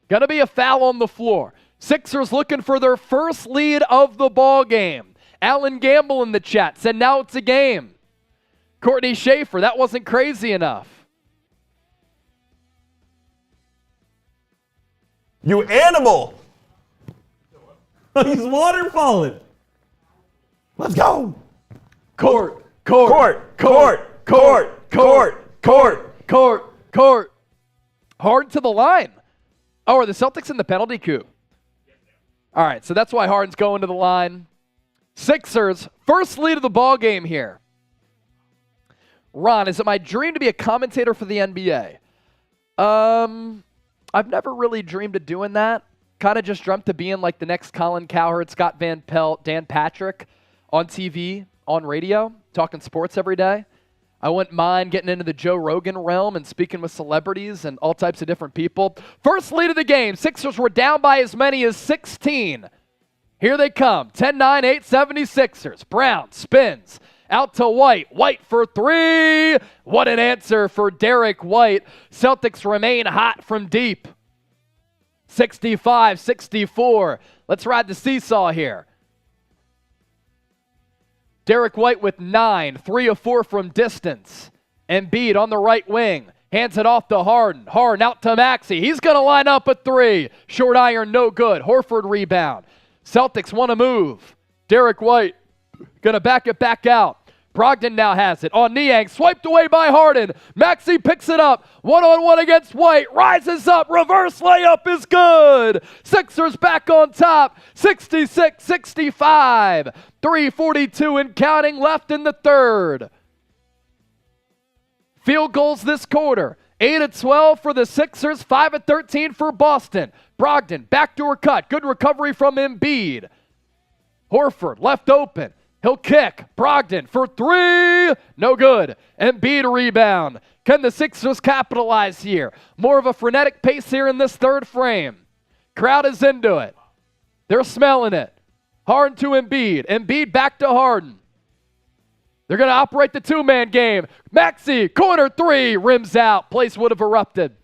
Going to be a foul on the floor. Sixers looking for their first lead of the ball game. Alan Gamble in the chat said now it's a game. Courtney Schaefer, that wasn't crazy enough. You animal! He's waterfalling. Let's go. Court. Harden to the line. Oh, are the Celtics in the penalty coup? All right, so that's why Harden's going to the line. Sixers, first lead of the ball game here. Ron, is it my dream to be a commentator for the NBA? I've never really dreamed of doing that. Kind of just dreamt of being like the next Colin Cowherd, Scott Van Pelt, Dan Patrick on TV, on radio, talking sports every day. I wouldn't mind getting into the Joe Rogan realm and speaking with celebrities and all types of different people. First lead of the game. Sixers were down by as many as 16. Here they come. 10-9, 876ers. Brown spins out to White. White for three. What an answer for Derek White. Celtics remain hot from deep. 65-64. Let's ride the seesaw here. Derek White with 9, 3 of 4 from distance. Embiid on the right wing. Hands it off to Harden. Harden out to Maxey. He's going to line up a 3. Short iron, no good. Horford rebound. Celtics want to move. Derek White going to back it back out. Brogdon now has it on Niang. Swiped away by Harden. Maxey picks it up. One-on-one against White. Rises up. Reverse layup is good. Sixers back on top. 66-65. 3:42 and counting left in the third. Field goals this quarter. 8 of 12 for the Sixers. 5 of 13 for Boston. Brogdon, backdoor cut. Good recovery from Embiid. Horford left open. He'll kick. Brogdon for 3. No good. Embiid rebound. Can the Sixers capitalize here? More of a frenetic pace here in this third frame. Crowd is into it. They're smelling it. Harden to Embiid. Embiid back to Harden. They're going to operate the two-man game. Maxey, corner 3, rims out. Place would have erupted.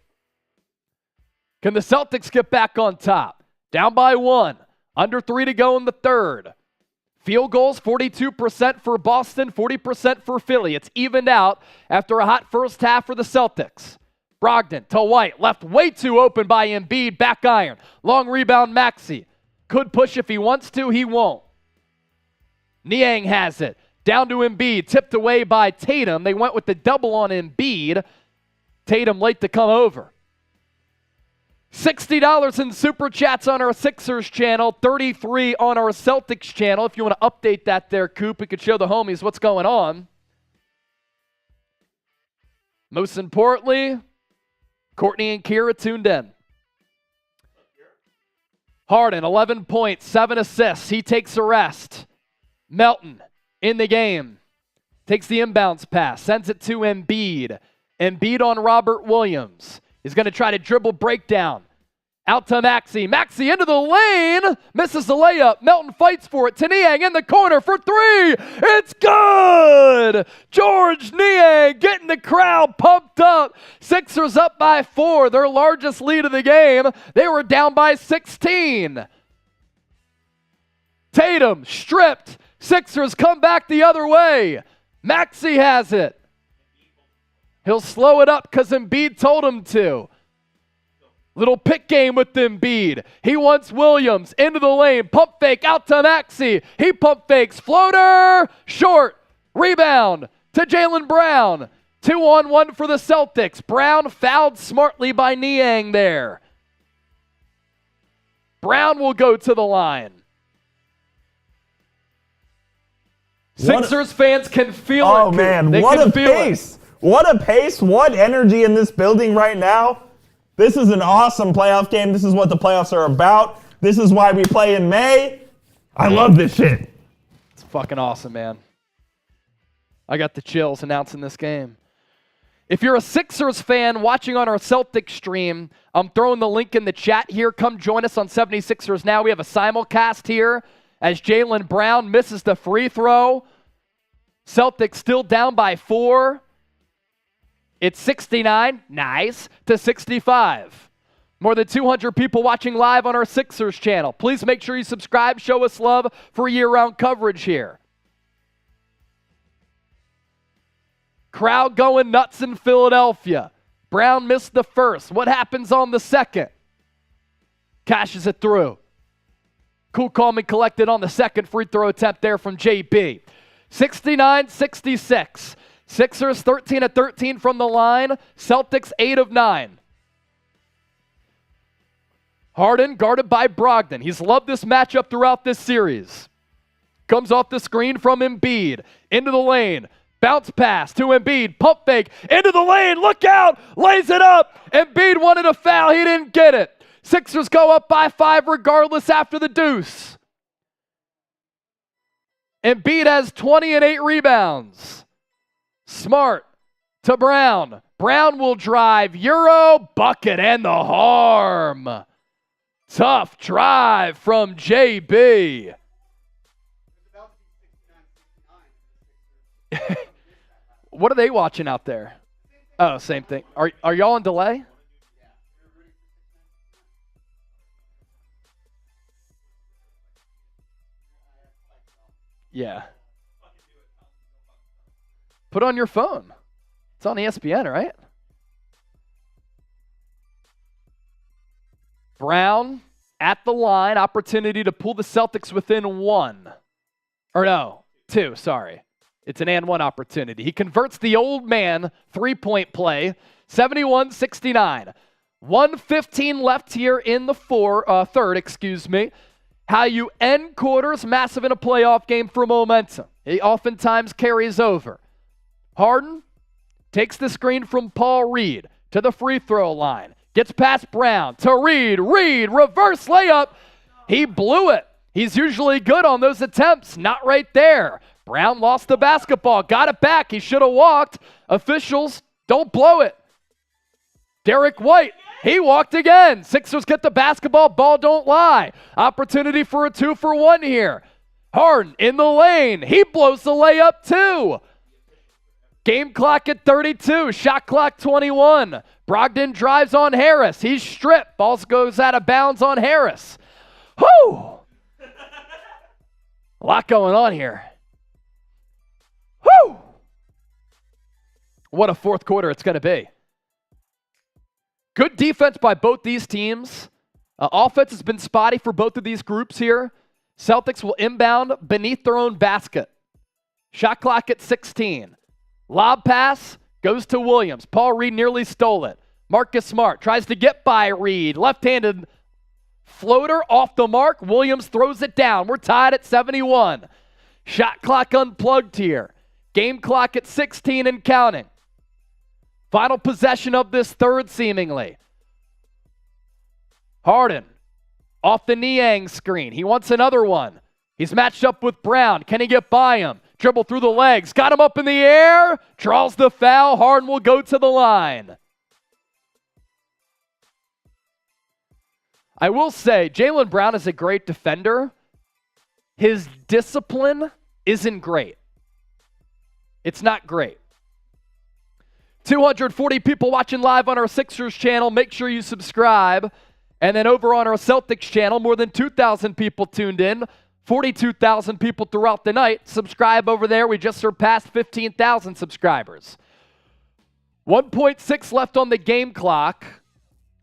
Can the Celtics get back on top? Down by 1. Under 3 to go in the third. Field goals, 42% for Boston, 40% for Philly. It's evened out after a hot first half for the Celtics. Brogdon to White. Left way too open by Embiid. Back iron. Long rebound, Maxey. Could push if he wants to. He won't. Niang has it. Down to Embiid. Tipped away by Tatum. They went with the double on Embiid. Tatum late to come over. $60 in Super Chats on our Sixers channel, $33 on our Celtics channel. If you want to update that there, Coop, we could show the homies what's going on. Most importantly, Courtney and Kira tuned in. Harden, 11 points, 7 assists. He takes a rest. Melton in the game. Takes the inbounds pass. Sends it to Embiid. Embiid on Robert Williams. He's going to try to dribble breakdown. Out to Maxey. Maxey into the lane. Misses the layup. Melton fights for it. To Niang in the corner for three. It's good! George Niang getting the crowd pumped up. Sixers up by 4. Their largest lead of the game. They were down by 16. Tatum stripped. Sixers come back the other way. Maxey has it. He'll slow it up because Embiid told him to. Little pick game with Embiid. He wants Williams into the lane. Pump fake out to Maxey. He pump fakes. Floater. Short. Rebound to Jaylen Brown. 2-on-1 for the Celtics. Brown fouled smartly by Niang there. Brown will go to the line. Sixers fans can feel it. Oh, man. What a pace. What a pace. What energy in this building right now. This is an awesome playoff game. This is what the playoffs are about. This is why we play in May. I love this shit. It's fucking awesome, man. I got the chills announcing this game. If you're a Sixers fan watching on our Celtics stream, I'm throwing the link in the chat here. Come join us on 76ers Now. We have a simulcast here as Jaylen Brown misses the free throw. Celtics still down by 4. It's 69, nice, to 65. More than 200 people watching live on our Sixers channel. Please make sure you subscribe, show us love for year-round coverage here. Crowd going nuts in Philadelphia. Brown missed the first. What happens on the second? Cashes it through. Cool, calm, and collected on the second free throw attempt there from JB. 69-66. Sixers 13 of 13 from the line. Celtics 8 of 9. Harden guarded by Brogdon. He's loved this matchup throughout this series. Comes off the screen from Embiid. Into the lane. Bounce pass to Embiid. Pump fake. Into the lane. Look out. Lays it up. Embiid wanted a foul. He didn't get it. Sixers go up by 5 regardless after the deuce. Embiid has 20 and 8 rebounds. Smart to Brown. Brown will drive. Euro, bucket, and the harm. Tough drive from JB. What are they watching out there? Oh, same thing. Are y'all on delay? Yeah. Put on your phone. It's on ESPN, right? Brown at the line. Opportunity to pull the Celtics within 1. Or no, 2, sorry. It's an and 1 opportunity. He converts the old man three-point play. 71-69. 1:15 left here in the third. How you end quarters, massive in a playoff game for momentum. He oftentimes carries over. Harden takes the screen from Paul Reed to the free throw line. Gets past Brown to Reed. Reed, reverse layup. He blew it. He's usually good on those attempts. Not right there. Brown lost the basketball. Got it back. He should have walked. Officials, don't blow it. Derek White, he walked again. Sixers get the basketball. Ball don't lie. Opportunity for a 2-for-1 here. Harden in the lane. He blows the layup too. Game clock at 32, shot clock 21. Brogdon drives on Harris. He's stripped. Ball goes out of bounds on Harris. Whew! A lot going on here. Whew! What a fourth quarter it's going to be. Good defense by both these teams. Offense has been spotty for both of these groups here. Celtics will inbound beneath their own basket. Shot clock at 16. Lob pass goes to Williams. Paul Reed nearly stole it. Marcus Smart tries to get by Reed. Left-handed floater off the mark. Williams throws it down. We're tied at 71. Shot clock unplugged here. Game clock at 16 and counting. Final possession of this third, seemingly. Harden off the Niang screen. He wants another one. He's matched up with Brown. Can he get by him? Dribble through the legs. Got him up in the air. Draws the foul. Harden will go to the line. I will say, Jaylen Brown is a great defender. His discipline isn't great. It's not great. 240 people watching live on our Sixers channel. Make sure you subscribe. And then over on our Celtics channel, more than 2,000 people tuned in. 42,000 people throughout the night. Subscribe over there. We just surpassed 15,000 subscribers. 1.6 left on the game clock.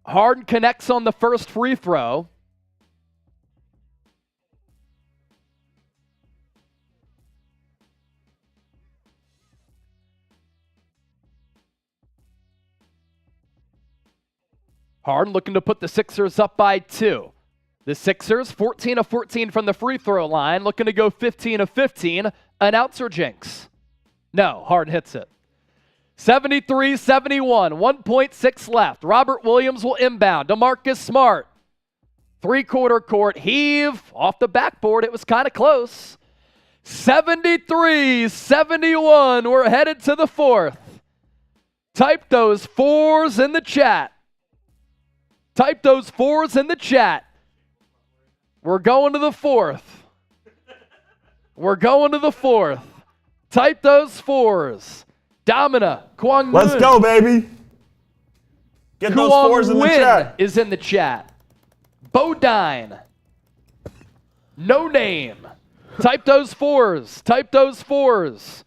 Harden connects on the first free throw. Harden looking to put the Sixers up by 2. The Sixers, 14 of 14 from the free throw line, looking to go 15 of 15. Announcer jinx. No, Harden hits it. 73-71, 1.6 left. Robert Williams will inbound. DeMarcus Smart. Three-quarter court heave off the backboard. It was kind of close. 73-71. We're headed to the fourth. Type those fours in the chat. Type those fours in the chat. We're going to the fourth. We're going to the fourth. Type those fours. Domina, Kwang Let's Moon. go, baby. Get those Kwang fours in the Win chat. is in the chat. Bodine. No name. Type those fours. Type those fours.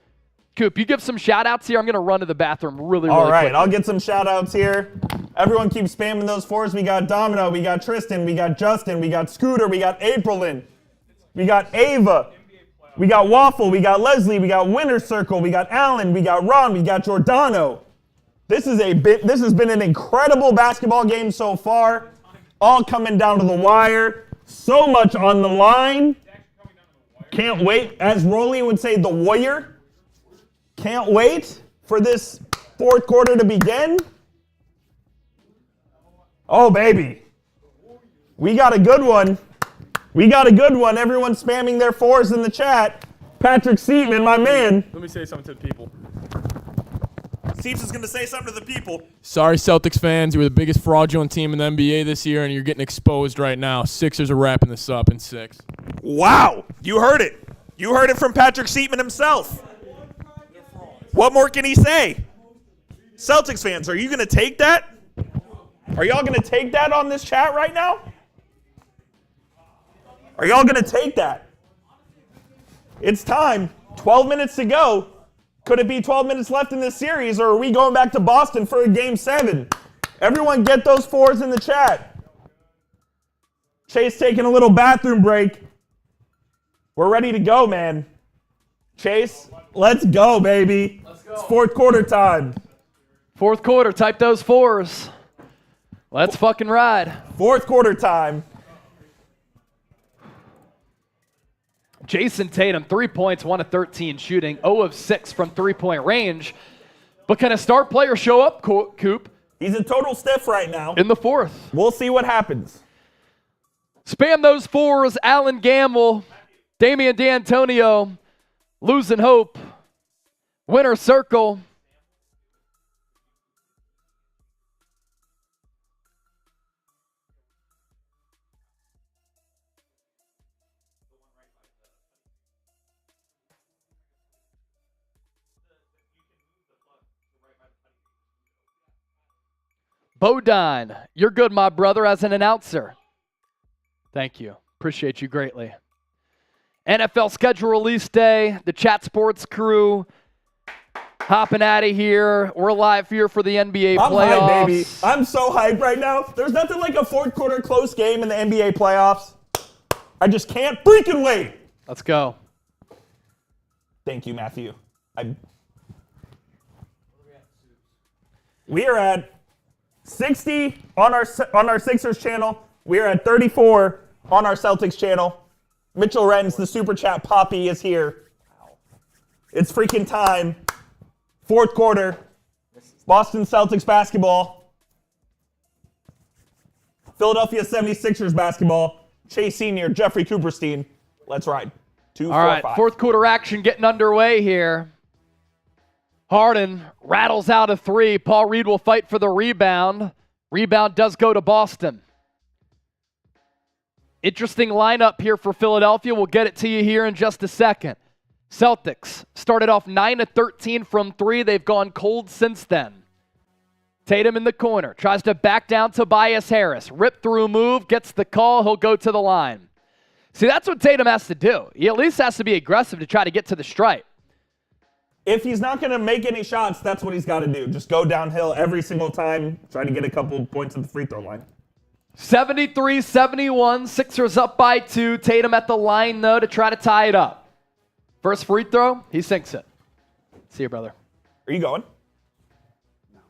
Coop, you give some shout outs here. I'm going to run to the bathroom really All right, quickly. I'll get some shout outs here. Everyone keep spamming those fours. We got Domino, we got Tristan, we got Justin, we got Scooter, we got Aprilyn, we got Ava, we got Waffle, we got Leslie, we got Winner Circle, we got Alan, we got Ron, we got Giordano. This has been an incredible basketball game so far. All coming down to the wire. So much on the line. Can't wait. As Rolly would say, the warrior. Can't wait for this fourth quarter to begin. Oh, baby. We got a good one. We got a good one. Everyone spamming their fours in the chat. Patrick Seaton, my man. Let me say something to the people. Seeps is going to say something to the people. Sorry, Celtics fans. You were the biggest fraudulent team in the NBA this year, and you're getting exposed right now. Sixers are wrapping this up in 6. Wow. You heard it. You heard it from Patrick Seaton himself. What more can he say? Celtics fans, are you going to take that? Are y'all going to take that on this chat right now? Are y'all going to take that? It's time. 12 minutes to go. Could it be 12 minutes left in this series, or are we going back to Boston for a Game 7? Everyone get those fours in the chat. Chase taking a little bathroom break. We're ready to go, man. Chase, let's go, baby. Let's go. It's fourth quarter time. Fourth quarter, type those fours. Let's fucking ride. Fourth quarter time. Jayson Tatum, 3 points, 1 of 13 shooting, 0 of 6 from three-point range. But can a star player show up, Coop? He's a total stiff right now. In the fourth. We'll see what happens. Spam those fours. Allen Gamble, Damian D'Antonio, losing hope. Winner circle. Bodine, you're good, my brother, as an announcer. Thank you. Appreciate you greatly. NFL schedule release day. The Chat Sports crew hopping out of here. We're live here for the NBA playoffs. I'm hyped, baby. I'm so hyped right now. There's nothing like a fourth quarter close game in the NBA playoffs. I just can't freaking wait. Let's go. Thank you, Matthew. We are at 60 on our Sixers channel. We are at 34 on our Celtics channel. Mitchell Renz, the Super Chat Poppy, is here. It's freaking time. Fourth quarter. Boston Celtics basketball. Philadelphia 76ers basketball. Chase Sr., Jeffrey Cooperstein. Let's ride. 2, 4, All right, 5. fourth quarter action getting underway here. Harden rattles out a three. Paul Reed will fight for the rebound. Rebound does go to Boston. Interesting lineup here for Philadelphia. We'll get it to you here in just a second. Celtics started off 9 of 13 from three. They've gone cold since then. Tatum in the corner. Tries to back down Tobias Harris. Rip through move. Gets the call. He'll go to the line. See, that's what Tatum has to do. He at least has to be aggressive to try to get to the stripe. If he's not going to make any shots, that's what he's got to do. Just go downhill every single time. Try to get a couple points at the free throw line. 73-71. Sixers up by 2. Tatum at the line, though, to try to tie it up. First free throw, he sinks it. See you, brother. Are you going? No.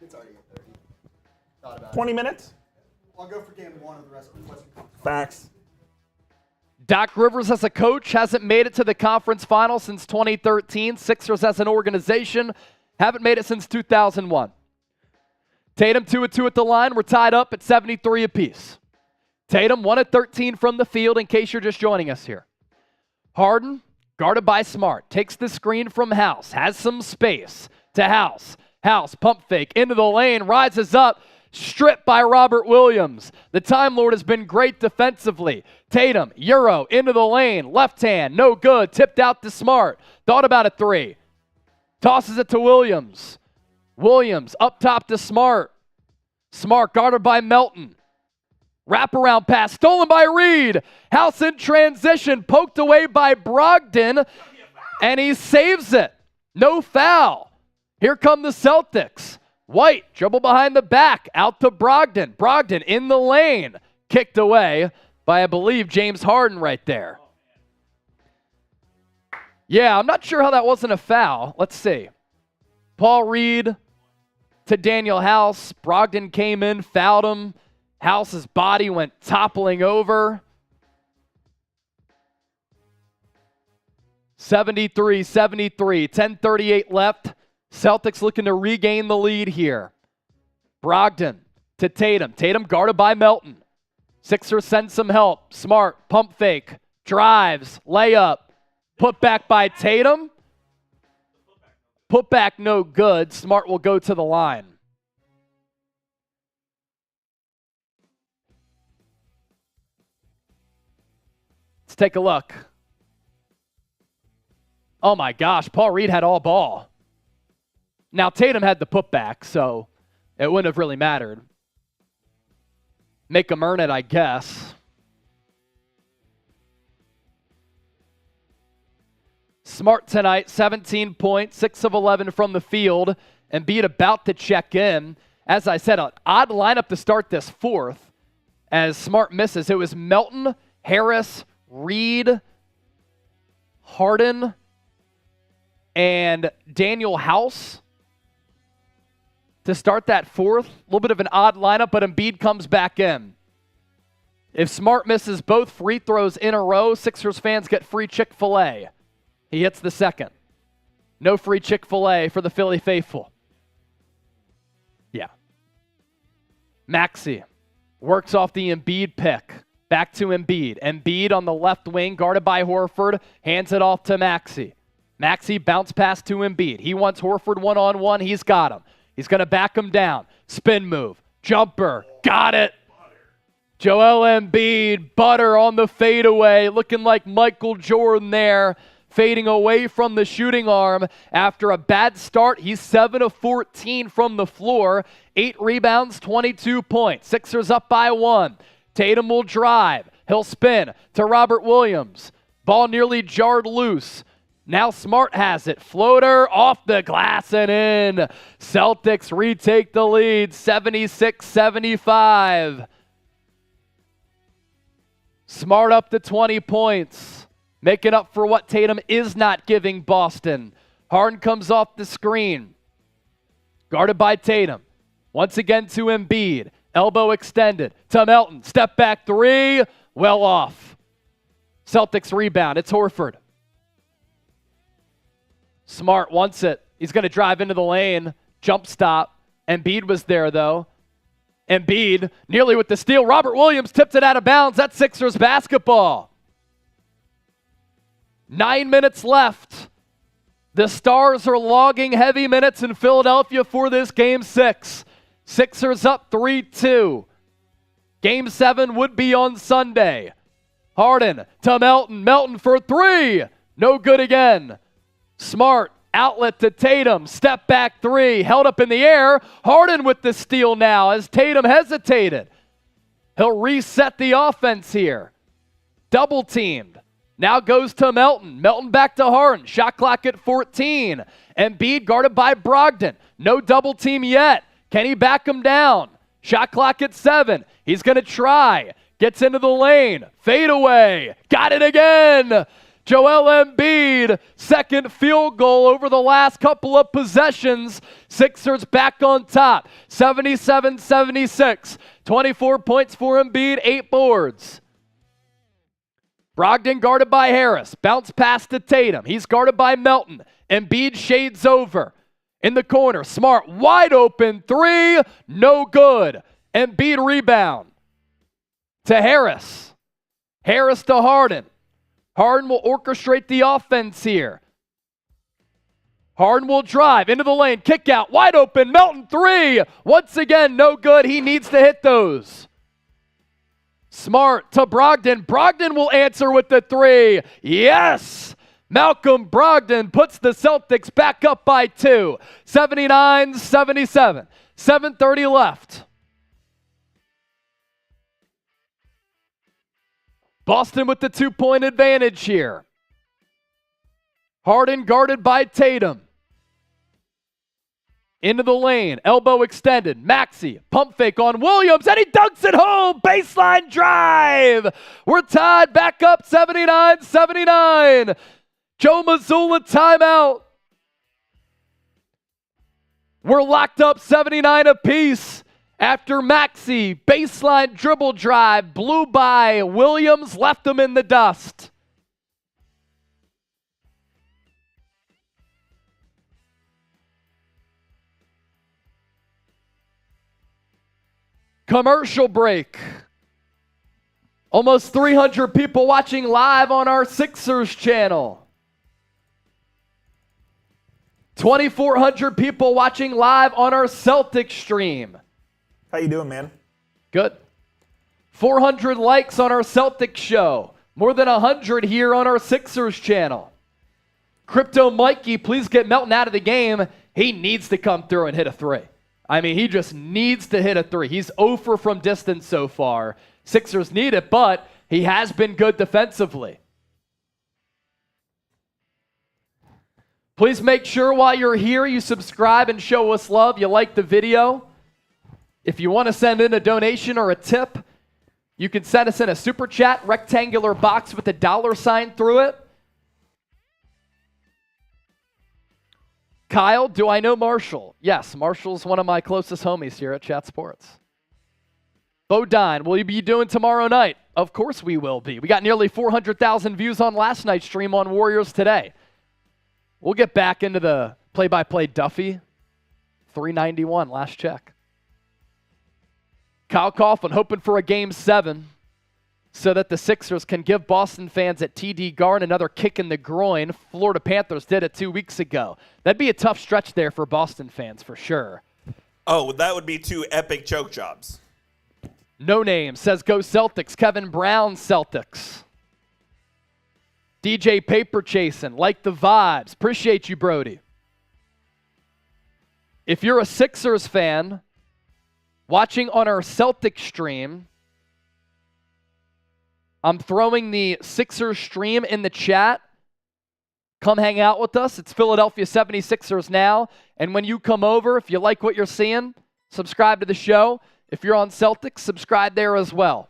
It's already at 30. Thought about 20 minutes? I'll go for game 1 of the rest of the Western Conference. Facts. Doc Rivers as a coach hasn't made it to the conference final since 2013. Sixers as an organization haven't made it since 2001. Tatum 2 of 2 at the line. We're tied up at 73 apiece. Tatum 1 of 13 from the field in case you're just joining us here. Harden, guarded by Smart, takes the screen from House, has some space to House. House, pump fake, into the lane, rises up, stripped by Robert Williams. The Time Lord has been great defensively. Tatum, Euro, into the lane, left hand, no good, tipped out to Smart. Thought about a three. Tosses it to Williams. Williams, up top to Smart. Smart, guarded by Melton. Wraparound pass, stolen by Reed. House in transition, poked away by Brogdon, and he saves it. No foul. Here come the Celtics. White, dribble behind the back, out to Brogdon. Brogdon in the lane, kicked away by, I believe, James Harden right there. Yeah, I'm not sure how that wasn't a foul. Let's see. Paul Reed to Daniel House. Brogdon came in, fouled him. House's body went toppling over. 73-73, 10:38 left. Celtics looking to regain the lead here. Brogdon to Tatum. Tatum guarded by Melton. Sixers send some help. Smart, pump fake, drives, layup. Put back by Tatum. Put back no good. Smart will go to the line. Let's take a look. Oh my gosh, Paul Reed had all ball. Now Tatum had the putback, so it wouldn't have really mattered. Make him earn it, I guess. Smart tonight, 17 points, 6 of 11 from the field. Embiid about to check in. As I said, an odd lineup to start this fourth as Smart misses. It was Melton, Harris, Reed, Harden, and Daniel House to start that fourth. A little bit of an odd lineup, but Embiid comes back in. If Smart misses both free throws in a row, Sixers fans get free Chick-fil-A. He hits the second. No free Chick-fil-A for the Philly faithful. Yeah. Maxey works off the Embiid pick. Back to Embiid. Embiid on the left wing, guarded by Horford, hands it off to Maxey. Maxey bounce pass to Embiid. He wants Horford one-on-one. He's got him. He's going to back him down. Spin move. Jumper. Got it. Joel Embiid, butter on the fadeaway, looking like Michael Jordan there, fading away from the shooting arm. After a bad start, he's 7 of 14 from the floor. 8 rebounds, 22 points. Sixers up by 1. Tatum will drive. He'll spin to Robert Williams. Ball nearly jarred loose. Now Smart has it. Floater off the glass and in. Celtics retake the lead, 76-75. Smart up to 20 points, making up for what Tatum is not giving Boston. Harden comes off the screen, guarded by Tatum. Once again to Embiid. Elbow extended to Melton. Step back three. Well off. Celtics rebound. It's Horford. Smart wants it. He's going to drive into the lane. Jump stop. Embiid was there, though. Embiid nearly with the steal. Robert Williams tipped it out of bounds. That's Sixers basketball. 9 minutes left. The Stars are logging heavy minutes in Philadelphia for this Game 6. Sixers up 3-2. Game 7 would be on Sunday. Harden to Melton. Melton for three. No good again. Smart. Outlet to Tatum. Step back three. Held up in the air. Harden with the steal now as Tatum hesitated. He'll reset the offense here. Double teamed. Now goes to Melton. Melton back to Harden. Shot clock at 14. Embiid guarded by Brogdon. No double team yet. Can he back him down? Shot clock at 7. He's going to try. Gets into the lane. Fade away. Got it again. Joel Embiid, second field goal over the last couple of possessions. Sixers back on top. 77-76. 24 points for Embiid, 8 boards. Brogdon guarded by Harris. Bounce pass to Tatum. He's guarded by Melton. Embiid shades over. In the corner, Smart, wide open, three, no good. Embiid rebound. To Harris. Harris to Harden. Harden will orchestrate the offense here. Harden will drive into the lane, kick out, wide open, Melton three. Once again, no good. He needs to hit those. Smart to Brogdon. Brogdon will answer with the three. Yes! Malcolm Brogdon puts the Celtics back up by 2. 79-77. 7:30 left. Boston with the 2-point advantage here. Harden guarded by Tatum. Into the lane, elbow extended. Maxey, pump fake on Williams, and he dunks it home. Baseline drive. We're tied back up 79-79. Joe Mazzulla timeout. We're locked up 79 apiece. After Maxey, baseline dribble drive, blew by Williams, left him in the dust. Commercial break. Almost 300 people watching live on our Sixers channel. 2,400 people watching live on our Celtics stream. How you doing, man? Good. 400 likes on our Celtics show. More than 100 here on our Sixers channel. Crypto Mikey, please get Melton out of the game. He needs to come through and hit a three. I mean, he just needs to hit a three. He's 0 from distance so far. Sixers need it, but he has been good defensively. Please make sure while you're here you subscribe and show us love. You like the video. If you want to send in a donation or a tip, you can send us in a super chat, rectangular box with a $sign through it. Kyle, do I know Marshall? Yes, Marshall's one of my closest homies here at Chat Sports. Bodine, will you be doing tomorrow night? Of course we will be. We got nearly 400,000 views on last night's stream on Warriors Today. We'll get back into the play-by-play Duffy. 391, last check. Kyle Coughlin hoping for a Game 7 so that the Sixers can give Boston fans at TD Garden another kick in the groin. Florida Panthers did it 2 weeks ago. That'd be a tough stretch there for Boston fans for sure. Oh, that would be 2 epic choke jobs. No Name says go Celtics. Kevin Brown Celtics. DJ Paper Chasing, like the vibes. Appreciate you, Brody. If you're a Sixers fan watching on our Celtics stream, I'm throwing the Sixers stream in the chat. Come hang out with us. It's Philadelphia 76ers now. And when you come over, if you like what you're seeing, subscribe to the show. If you're on Celtics, subscribe there as well.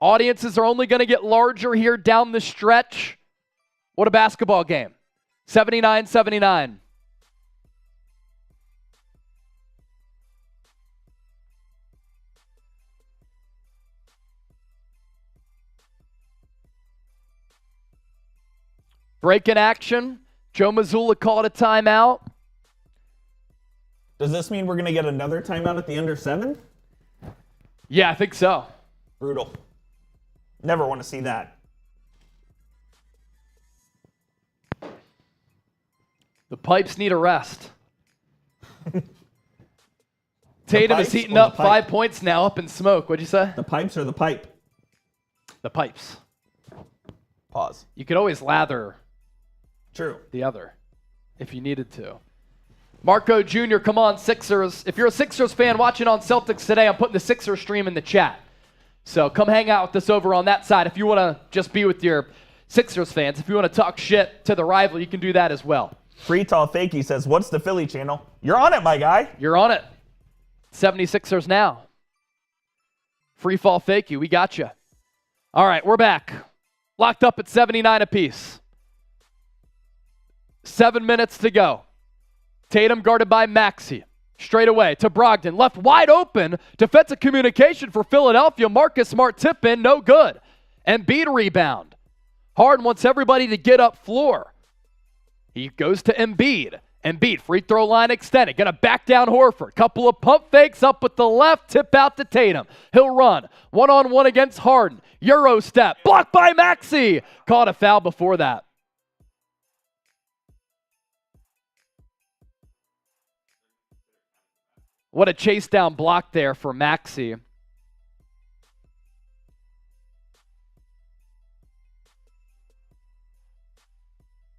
Audiences are only going to get larger here down the stretch. What a basketball game. 79-79. Break in action. Joe Mazzulla called a timeout. Does this mean we're going to get another timeout at the under 7? Yeah, I think so. Brutal. Never want to see that. The Pipes need a rest. Tatum is Pipes heating or the up pipe? 5 points now, up in smoke. What'd you say? The pipes or the pipe? The Pipes. Pause. You could always lather True. the other if you needed to. Marco Jr., come on, Sixers. If you're a Sixers fan watching on Celtics today, I'm putting the Sixers stream in the chat. So come hang out with us over on that side. If you want to just be with your Sixers fans, if you want to talk shit to the rival, you can do that as well. Free Tall Fakey says, what's the Philly channel? You're on it, my guy. You're on it. 76ers now. Free fall fakey, we got you. All right, we're back. Locked up at 79 apiece. 7 minutes to go. Tatum guarded by Maxey. Straight away to Brogdon. Left wide open. Defensive communication for Philadelphia. Marcus Smart tip in. No good. Embiid rebound. Harden wants everybody to get up floor. He goes to Embiid. Embiid, free throw line extended. Going to back down Horford. Couple of pump fakes up with the left. Tip out to Tatum. He'll run. One-on-one against Harden. Euro step. Blocked by Maxey. Caught a foul before that. What a chase down block there for Maxey.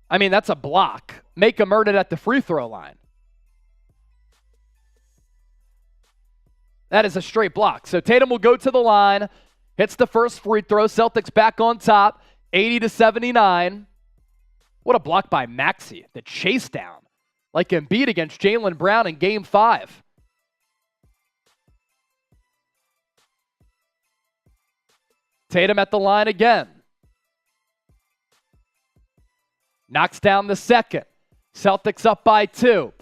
I mean, that's a block. Make him earn it at the free throw line. That is a straight block. So Tatum will go to the line, hits the first free throw. Celtics back on top, 80-79. What a block by Maxey. The chase down. Like Embiid against Jaylen Brown in Game 5. Tatum at the line again. Knocks down the second. Celtics up by 2.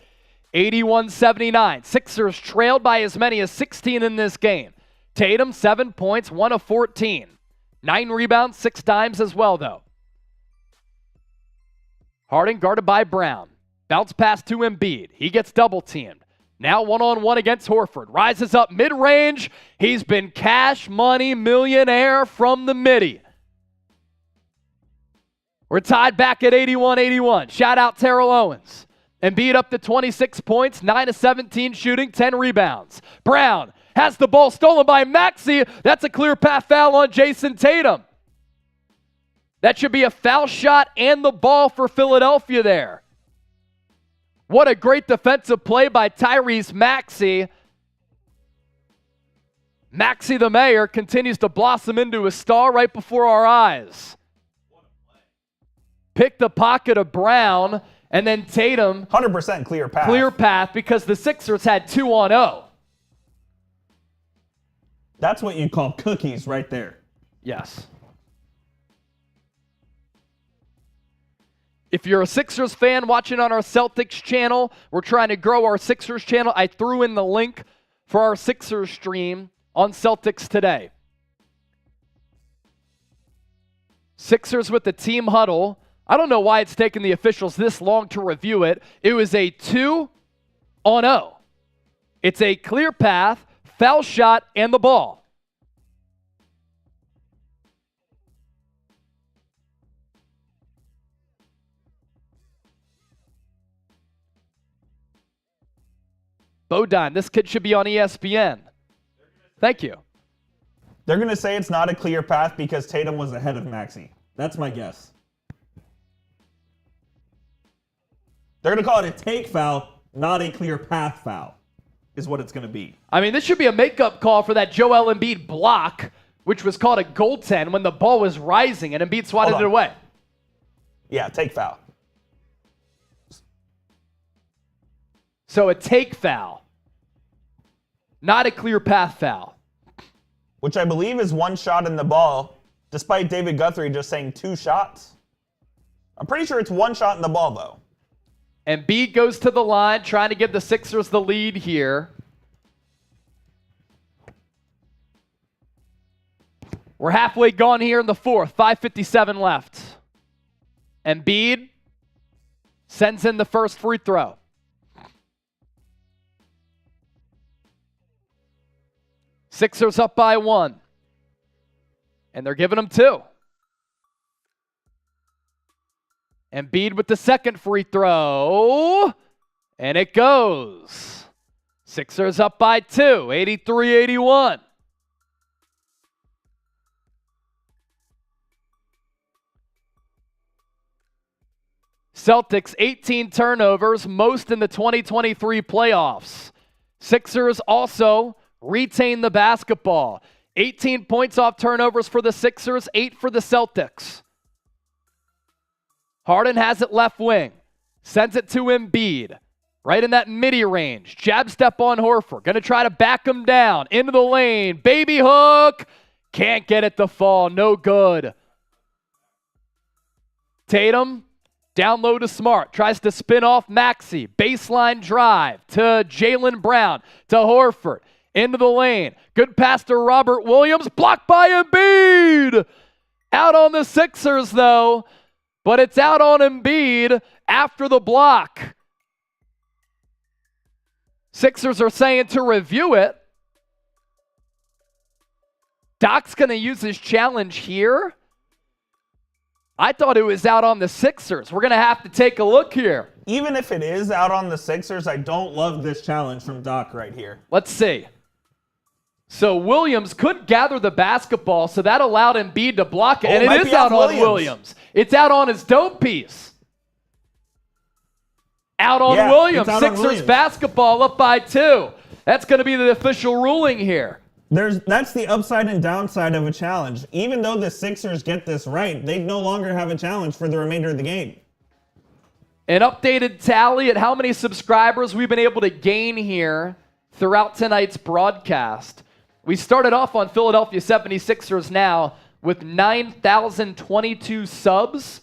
81-79. Sixers trailed by as many as 16 in this game. Tatum, 7 points, 1 of 14. 9 rebounds, 6 dimes as well, though. Harden guarded by Brown. Bounce pass to Embiid. He gets double-teamed. Now one-on-one against Horford. Rises up mid-range. He's been cash money millionaire from the midi. We're tied back at 81-81. Shout out Terrell Owens. Embiid up to 26 points, 9 of 17 shooting, 10 rebounds. Brown has the ball stolen by Maxey. That's a clear path foul on Jayson Tatum. That should be a foul shot and the ball for Philadelphia there. What a great defensive play by Tyrese Maxey. Maxey the mayor continues to blossom into a star right before our eyes. Pick the pocket of Brown, and then Tatum. 100% clear path. Clear path because the Sixers had 2-on-0. That's what you call cookies right there. Yes. If you're a Sixers fan watching on our Celtics channel, we're trying to grow our Sixers channel. I threw in the link for our Sixers stream on Celtics today. Sixers with the team huddle. I don't know why it's taken the officials this long to review it. It was a 2-on-0. It's a clear path, foul shot, and the ball. Bodine, this kid should be on ESPN. Thank you. They're going to say it's not a clear path because Tatum was ahead of Maxey. That's my guess. They're going to call it a take foul, not a clear path foul, is what it's going to be. I mean, this should be a makeup call for that Joel Embiid block, which was called a goaltend when the ball was rising and Embiid swatted it away. Yeah, take foul. So a take foul, not a clear path foul. Which I believe is one shot in the ball, despite David Guthrie just saying 2 shots. I'm pretty sure it's 1 shot in the ball, though. Embiid goes to the line, trying to give the Sixers the lead here. We're halfway gone here in the fourth, 5:57 left. Embiid Sends in the first free throw. Sixers up by 1. And they're giving him 2. Embiid with the second free throw. And it goes. Sixers up by 2, 83-81. Celtics 18 turnovers, most in the 2023 playoffs. Sixers also retain the basketball. 18 points off turnovers for the Sixers, 8 for the Celtics. Harden has it left wing. Sends it to Embiid. Right in that midi-range. Jab step on Horford. Going to try to back him down. Into the lane. Baby hook. Can't get it to fall. No good. Tatum. Down low to Smart. Tries to spin off Maxey. Baseline drive to Jaylen Brown. To Horford. Into the lane. Good pass to Robert Williams. Blocked by Embiid. Out on the Sixers, though. But it's out on Embiid after the block. Sixers are saying to review it. Doc's going to use his challenge here. I thought it was out on the Sixers. We're going to have to take a look here. Even if it is out on the Sixers, I don't love this challenge from Doc right here. Let's see. So Williams couldn't gather the basketball, so that allowed Embiid to block it. And it is out on Williams. It's out on his dope piece. Out on Williams. Sixers basketball up by 2. That's going to be the official ruling here. That's the upside and downside of a challenge. Even though the Sixers get this right, they no longer have a challenge for the remainder of the game. An updated tally at how many subscribers we've been able to gain here throughout tonight's broadcast. We started off on Philadelphia 76ers now with 9,022 subs.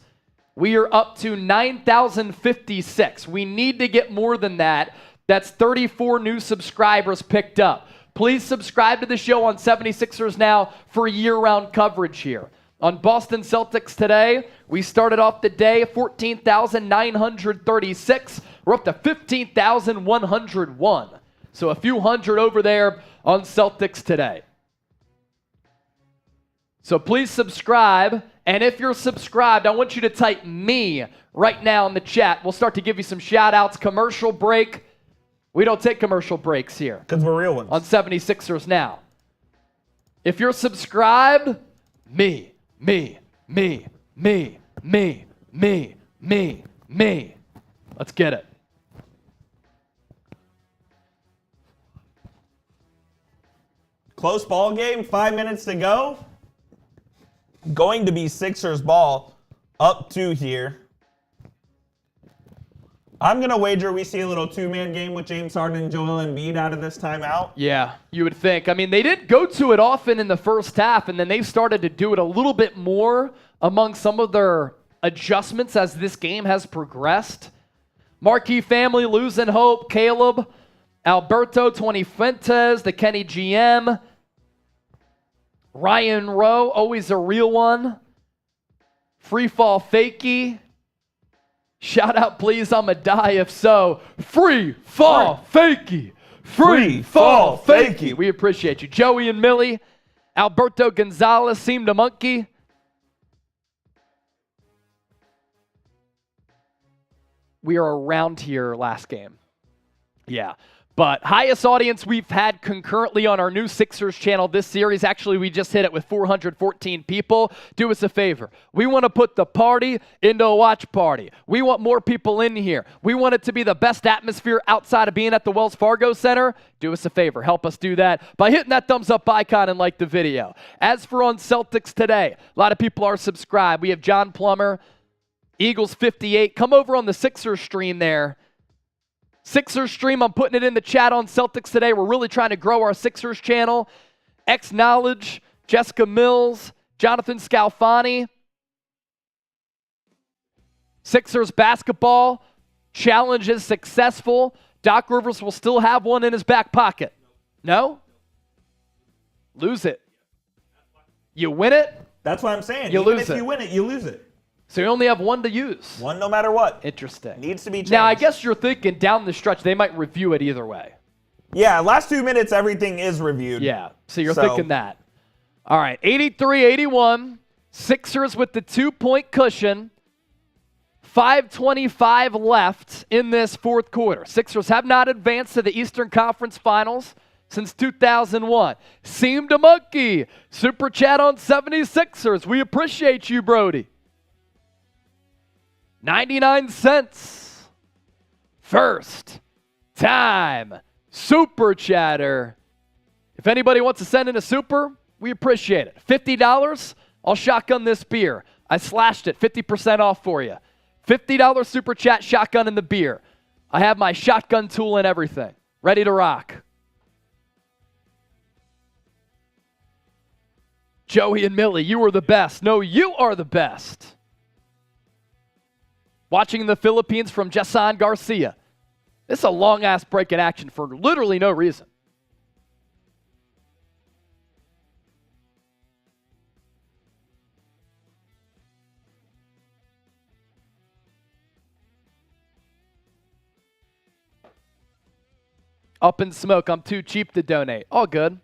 We are up to 9,056. We need to get more than that. That's 34 new subscribers picked up. Please subscribe to the show on 76ers Now for year-round coverage here. On Boston Celtics today, we started off the day 14,936. We're up to 15,101. So a few hundred over there on Celtics today. So please subscribe. And if you're subscribed, I want you to type me right now in the chat. We'll start to give you some shout-outs. Commercial break. We don't take commercial breaks here. Because we're real ones. On 76ers Now. If you're subscribed, me. Let's get it. Close ball game, 5 minutes to go. Going to be Sixers ball, up 2 here. I'm going to wager we see a little two-man game with James Harden and Joel Embiid out of this timeout. Yeah, you would think. I mean, they didn't go to it often in the first half, and then they started to do it a little bit more among some of their adjustments as this game has progressed. Marquee family losing hope. Caleb, Alberto, 20 Fuentes, the Kenny GM. Ryan Rowe, always a real one. Free fall fakey. Shout out, please. I'm a die if so. Free fall fakey. Free fall fakey. We appreciate you. Joey and Millie. Alberto Gonzalez seemed a monkey. We are around here last game. Yeah. But highest audience we've had concurrently on our new Sixers channel this series. Actually, we just hit it with 414 people. Do us a favor. We want to put the party into a watch party. We want more people in here. We want it to be the best atmosphere outside of being at the Wells Fargo Center. Do us a favor. Help us do that by hitting that thumbs up icon and like the video. As for on Celtics today, a lot of people are subscribed. We have John Plummer, Eagles 58. Come over on the Sixers stream there. Sixers stream, I'm putting it in the chat on Celtics today. We're really trying to grow our Sixers channel. X-Knowledge, Jessica Mills, Jonathan Scalfani. Sixers basketball challenge is successful. Doc Rivers will still have one in his back pocket. No? Lose it. You win it? That's what I'm saying. You Even lose if it. you win it, you lose it. So you only have one to use. One no matter what. Interesting. Needs to be changed. Now, I guess you're thinking down the stretch, they might review it either way. Yeah, last 2 minutes, everything is reviewed. Yeah, so you're thinking that. All right, 83-81. Sixers with the 2-point cushion. 5:25 left in this fourth quarter. Sixers have not advanced to the Eastern Conference Finals since 2001. Seem to monkey. Super chat on 76ers. We appreciate you, Brody. 99 cents. First time super chatter. If anybody wants to send in a super, we appreciate it. $50, I'll shotgun this beer. I slashed it, 50% off for you. $50 super chat, shotgun in the beer. I have my shotgun tool and everything. Ready to rock. Joey and Millie, you are the best. No, you are the best. Watching the Philippines from Jayson Garcia. This is a long-ass break in action for literally no reason. Up in smoke. I'm too cheap to donate. All good.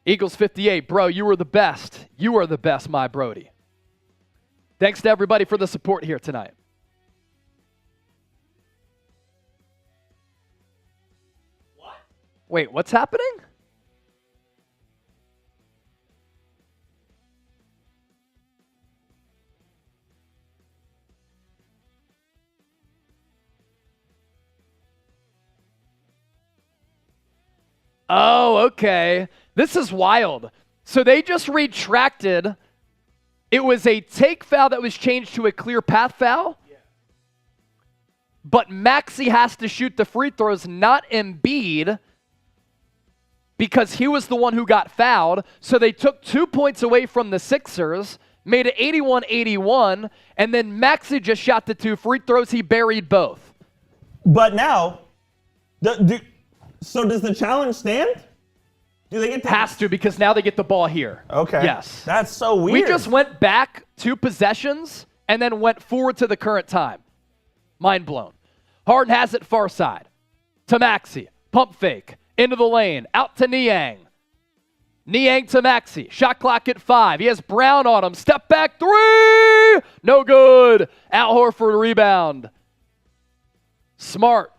Eagles 58. Bro, you were the best. You are the best, my Brody. Thanks to everybody for the support here tonight. What? Wait, what's happening? Oh, okay. This is wild. So they just retracted. It was a take foul that was changed to a clear path foul. Yeah. But Maxey has to shoot the free throws, not Embiid, because he was the one who got fouled. So they took 2 points away from the Sixers, made it 81-81, and then Maxey just shot the 2 free throws. He buried both. But now, so does the challenge stand? Do they get Has to, because now they get the ball here. Okay. Yes. That's so weird. We just went back 2 possessions and then went forward to the current time. Mind blown. Harden has it far side. To Maxey. Pump fake. Into the lane. Out to Niang. Niang to Maxey. Shot clock at 5. He has Brown on him. Step back 3. No good. Al Horford rebound. Smart.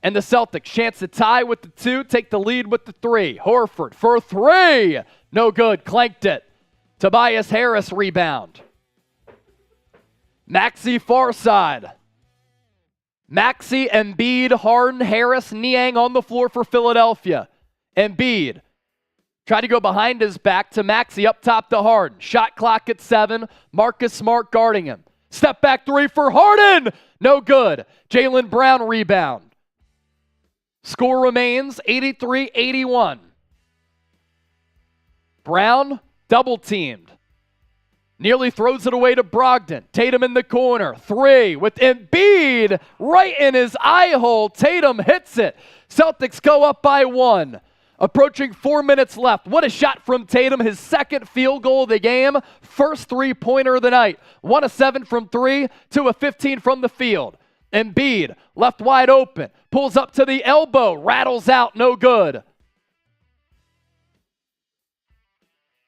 And the Celtics chance to tie with the 2, take the lead with the 3. Horford for 3. No good. Clanked it. Tobias Harris rebound. Maxey far side. Maxey, Embiid, Harden, Harris, Niang on the floor for Philadelphia. Embiid tried to go behind his back to Maxey up top to Harden. Shot clock at 7. Marcus Smart guarding him. Step back 3 for Harden. No good. Jaylen Brown rebound. Score remains 83-81. Brown double teamed. Nearly throws it away to Brogdon. Tatum in the corner. 3 with Embiid right in his eye hole. Tatum hits it. Celtics go up by 1. Approaching 4 minutes left. What a shot from Tatum. His second field goal of the game. First three-pointer of the night. 1 of 7 from 3, 2 of 15 from the field. Embiid, left wide open, pulls up to the elbow, rattles out, no good.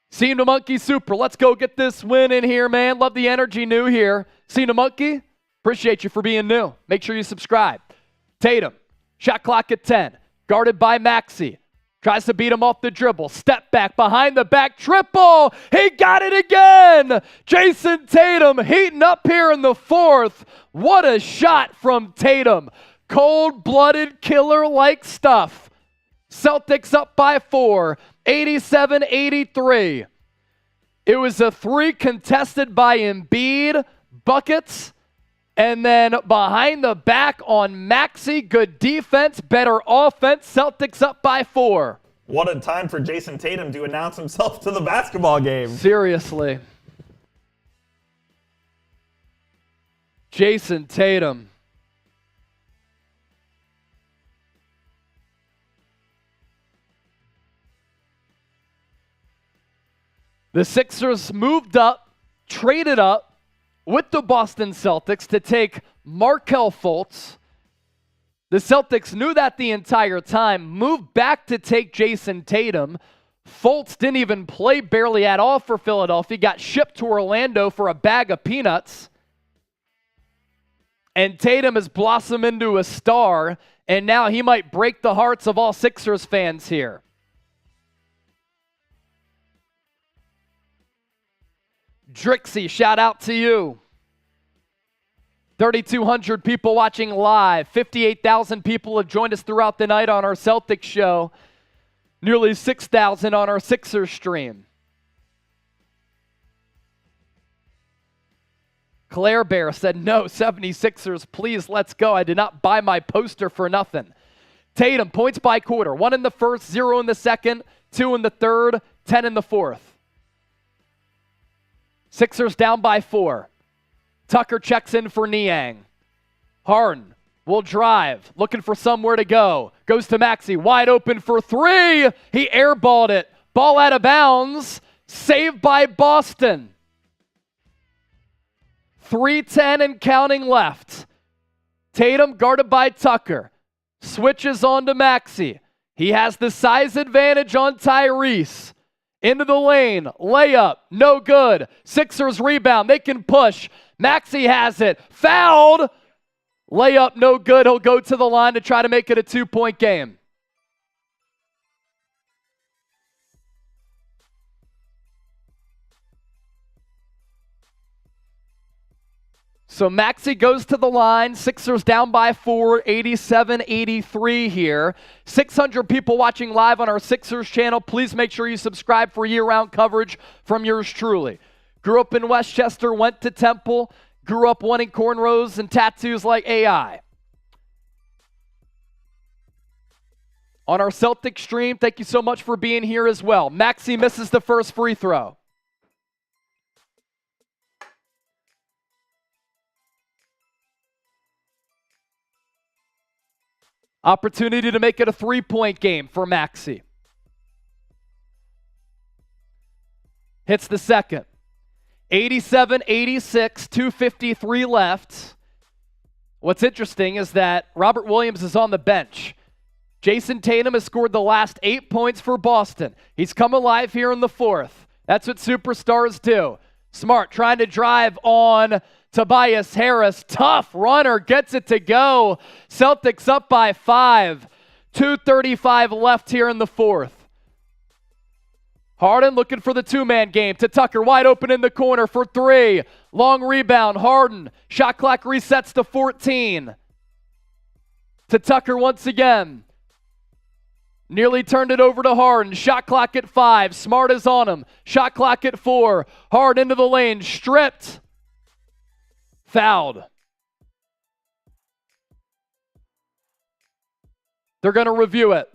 Seem to Monkey Super, let's go get this win in here, man. Love the energy new here. Seem to Monkey, appreciate you for being new. Make sure you subscribe. Tatum, shot clock at 10, guarded by Maxey. Tries to beat him off the dribble. Step back, behind the back, triple. He got it again. Jayson Tatum heating up here in the 4th. What a shot from Tatum. Cold-blooded, killer-like stuff. Celtics up by 4, 87-83. It was a 3 contested by Embiid. Buckets. And then behind the back on Maxey, good defense, better offense. Celtics up by 4. What a time for Jayson Tatum to announce himself to the basketball game. Seriously. Jayson Tatum. The Sixers moved up, traded up, with the Boston Celtics to take Markelle Fultz. The Celtics knew that the entire time, moved back to take Jayson Tatum. Fultz didn't even play barely at all for Philadelphia, got shipped to Orlando for a bag of peanuts. And Tatum has blossomed into a star, and now he might break the hearts of all Sixers fans here. Drixie, shout out to you. 3,200 people watching live. 58,000 people have joined us throughout the night on our Celtics show. Nearly 6,000 on our Sixers stream. Claire Bear said, no, 76ers, please, let's go. I did not buy my poster for nothing. Tatum, points by quarter. 1 in the first, 0 in the second, 2 in the third, 10 in the fourth. Sixers down by 4. Tucker checks in for Niang. Harden will drive, looking for somewhere to go. Goes to Maxey, wide open for 3. He airballed it. Ball out of bounds. Saved by Boston. 3:10 and counting left. Tatum guarded by Tucker. Switches on to Maxey. He has the size advantage on Tyrese. Into the lane. Layup. No good. Sixers rebound. They can push. Maxey has it. Fouled. Layup no good. He'll go to the line to try to make it a 2-point game. So Maxey goes to the line. Sixers down by 4, 87-83 here. 600 people watching live on our Sixers channel. Please make sure you subscribe for year-round coverage from yours truly. Grew up in Westchester, went to Temple, grew up wanting cornrows and tattoos like AI. On our Celtics stream, thank you so much for being here as well. Maxey misses the first free throw. Opportunity to make it a 3-point game for Maxey. Hits the second. 87-86, 2:53 left. What's interesting is that Robert Williams is on the bench. Jayson Tatum has scored the last 8 points for Boston. He's come alive here in the fourth. That's what superstars do. Smart trying to drive on Tobias Harris. Tough runner, gets it to go. Celtics up by 5. 2:35 left here in the fourth. Harden looking for the two-man game to Tucker, wide open in the corner for 3. Long rebound, Harden. Shot clock resets to 14. To Tucker once again. Nearly turned it over to Harden. Shot clock at 5. Smart is on him. Shot clock at 4. Harden into the lane. Stripped. Fouled. They're going to review it.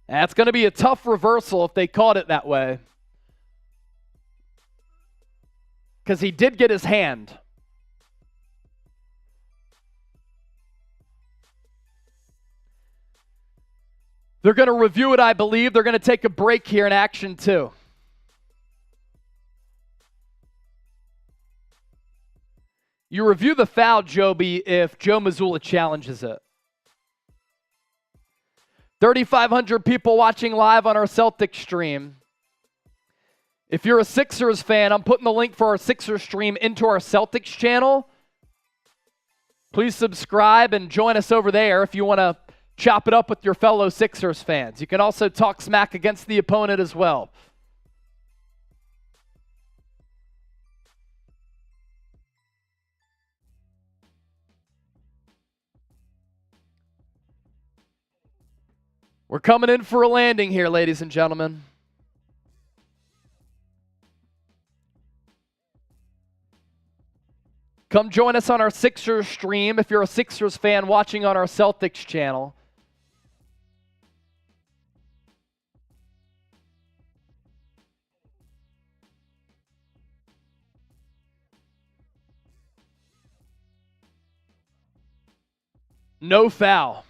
That's going to be a tough reversal if they caught it that way. Because he did get his hand. They're going to review it, I believe. They're going to take a break here in action 2. You review the foul, Joby, if Joe Mazzulla challenges it. 3,500 people watching live on our Celtics stream. If you're a Sixers fan, I'm putting the link for our Sixers stream into our Celtics channel. Please subscribe and join us over there if you want to chop it up with your fellow Sixers fans. You can also talk smack against the opponent as well. We're coming in for a landing here, ladies and gentlemen. Come join us on our Sixers stream if you're a Sixers fan watching on our Celtics channel. No foul.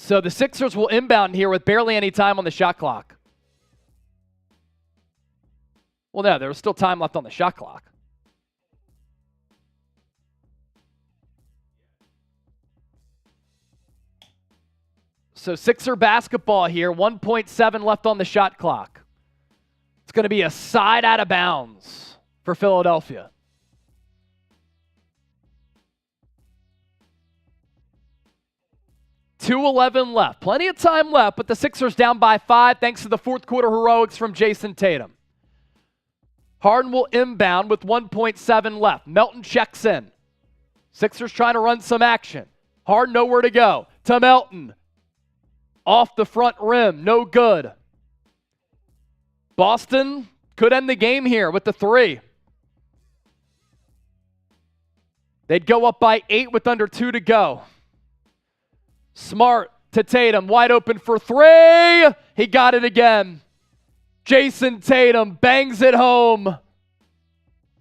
So the Sixers will inbound here with barely any time on the shot clock. Well, no, there was still time left on the shot clock. So Sixer basketball here, 1.7 left on the shot clock. It's going to be a side out of bounds for Philadelphia. .2:11 left. Plenty of time left, but the Sixers down by 5 thanks to the fourth quarter heroics from Jayson Tatum. Harden will inbound with 1.7 left. Melton checks in. Sixers trying to run some action. Harden nowhere to go. To Melton. Off the front rim. No good. Boston could end the game here with the 3. They'd go up by 8 with under 2 to go. Smart to Tatum, wide open for 3. He got it again. Jayson Tatum bangs it home.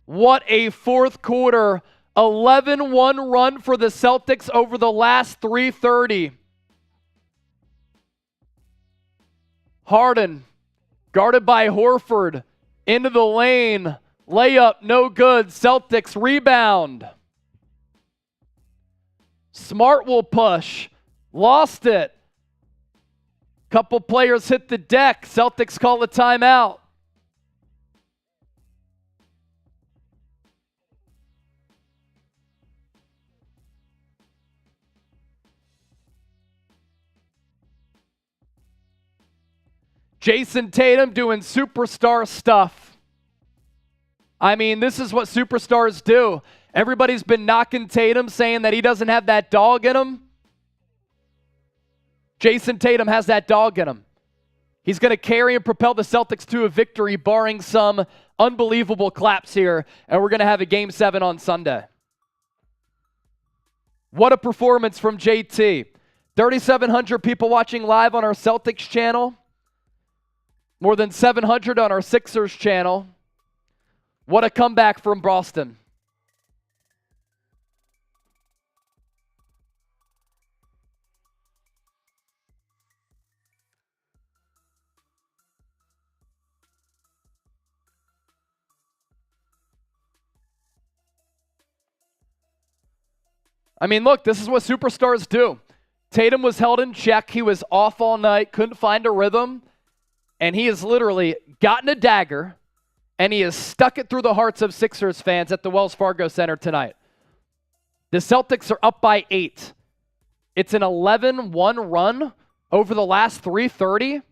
What a fourth quarter. 11-1 run for the Celtics over the last 3:30. Harden, guarded by Horford, into the lane. Layup, no good. Celtics rebound. Smart will push. Lost it. Couple players hit the deck. Celtics call a timeout. Jayson Tatum doing superstar stuff. I mean, this is what superstars do. Everybody's been knocking Tatum, saying that he doesn't have that dog in him. Jayson Tatum has that dog in him. He's going to carry and propel the Celtics to a victory, barring some unbelievable claps here, and we're going to have a Game 7 on Sunday. What a performance from JT. 3,700 people watching live on our Celtics channel. More than 700 on our Sixers channel. What a comeback from Boston. I mean, look, this is what superstars do. Tatum was held in check. He was off all night, couldn't find a rhythm, and he has literally gotten a dagger, and he has stuck it through the hearts of Sixers fans at the Wells Fargo Center tonight. The Celtics are up by 8. It's an 11-1 run over the last 3:30.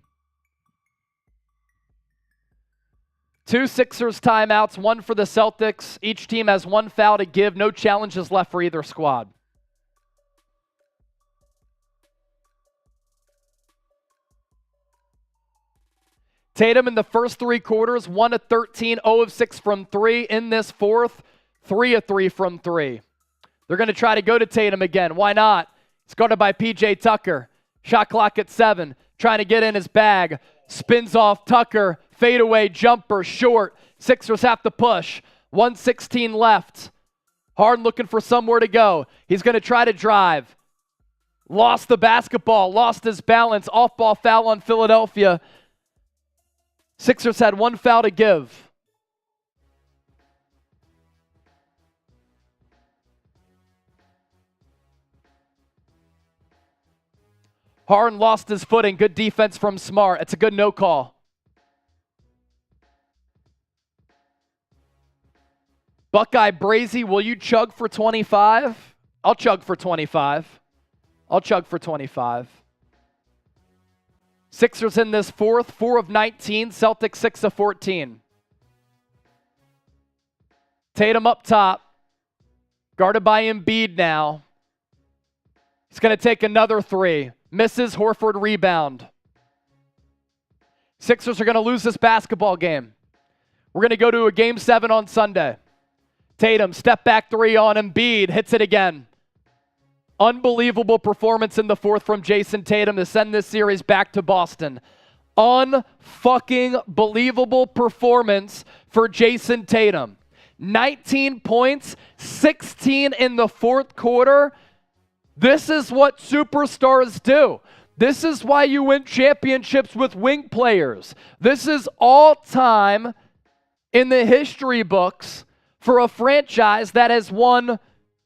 2 Sixers timeouts, 1 for the Celtics. Each team has 1 foul to give. No challenges left for either squad. Tatum in the first 3 quarters, 1 of 13, 0 of 6 from 3. In this fourth, 3 of 3 from 3. They're going to try to go to Tatum again. Why not? It's guarded by P.J. Tucker. Shot clock at 7. Trying to get in his bag. Spins off Tucker. Fadeaway jumper, short. Sixers have to push. 1:16 left. Harden looking for somewhere to go. He's going to try to drive. Lost the basketball. Lost his balance. Off-ball foul on Philadelphia. Sixers had 1 foul to give. Harden lost his footing. Good defense from Smart. It's a good no call. Buckeye Brazy, will you chug for 25? I'll chug for 25. I'll chug for 25. Sixers in this fourth, 4 of 19. Celtics 6 of 14. Tatum up top. Guarded by Embiid now. He's going to take another 3. Misses. Horford rebound. Sixers are going to lose this basketball game. We're going to go to a Game 7 on Sunday. Tatum, step back 3 on Embiid. Hits it again. Unbelievable performance in the fourth from Jayson Tatum to send this series back to Boston. Unfucking-believable performance for Jayson Tatum. 19 points, 16 in the fourth quarter. This is what superstars do. This is why you win championships with wing players. This is all time in the history books for a franchise that has won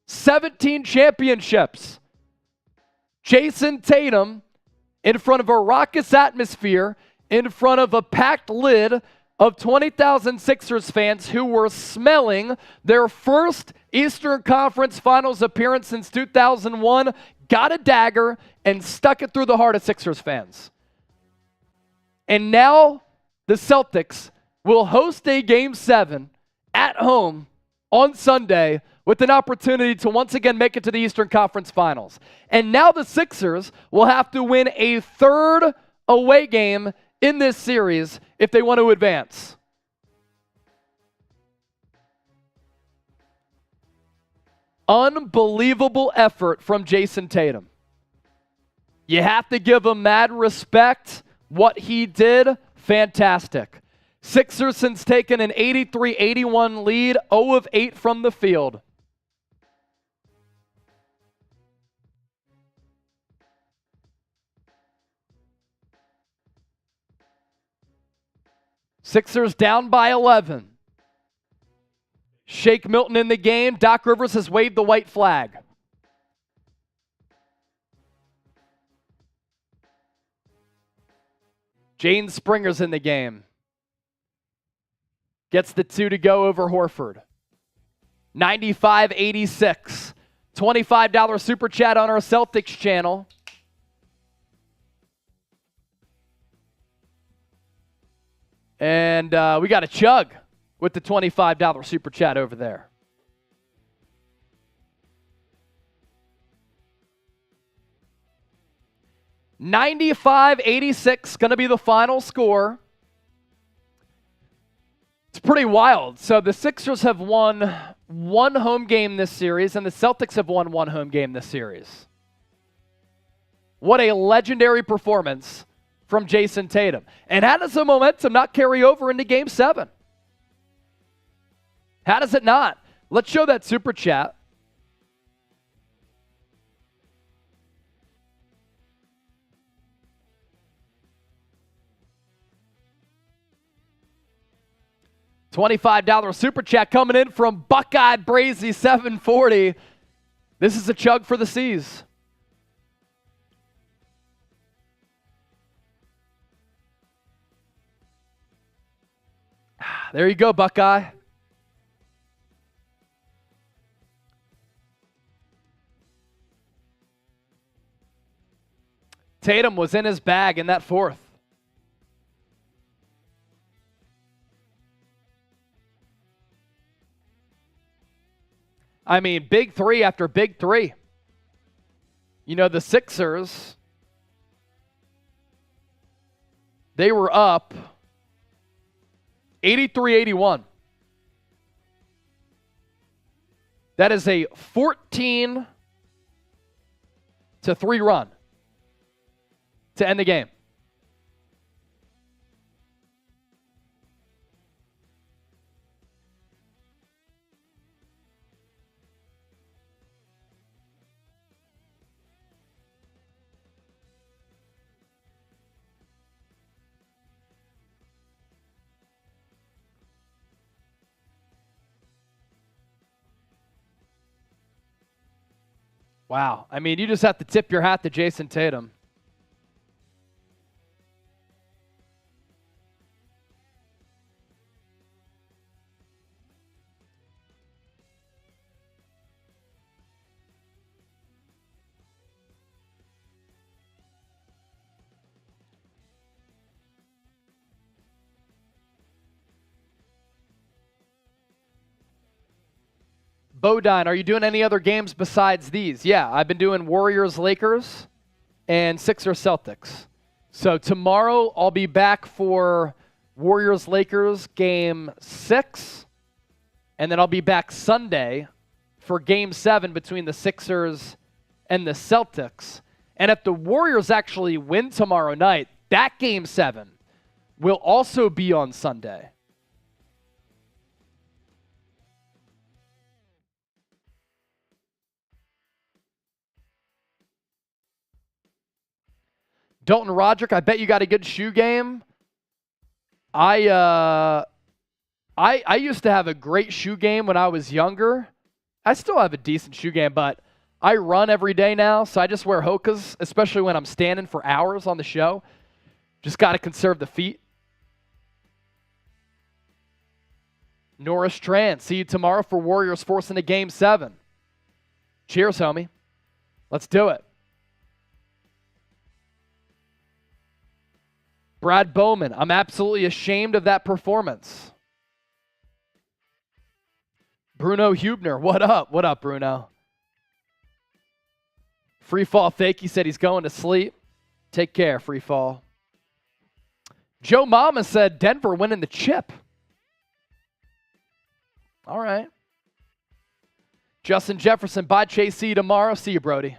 17 championships. Jayson Tatum, in front of a raucous atmosphere, in front of a packed lid of 20,000 Sixers fans who were smelling their first Eastern Conference Finals appearance since 2001, got a dagger and stuck it through the heart of Sixers fans. And now the Celtics will host a Game 7 at home on Sunday with an opportunity to once again make it to the Eastern Conference Finals. And now the Sixers will have to win a third away game in this series if they want to advance. Unbelievable effort from Jayson Tatum. You have to give him mad respect. What he did, fantastic. Sixers since taken an 83-81 lead, 0 of 8 from the field. Sixers down by 11. Shake Milton in the game. Doc Rivers has waved the white flag. Jaden Springer's in the game. Gets the 2 to go over Horford. 95-86. $25 super chat on our Celtics channel. And we got a chug with the $25 super chat over there. $95-86 going to be the final score. It's pretty wild. So the Sixers have won one home game this series, and the Celtics have won one home game this series. What a legendary performance from Jayson Tatum. And how does the momentum not carry over into Game 7? How does it not? Let's show that super chat. $25 super chat coming in from Buckeye Brazy 740. This is a chug for the C's. There you go, Buckeye. Tatum was in his bag in that fourth. I mean, big three after big three. You know, the Sixers, they were up 83-81. That is a 14-3 run to end the game. Wow. I mean, you just have to tip your hat to Jayson Tatum. Bodine, are you doing any other games besides these? Yeah, I've been doing Warriors-Lakers and Sixers-Celtics. So tomorrow I'll be back for Warriors-Lakers Game 6. And then I'll be back Sunday for Game 7 between the Sixers and the Celtics. And if the Warriors actually win tomorrow night, that Game 7 will also be on Sunday. Dalton Roderick, I bet you got a good shoe game. I used to have a great shoe game when I was younger. I still have a decent shoe game, but I run every day now, so I just wear Hokas, especially when I'm standing for hours on the show. Just got to conserve the feet. Norris Tran, see you tomorrow for Warriors forcing a Game 7. Cheers, homie. Let's do it. Brad Bowman, I'm absolutely ashamed of that performance. Bruno Hubner, what up? What up, Bruno? Free Fall Fake, he said he's going to sleep. Take care, Free Fall. Joe Mama said Denver winning the chip. All right. Justin Jefferson, bye Chase, see you tomorrow. See you, Brody.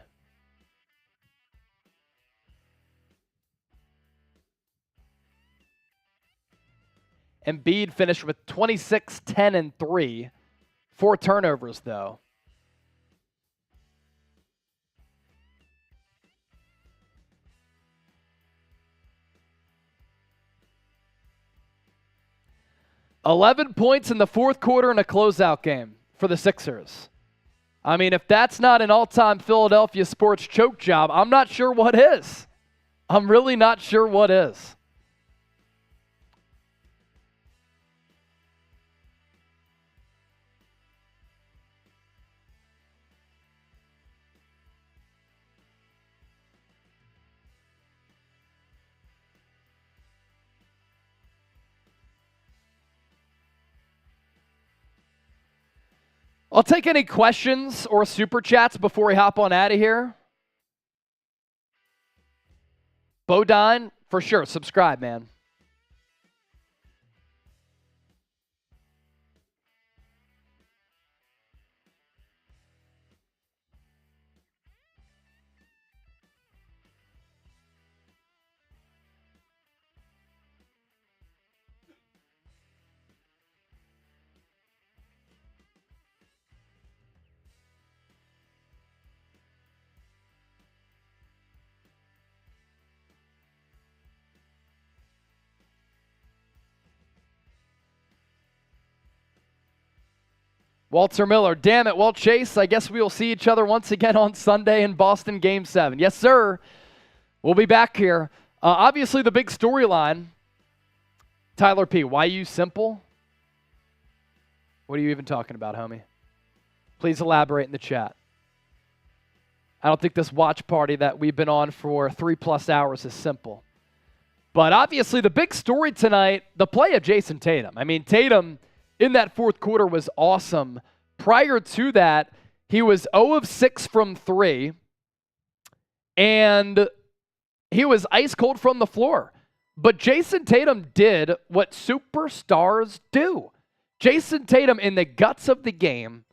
Embiid finished with 26, 10, and 3. 4 turnovers, though. $11 points in the fourth quarter in a closeout game for the Sixers. I mean, if that's not an all-time Philadelphia sports choke job, I'm not sure what is. I'm really not sure what is. I'll take any questions or super chats before we hop on out of here. Bodine, for sure, subscribe, man. Walter Miller, damn it. Well, Chase, I guess we will see each other once again on Sunday in Boston Game 7. Yes, sir. We'll be back here. Obviously, the big storyline, Tyler P., why you simple? What are you even talking about, homie? Please elaborate in the chat. I don't think this watch party that we've been on for 3+ hours is simple. But obviously, the big story tonight, the play of Jayson Tatum. I mean, Tatum in that fourth quarter was awesome. Prior to that, he was 0 of 6 from 3, and he was ice cold from the floor. But Jayson Tatum did what superstars do. Jayson Tatum, in the guts of the game,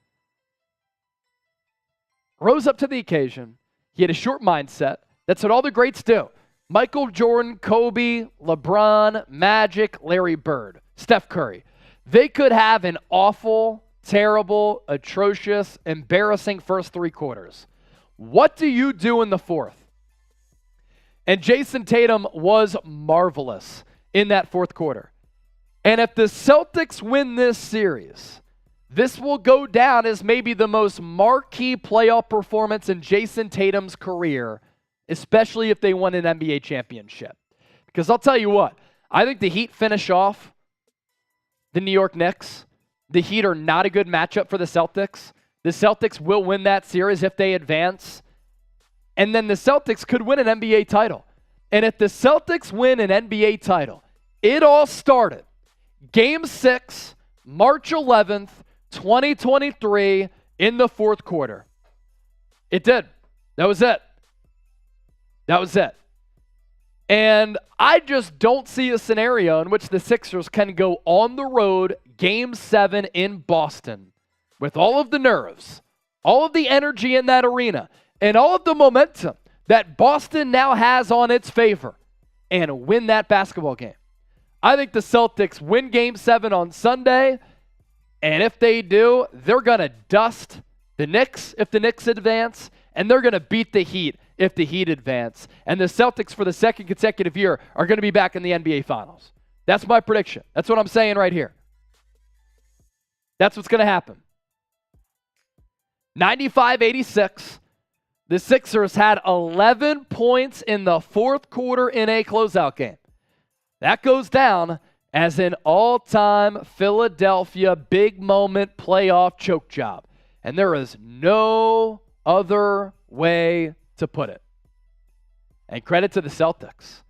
rose up to the occasion. He had a short mindset. That's what all the greats do. Michael Jordan, Kobe, LeBron, Magic, Larry Bird, Steph Curry. They could have an awful, terrible, atrocious, embarrassing first 3 quarters. What do you do in the fourth? And Jayson Tatum was marvelous in that fourth quarter. And if the Celtics win this series, this will go down as maybe the most marquee playoff performance in Jayson Tatum's career, especially if they win an NBA championship. Because I'll tell you what, I think the Heat finish off the New York Knicks. The Heat are not a good matchup for the Celtics. The Celtics will win that series if they advance. And then the Celtics could win an NBA title. And if the Celtics win an NBA title, it all started Game 6, March 11th, 2023, in the fourth quarter. It did. That was it. That was it. And I just don't see a scenario in which the Sixers can go on the road, Game 7 in Boston, with all of the nerves, all of the energy in that arena, and all of the momentum that Boston now has on its favor, and win that basketball game. I think the Celtics win Game 7 on Sunday, and if they do, they're going to dust the Knicks if the Knicks advance, and they're going to beat the Heat if the Heat advance. And the Celtics, for the second consecutive year, are going to be back in the NBA Finals. That's my prediction. That's what I'm saying right here. That's what's going to happen. 95-86. The Sixers had 11 points in the fourth quarter in a closeout game. That goes down as an all-time Philadelphia big moment playoff choke job. And there is no other way to put it. And credit to the Celtics.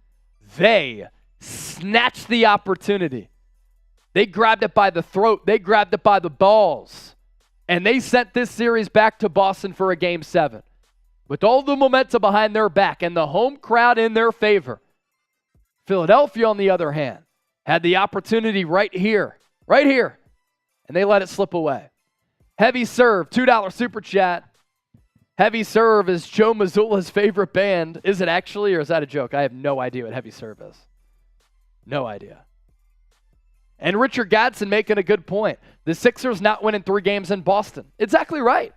They snatched the opportunity. They grabbed it by the throat. They grabbed it by the balls. And they sent this series back to Boston for a Game 7. With all the momentum behind their back and the home crowd in their favor. Philadelphia, on the other hand, had the opportunity right here. And they let it slip away. Heavy Serve, $2 super chat. Heavy Serve is Joe Mazzulla's favorite band. Is it actually, or is that a joke? I have no idea what Heavy Serve is. No idea. And Richard Gadsden making a good point. The Sixers not winning 3 games in Boston. Exactly right.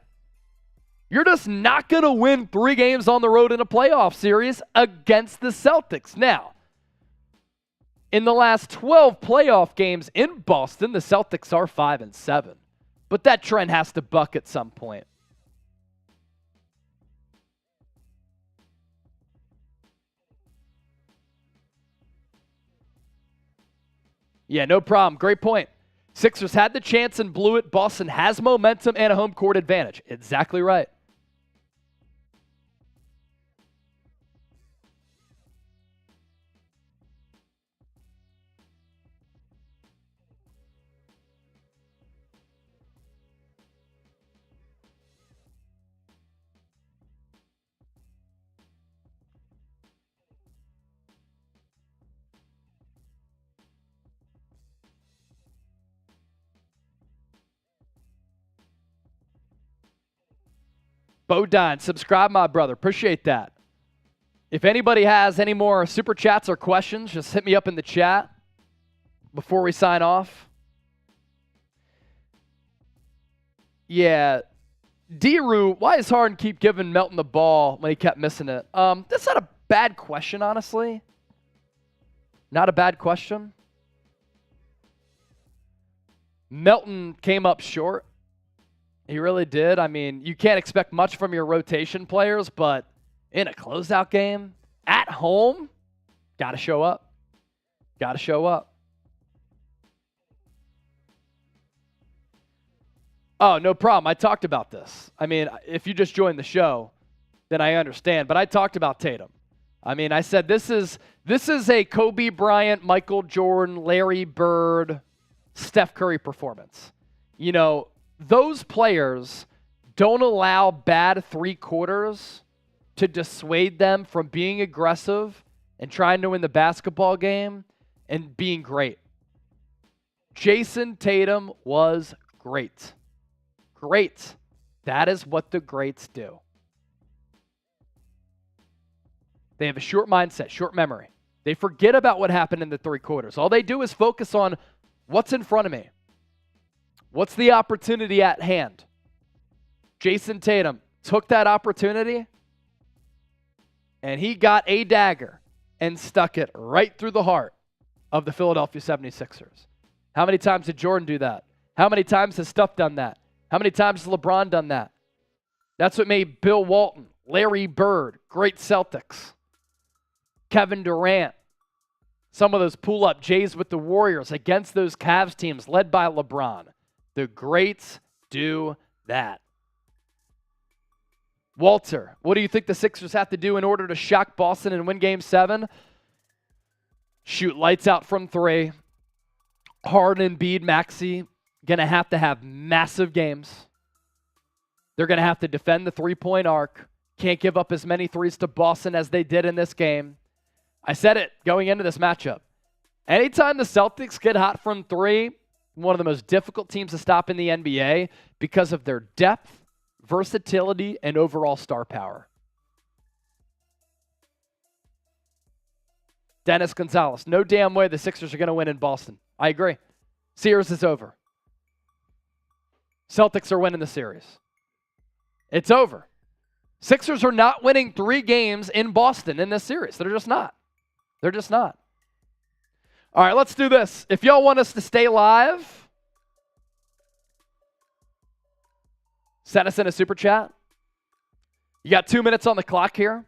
You're just not going to win 3 games on the road in a playoff series against the Celtics. Now, in the last 12 playoff games in Boston, the Celtics are 5-7. But that trend has to buck at some point. Yeah, no problem. Great point. Sixers had the chance and blew it. Boston has momentum and a home court advantage. Exactly right. Bodine, subscribe, my brother. Appreciate that. If anybody has any more super chats or questions, just hit me up in the chat before we sign off. Yeah. D-Roo, why does Harden keep giving Melton the ball when he kept missing it? That's not a bad question, honestly. Not a bad question. Melton came up short. He really did. I mean, you can't expect much from your rotation players, but in a closeout game, at home, got to show up. Got to show up. Oh, no problem. I talked about this. I mean, if you just joined the show, then I understand. But I talked about Tatum. I mean, I said this is a Kobe Bryant, Michael Jordan, Larry Bird, Steph Curry performance. You know, those players don't allow bad 3 quarters to dissuade them from being aggressive and trying to win the basketball game and being great. Jayson Tatum was great. Great. That is what the greats do. They have a short mindset, short memory. They forget about what happened in the 3 quarters. All they do is focus on what's in front of me. What's the opportunity at hand? Jayson Tatum took that opportunity, and he got a dagger and stuck it right through the heart of the Philadelphia 76ers. How many times did Jordan do that? How many times has Steph done that? How many times has LeBron done that? That's what made Bill Walton, Larry Bird, great Celtics. Kevin Durant, some of those pull-up Jays with the Warriors against those Cavs teams led by LeBron. The greats do that. Walter, what do you think the Sixers have to do in order to shock Boston and win Game 7? Shoot lights out from 3. Harden, Embiid, Maxey going to have massive games. They're going to have to defend the 3-point arc. Can't give up as many threes to Boston as they did in this game. I said it going into this matchup. Anytime the Celtics get hot from 3, one of the most difficult teams to stop in the NBA because of their depth, versatility, and overall star power. Dennis Gonzalez, no damn way the Sixers are going to win in Boston. I agree. Series is over. Celtics are winning the series. It's over. Sixers are not winning 3 games in Boston in this series. They're just not. They're just not. All right, let's do this. If y'all want us to stay live, send us in a super chat. You got 2 minutes on the clock here.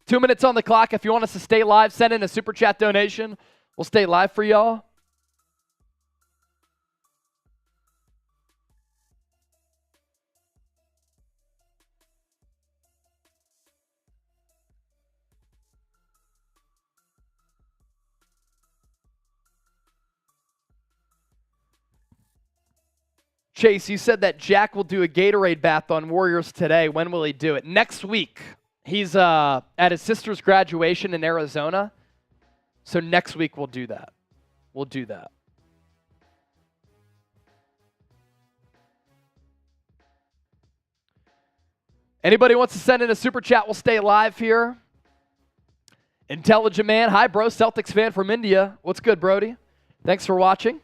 2 minutes on the clock. If you want us to stay live, send in a super chat donation. We'll stay live for y'all. Chase, you said that Jack will do a Gatorade bath on Warriors today. When will he do it? Next week. He's at his sister's graduation in Arizona. So next week we'll do that. We'll do that. Anybody wants to send in a super chat, we'll stay live here. Intelligent man. Hi, bro. Celtics fan from India. What's good, Brody? Thanks for watching.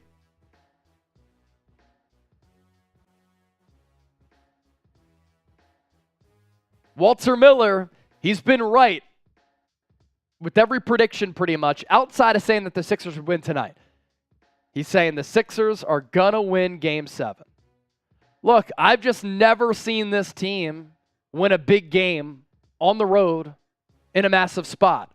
Walter Miller, he's been right with every prediction pretty much, outside of saying that the Sixers would win tonight. He's saying the Sixers are going to win Game 7. Look, I've just never seen this team win a big game on the road in a massive spot.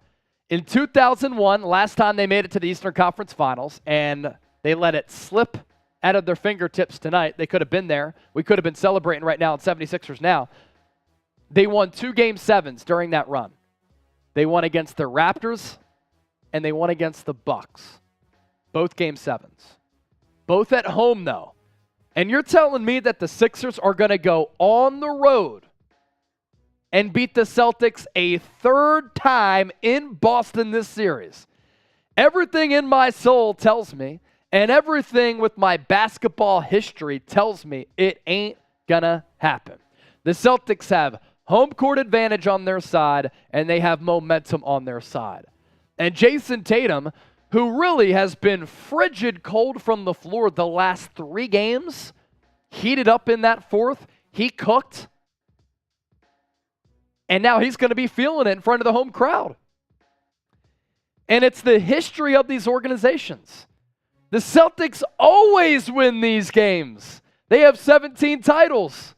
In 2001, last time they made it to the Eastern Conference Finals, and they let it slip out of their fingertips tonight. They could have been there. We could have been celebrating right now in 76ers now. They won 2 Game 7s during that run. They won against the Raptors, and they won against the Bucks. Both Game 7s. Both at home, though. And you're telling me that the Sixers are going to go on the road and beat the Celtics a 3rd time in Boston this series? Everything in my soul tells me, and everything with my basketball history tells me, it ain't going to happen. The Celtics have home court advantage on their side, and they have momentum on their side. And Jayson Tatum, who really has been frigid cold from the floor the last 3 games, heated up in that 4th. He cooked. And now he's going to be feeling it in front of the home crowd. And it's the history of these organizations. The Celtics always win these games. They have 17 titles.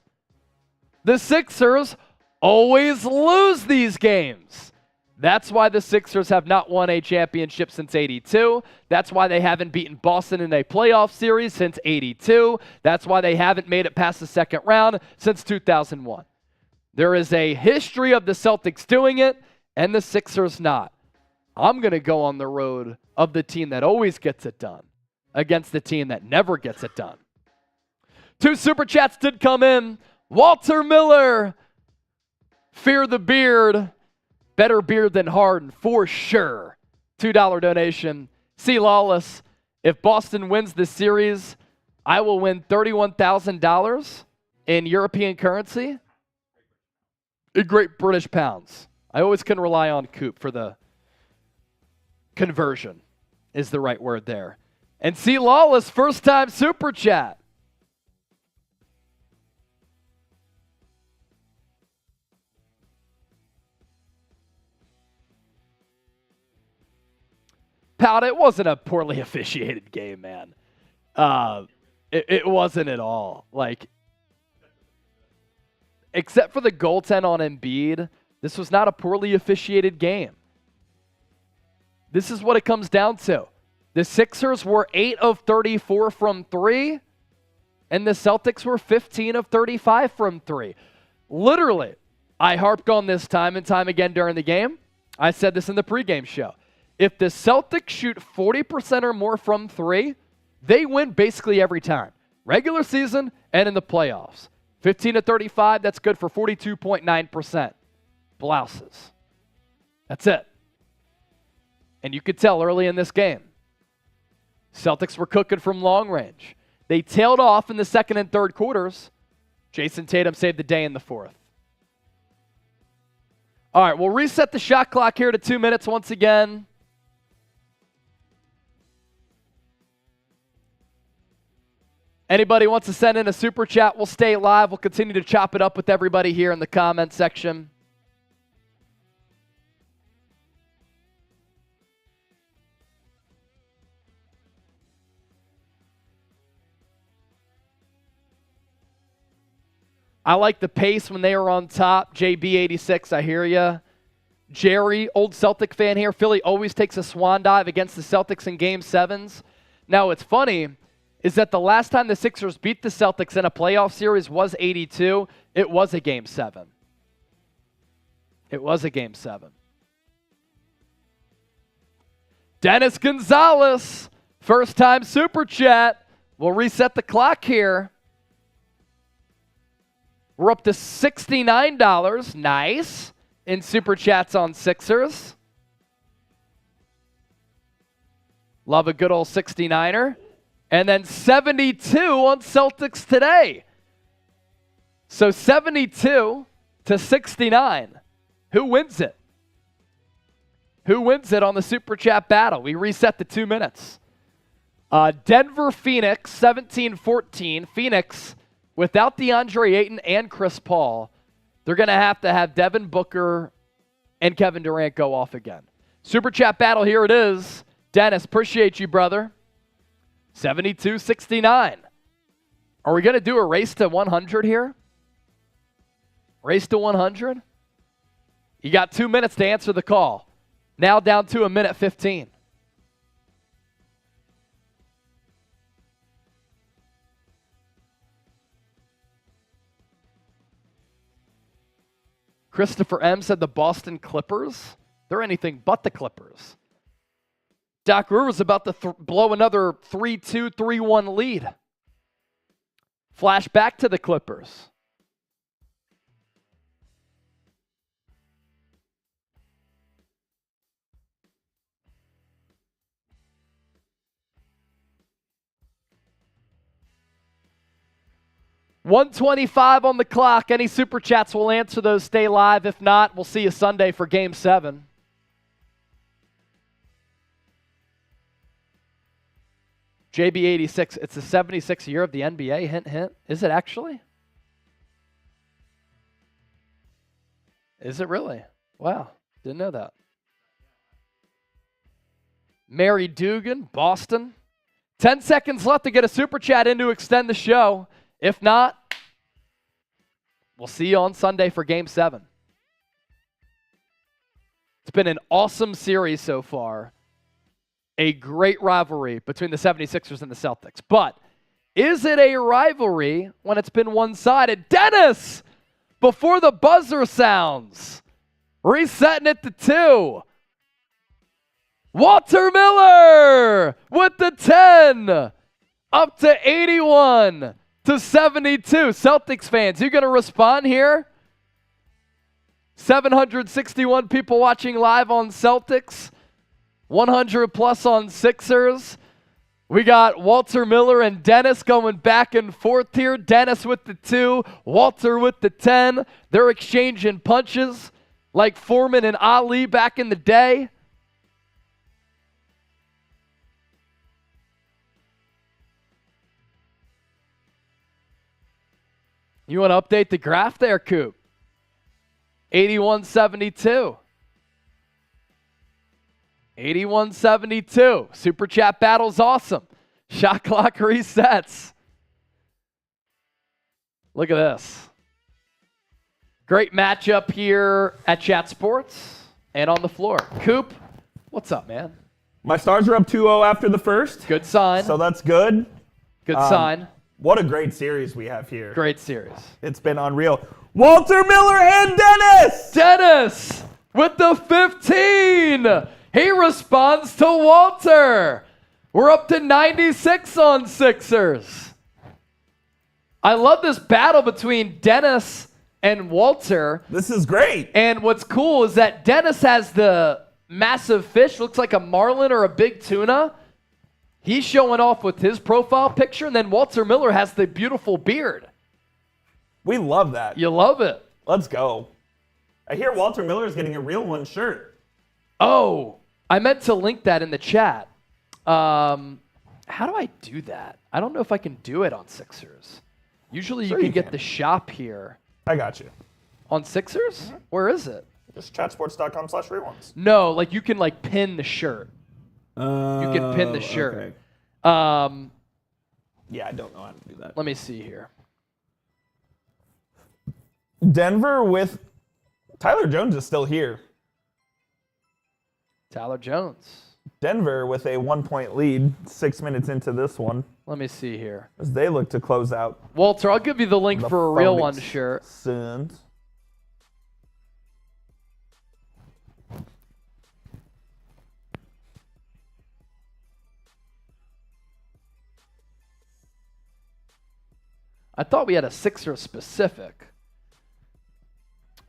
The Sixers always lose these games. That's why the Sixers have not won a championship since '82. That's why they haven't beaten Boston in a playoff series since '82. That's why they haven't made it past the second round since 2001. There is a history of the Celtics doing it and the Sixers not. I'm going to go on the road of the team that always gets it done against the team that never gets it done. 2 super chats did come in. Walter Miller, fear the beard. Better beard than Harden, for sure. $2 donation. C. Lawless, if Boston wins this series, I will win $31,000 in European currency in Great British pounds. I always can rely on Coop for the conversion is the right word there. And C. Lawless, first time super chat. Pout, it wasn't a poorly officiated game, man. It wasn't at all. Like, except for the goaltend on Embiid, this was not a poorly officiated game. This is what it comes down to. The Sixers were 8 of 34 from 3, and the Celtics were 15 of 35 from 3. Literally, I harped on this time and time again during the game. I said this in the pregame show. If the Celtics shoot 40% or more from 3, they win basically every time. Regular season and in the playoffs. 15 to 35, that's good for 42.9%. Blouses. That's it. And you could tell early in this game, Celtics were cooking from long range. They tailed off in the second and third quarters. Jayson Tatum saved the day in the 4th. All right, we'll reset the shot clock here to 2 minutes once again. Anybody wants to send in a super chat, we'll stay live. We'll continue to chop it up with everybody here in the comment section. I like the pace when they were on top. JB86, I hear ya. Jerry, old Celtic fan here. Philly always takes a swan dive against the Celtics in Game 7s. Now, what's funny is that the last time the Sixers beat the Celtics in a playoff series was 82. It was a Game 7. It was a Game 7. Dennis Gonzalez, first time super chat. We'll reset the clock here. We're up to $69. Nice. In super chats on Sixers. Love a good old 69er. And then 72 on Celtics today. So 72 to 69. Who wins it? Who wins it on the super chat battle? We reset to 2 minutes. Denver Phoenix 17-14. Phoenix without DeAndre Ayton and Chris Paul, they're going to have Devin Booker and Kevin Durant go off again. Super chat battle, here it is. Dennis, appreciate you, brother. 72-69. Are we going to do a race to 100 here? Race to 100? You got 2 minutes to answer the call. Now down to 1:15. Christopher M. said the Boston Clippers. They're anything but the Clippers. Doc Rivers about to blow another 3-2, 3-1 lead. Flash back to the Clippers. $125 on the clock. Any super chats, we'll answer those. Stay live. If not, we'll see you Sunday for Game 7. JB86, it's the 76th year of the NBA, hint, hint. Is it actually? Is it really? Wow, didn't know that. Mary Dugan, Boston. 10 seconds left to get a super chat in to extend the show. If not, we'll see you on Sunday for Game 7. It's been an awesome series so far. A great rivalry between the 76ers and the Celtics. But is it a rivalry when it's been one-sided? Dennis, before the buzzer sounds, resetting it to 2. Walter Miller with the 10. Up to 81. To 72. Celtics fans, you going to respond here? 761 people watching live on Celtics. 100 plus on Sixers. We got Walter Miller and Dennis going back and forth here. Dennis with the 2, Walter with the 10. They're exchanging punches like Foreman and Ali back in the day. You want to update the graph there, Coop? 81-72. 81-72. Super chat battle's awesome. Shot clock resets. Look at this. Great matchup here at Chat Sports and on the floor. Coop, what's up, man? My Stars are up 2-0 after the first. Good sign. So that's good. Good sign. What a great series we have here. Great series. It's been unreal. Walter Miller and Dennis! Dennis with the 15. He responds to Walter. We're up to 96 on Sixers. I love this battle between Dennis and Walter. This is great. And what's cool is that Dennis has the massive fish, looks like a marlin or a big tuna. He's showing off with his profile picture, and then Walter Miller has the beautiful beard. We love that. You love it. Let's go. I hear Walter Miller is getting a real one shirt. Oh, I meant to link that in the chat. How How do I do that? I don't know if I can do it on Sixers. Usually Sure you you can get can. the shop here. I got you. On Sixers? Where is it? Just chatsports.com/reruns. No, like you can like pin the shirt. You can pin the shirt. Okay. Yeah, I don't know how to do that. Let me see here. Denver with Tyler Jones is still here. Tyler Jones. Denver with a 1-point lead 6 minutes into this one Let me see here. as they look to close out Walter, I'll give you the link the for a real Phoenix one shirt. Suns. I thought we had a Sixer specific.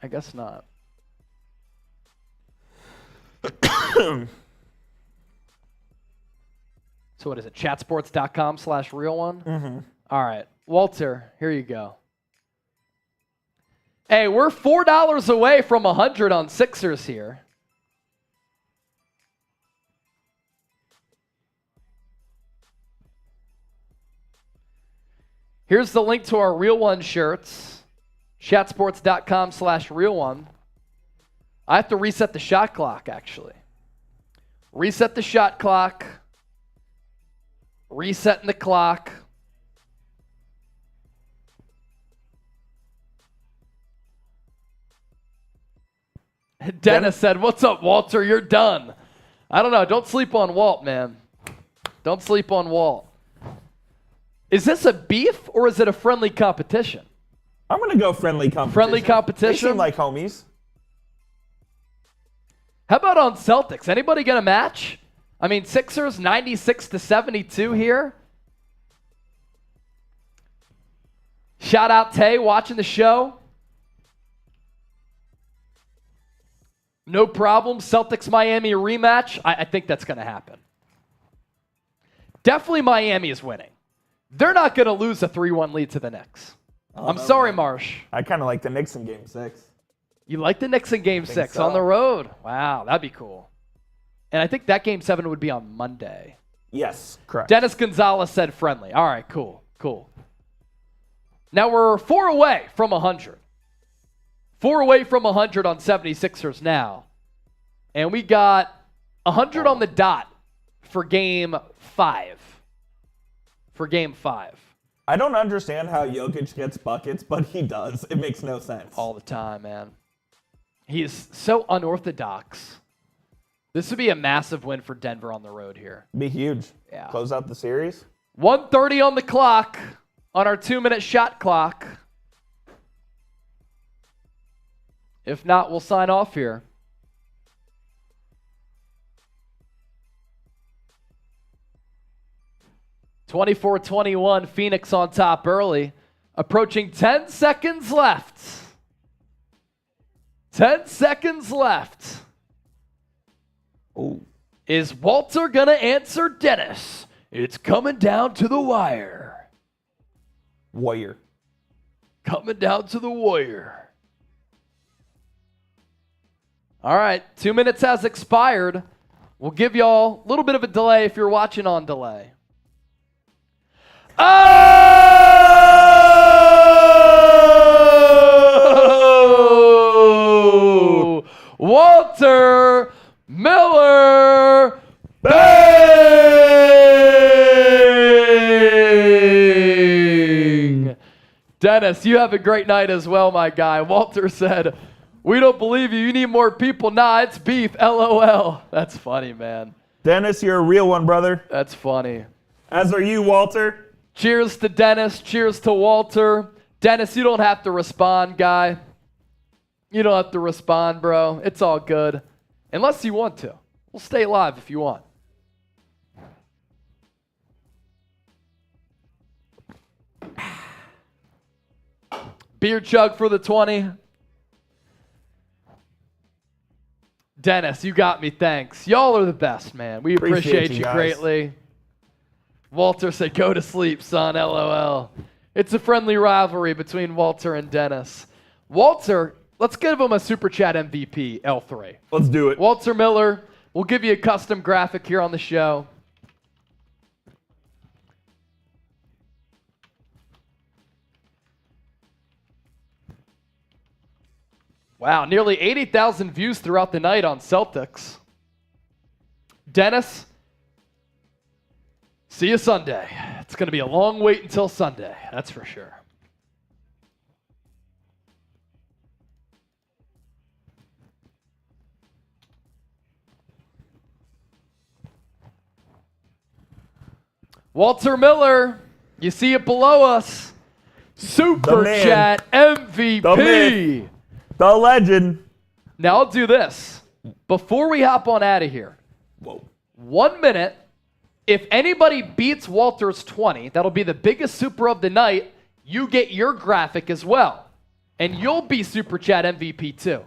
I guess not. So what is it? Chatsports.com/real one? Mm-hmm. All right. Walter, here you go. Hey, we're $4 away from 100 on Sixers here. Here's the link to our Real One shirts. Chatsports.com/real one. I have to reset the shot clock, actually. Reset the shot clock. Resetting the clock. Dennis said, "What's up, Walter? You're done." I don't know. Don't sleep on Walt, man. Don't sleep on Walt. Is this a beef or is it a friendly competition? I'm going to go friendly competition. Friendly They competition? seem like homies. How about on Celtics? Anybody get a match? I mean, Sixers 96-72 here. Shout out Tay watching the show. No problem. Celtics Miami rematch. I think that's going to happen. Definitely Miami is winning. They're not going to lose a 3-1 lead to the Knicks. I'm sorry, Marsh. I kind of like the Knicks in Game 6. You like the Knicks in Game 6 on so. the road? Wow, that'd be cool. And I think that Game 7 would be on Monday. Yes, correct. Dennis Gonzalez said friendly. All right, cool. Now we're 4 away from 100. 4 away from 100 on 76ers now. And we got 100 on the dot for Game 5. I don't understand how Jokic gets buckets, but he does. It makes no sense. All the time, man. He is so unorthodox. This would be a massive win for Denver on the road here. Be huge. Yeah. Close out the series. 1:30 on the clock on our 2-minute shot clock. If not, we'll sign off here. (24-21) Phoenix on top early. Approaching 10 seconds left. 10 seconds left. Ooh. Is Walter going to answer Dennis? It's coming down to the wire. Warrior. Coming down to the wire. All right, 2 minutes has expired. We'll give y'all a little bit of a delay if you're watching on delay. Oh! Walter Miller Bang! Dennis, you have a great night as well, my guy. Walter said, "We don't believe you. You need more people." Nah, it's beef. LOL. That's funny, man. Dennis, you're a real one, brother. That's funny. As are you, Walter. Cheers to Dennis. Cheers to Walter. Dennis, you don't have to respond, guy. You don't have to respond, bro. It's all good. Unless you want to. We'll stay live if you want. Beer chug for the 20. Dennis, you got me. Thanks. Y'all are the best, man. We appreciate you guys. greatly. Walter said, "Go to sleep, son." LOL. It's a friendly rivalry between Walter and Dennis. Walter, let's give him a Super Chat MVP, L3. Let's do it. Walter Miller, we'll give you a custom graphic here on the show. Wow, nearly 80,000 views throughout the night on Celtics. Dennis, see you Sunday. It's going to be a long wait until Sunday, that's for sure. Walter Miller, you see it below us. Super man. Chat MVP. The myth. The legend. Now I'll do this. Before we hop on out of here, 1 minute. If anybody beats Walter's 20, that'll be the biggest super of the night. You get your graphic as well. And you'll be Super Chat MVP too.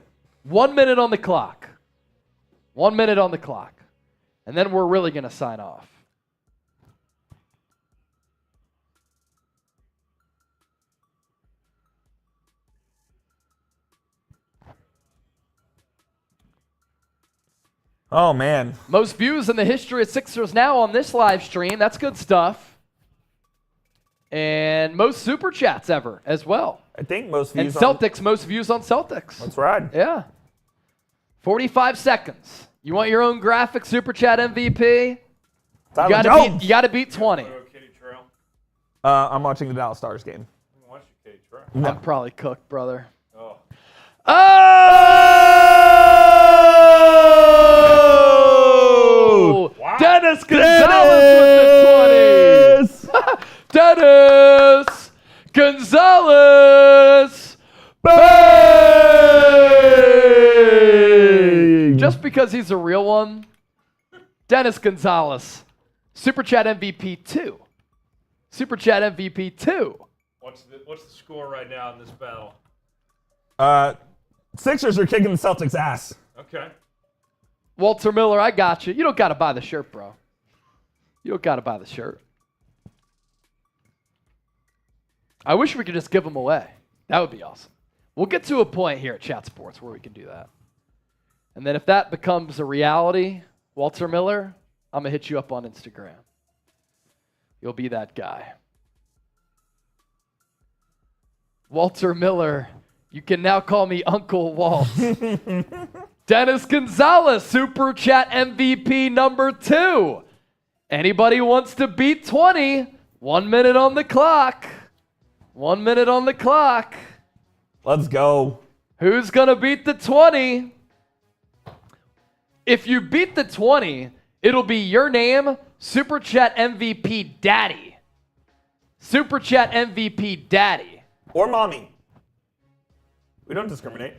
1 minute on the clock. 1 minute on the clock. And then we're really going to sign off. Oh, man. Most views in the history of Sixers now on this live stream. That's good stuff. And most super chats ever as well. I think most And views Celtics, most views on Celtics. That's right. Yeah. 45 seconds. You want your own graphic super chat MVP? Tyler You Jones. gotta beat 20. Katie Trail. I'm watching the Dallas Stars game. Watch your Katie Trail. I'm probably cooked, brother. Oh. Oh! Wow. Dennis Gonzalez with the 20. Dennis Gonzalez. Bang! Just because he's a real one, Dennis Gonzalez, Super Chat MVP 2. Super Chat MVP 2. What's the score right now in this battle? Sixers are kicking the Celtics' ass. Okay. Walter Miller, I got you. You don't got to buy the shirt, bro. You don't got to buy the shirt. I wish we could just give them away. That would be awesome. We'll get to a point here at Chat Sports where we can do that. And then if that becomes a reality, Walter Miller, I'm going to hit you up on Instagram. You'll be that guy. Walter Miller, you can now call me Uncle Walt. Dennis Gonzalez, Super Chat MVP number 2. Anybody wants to beat 20? 1 minute on the clock. 1 minute on the clock. Let's go. Who's going to beat the 20? If you beat the 20, it'll be your name, Super Chat MVP Daddy. Super Chat MVP Daddy. Or mommy. We don't discriminate.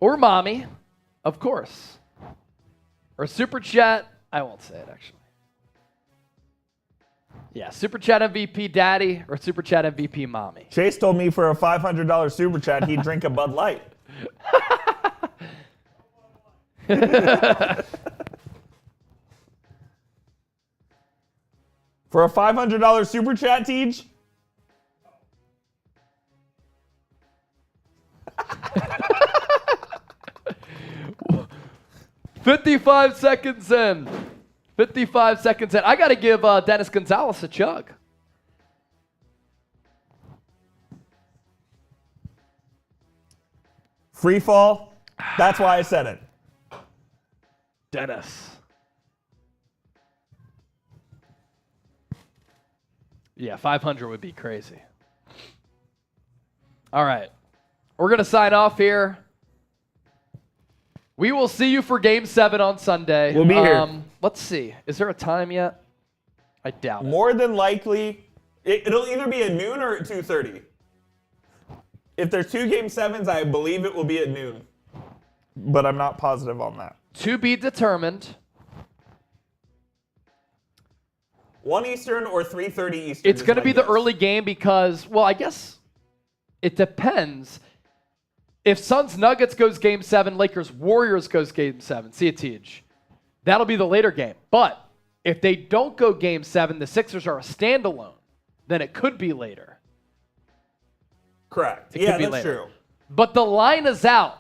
Or mommy, of course. Or Super Chat, I won't say it actually. Yeah, Super Chat MVP Daddy or Super Chat MVP Mommy. Chase told me for a $500 super chat he'd drink a Bud Light. For a $500 super chat, Teach? 55 seconds in. 55 seconds in. I got to give Dennis Gonzalez a chug. Free fall. That's why I said it. Dennis. Yeah, 500 would be crazy. All right. We're going to sign off here. We will see you for Game 7 on Sunday. We'll be here. Let's see. Is there a time yet? I doubt it. More than likely, it'll either be at noon or at 2:30. If there's 2 Game 7s, I believe it will be at noon. But I'm not positive on that. To be determined. 1 Eastern or 3:30 Eastern. It's going to be the early game because, well, I guess it depends. If Suns Nuggets goes Game 7, Lakers Warriors goes Game 7. See it, Tej. That'll be the later game. But if they don't go Game 7, the Sixers are a standalone, then it could be later. Correct. It Yeah, could be that's later. true. But the line is out.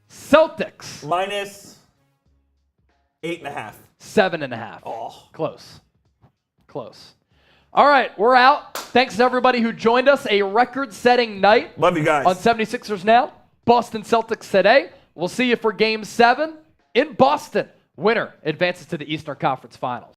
Celtics, Minus 8.5. 7.5. Oh. Close. Close. All right, we're out. Thanks to everybody who joined us. A record-setting night. Love you guys. On 76ers Now. Boston Celtics today. We'll see you for Game 7 in Boston. Winner advances to the Eastern Conference Finals.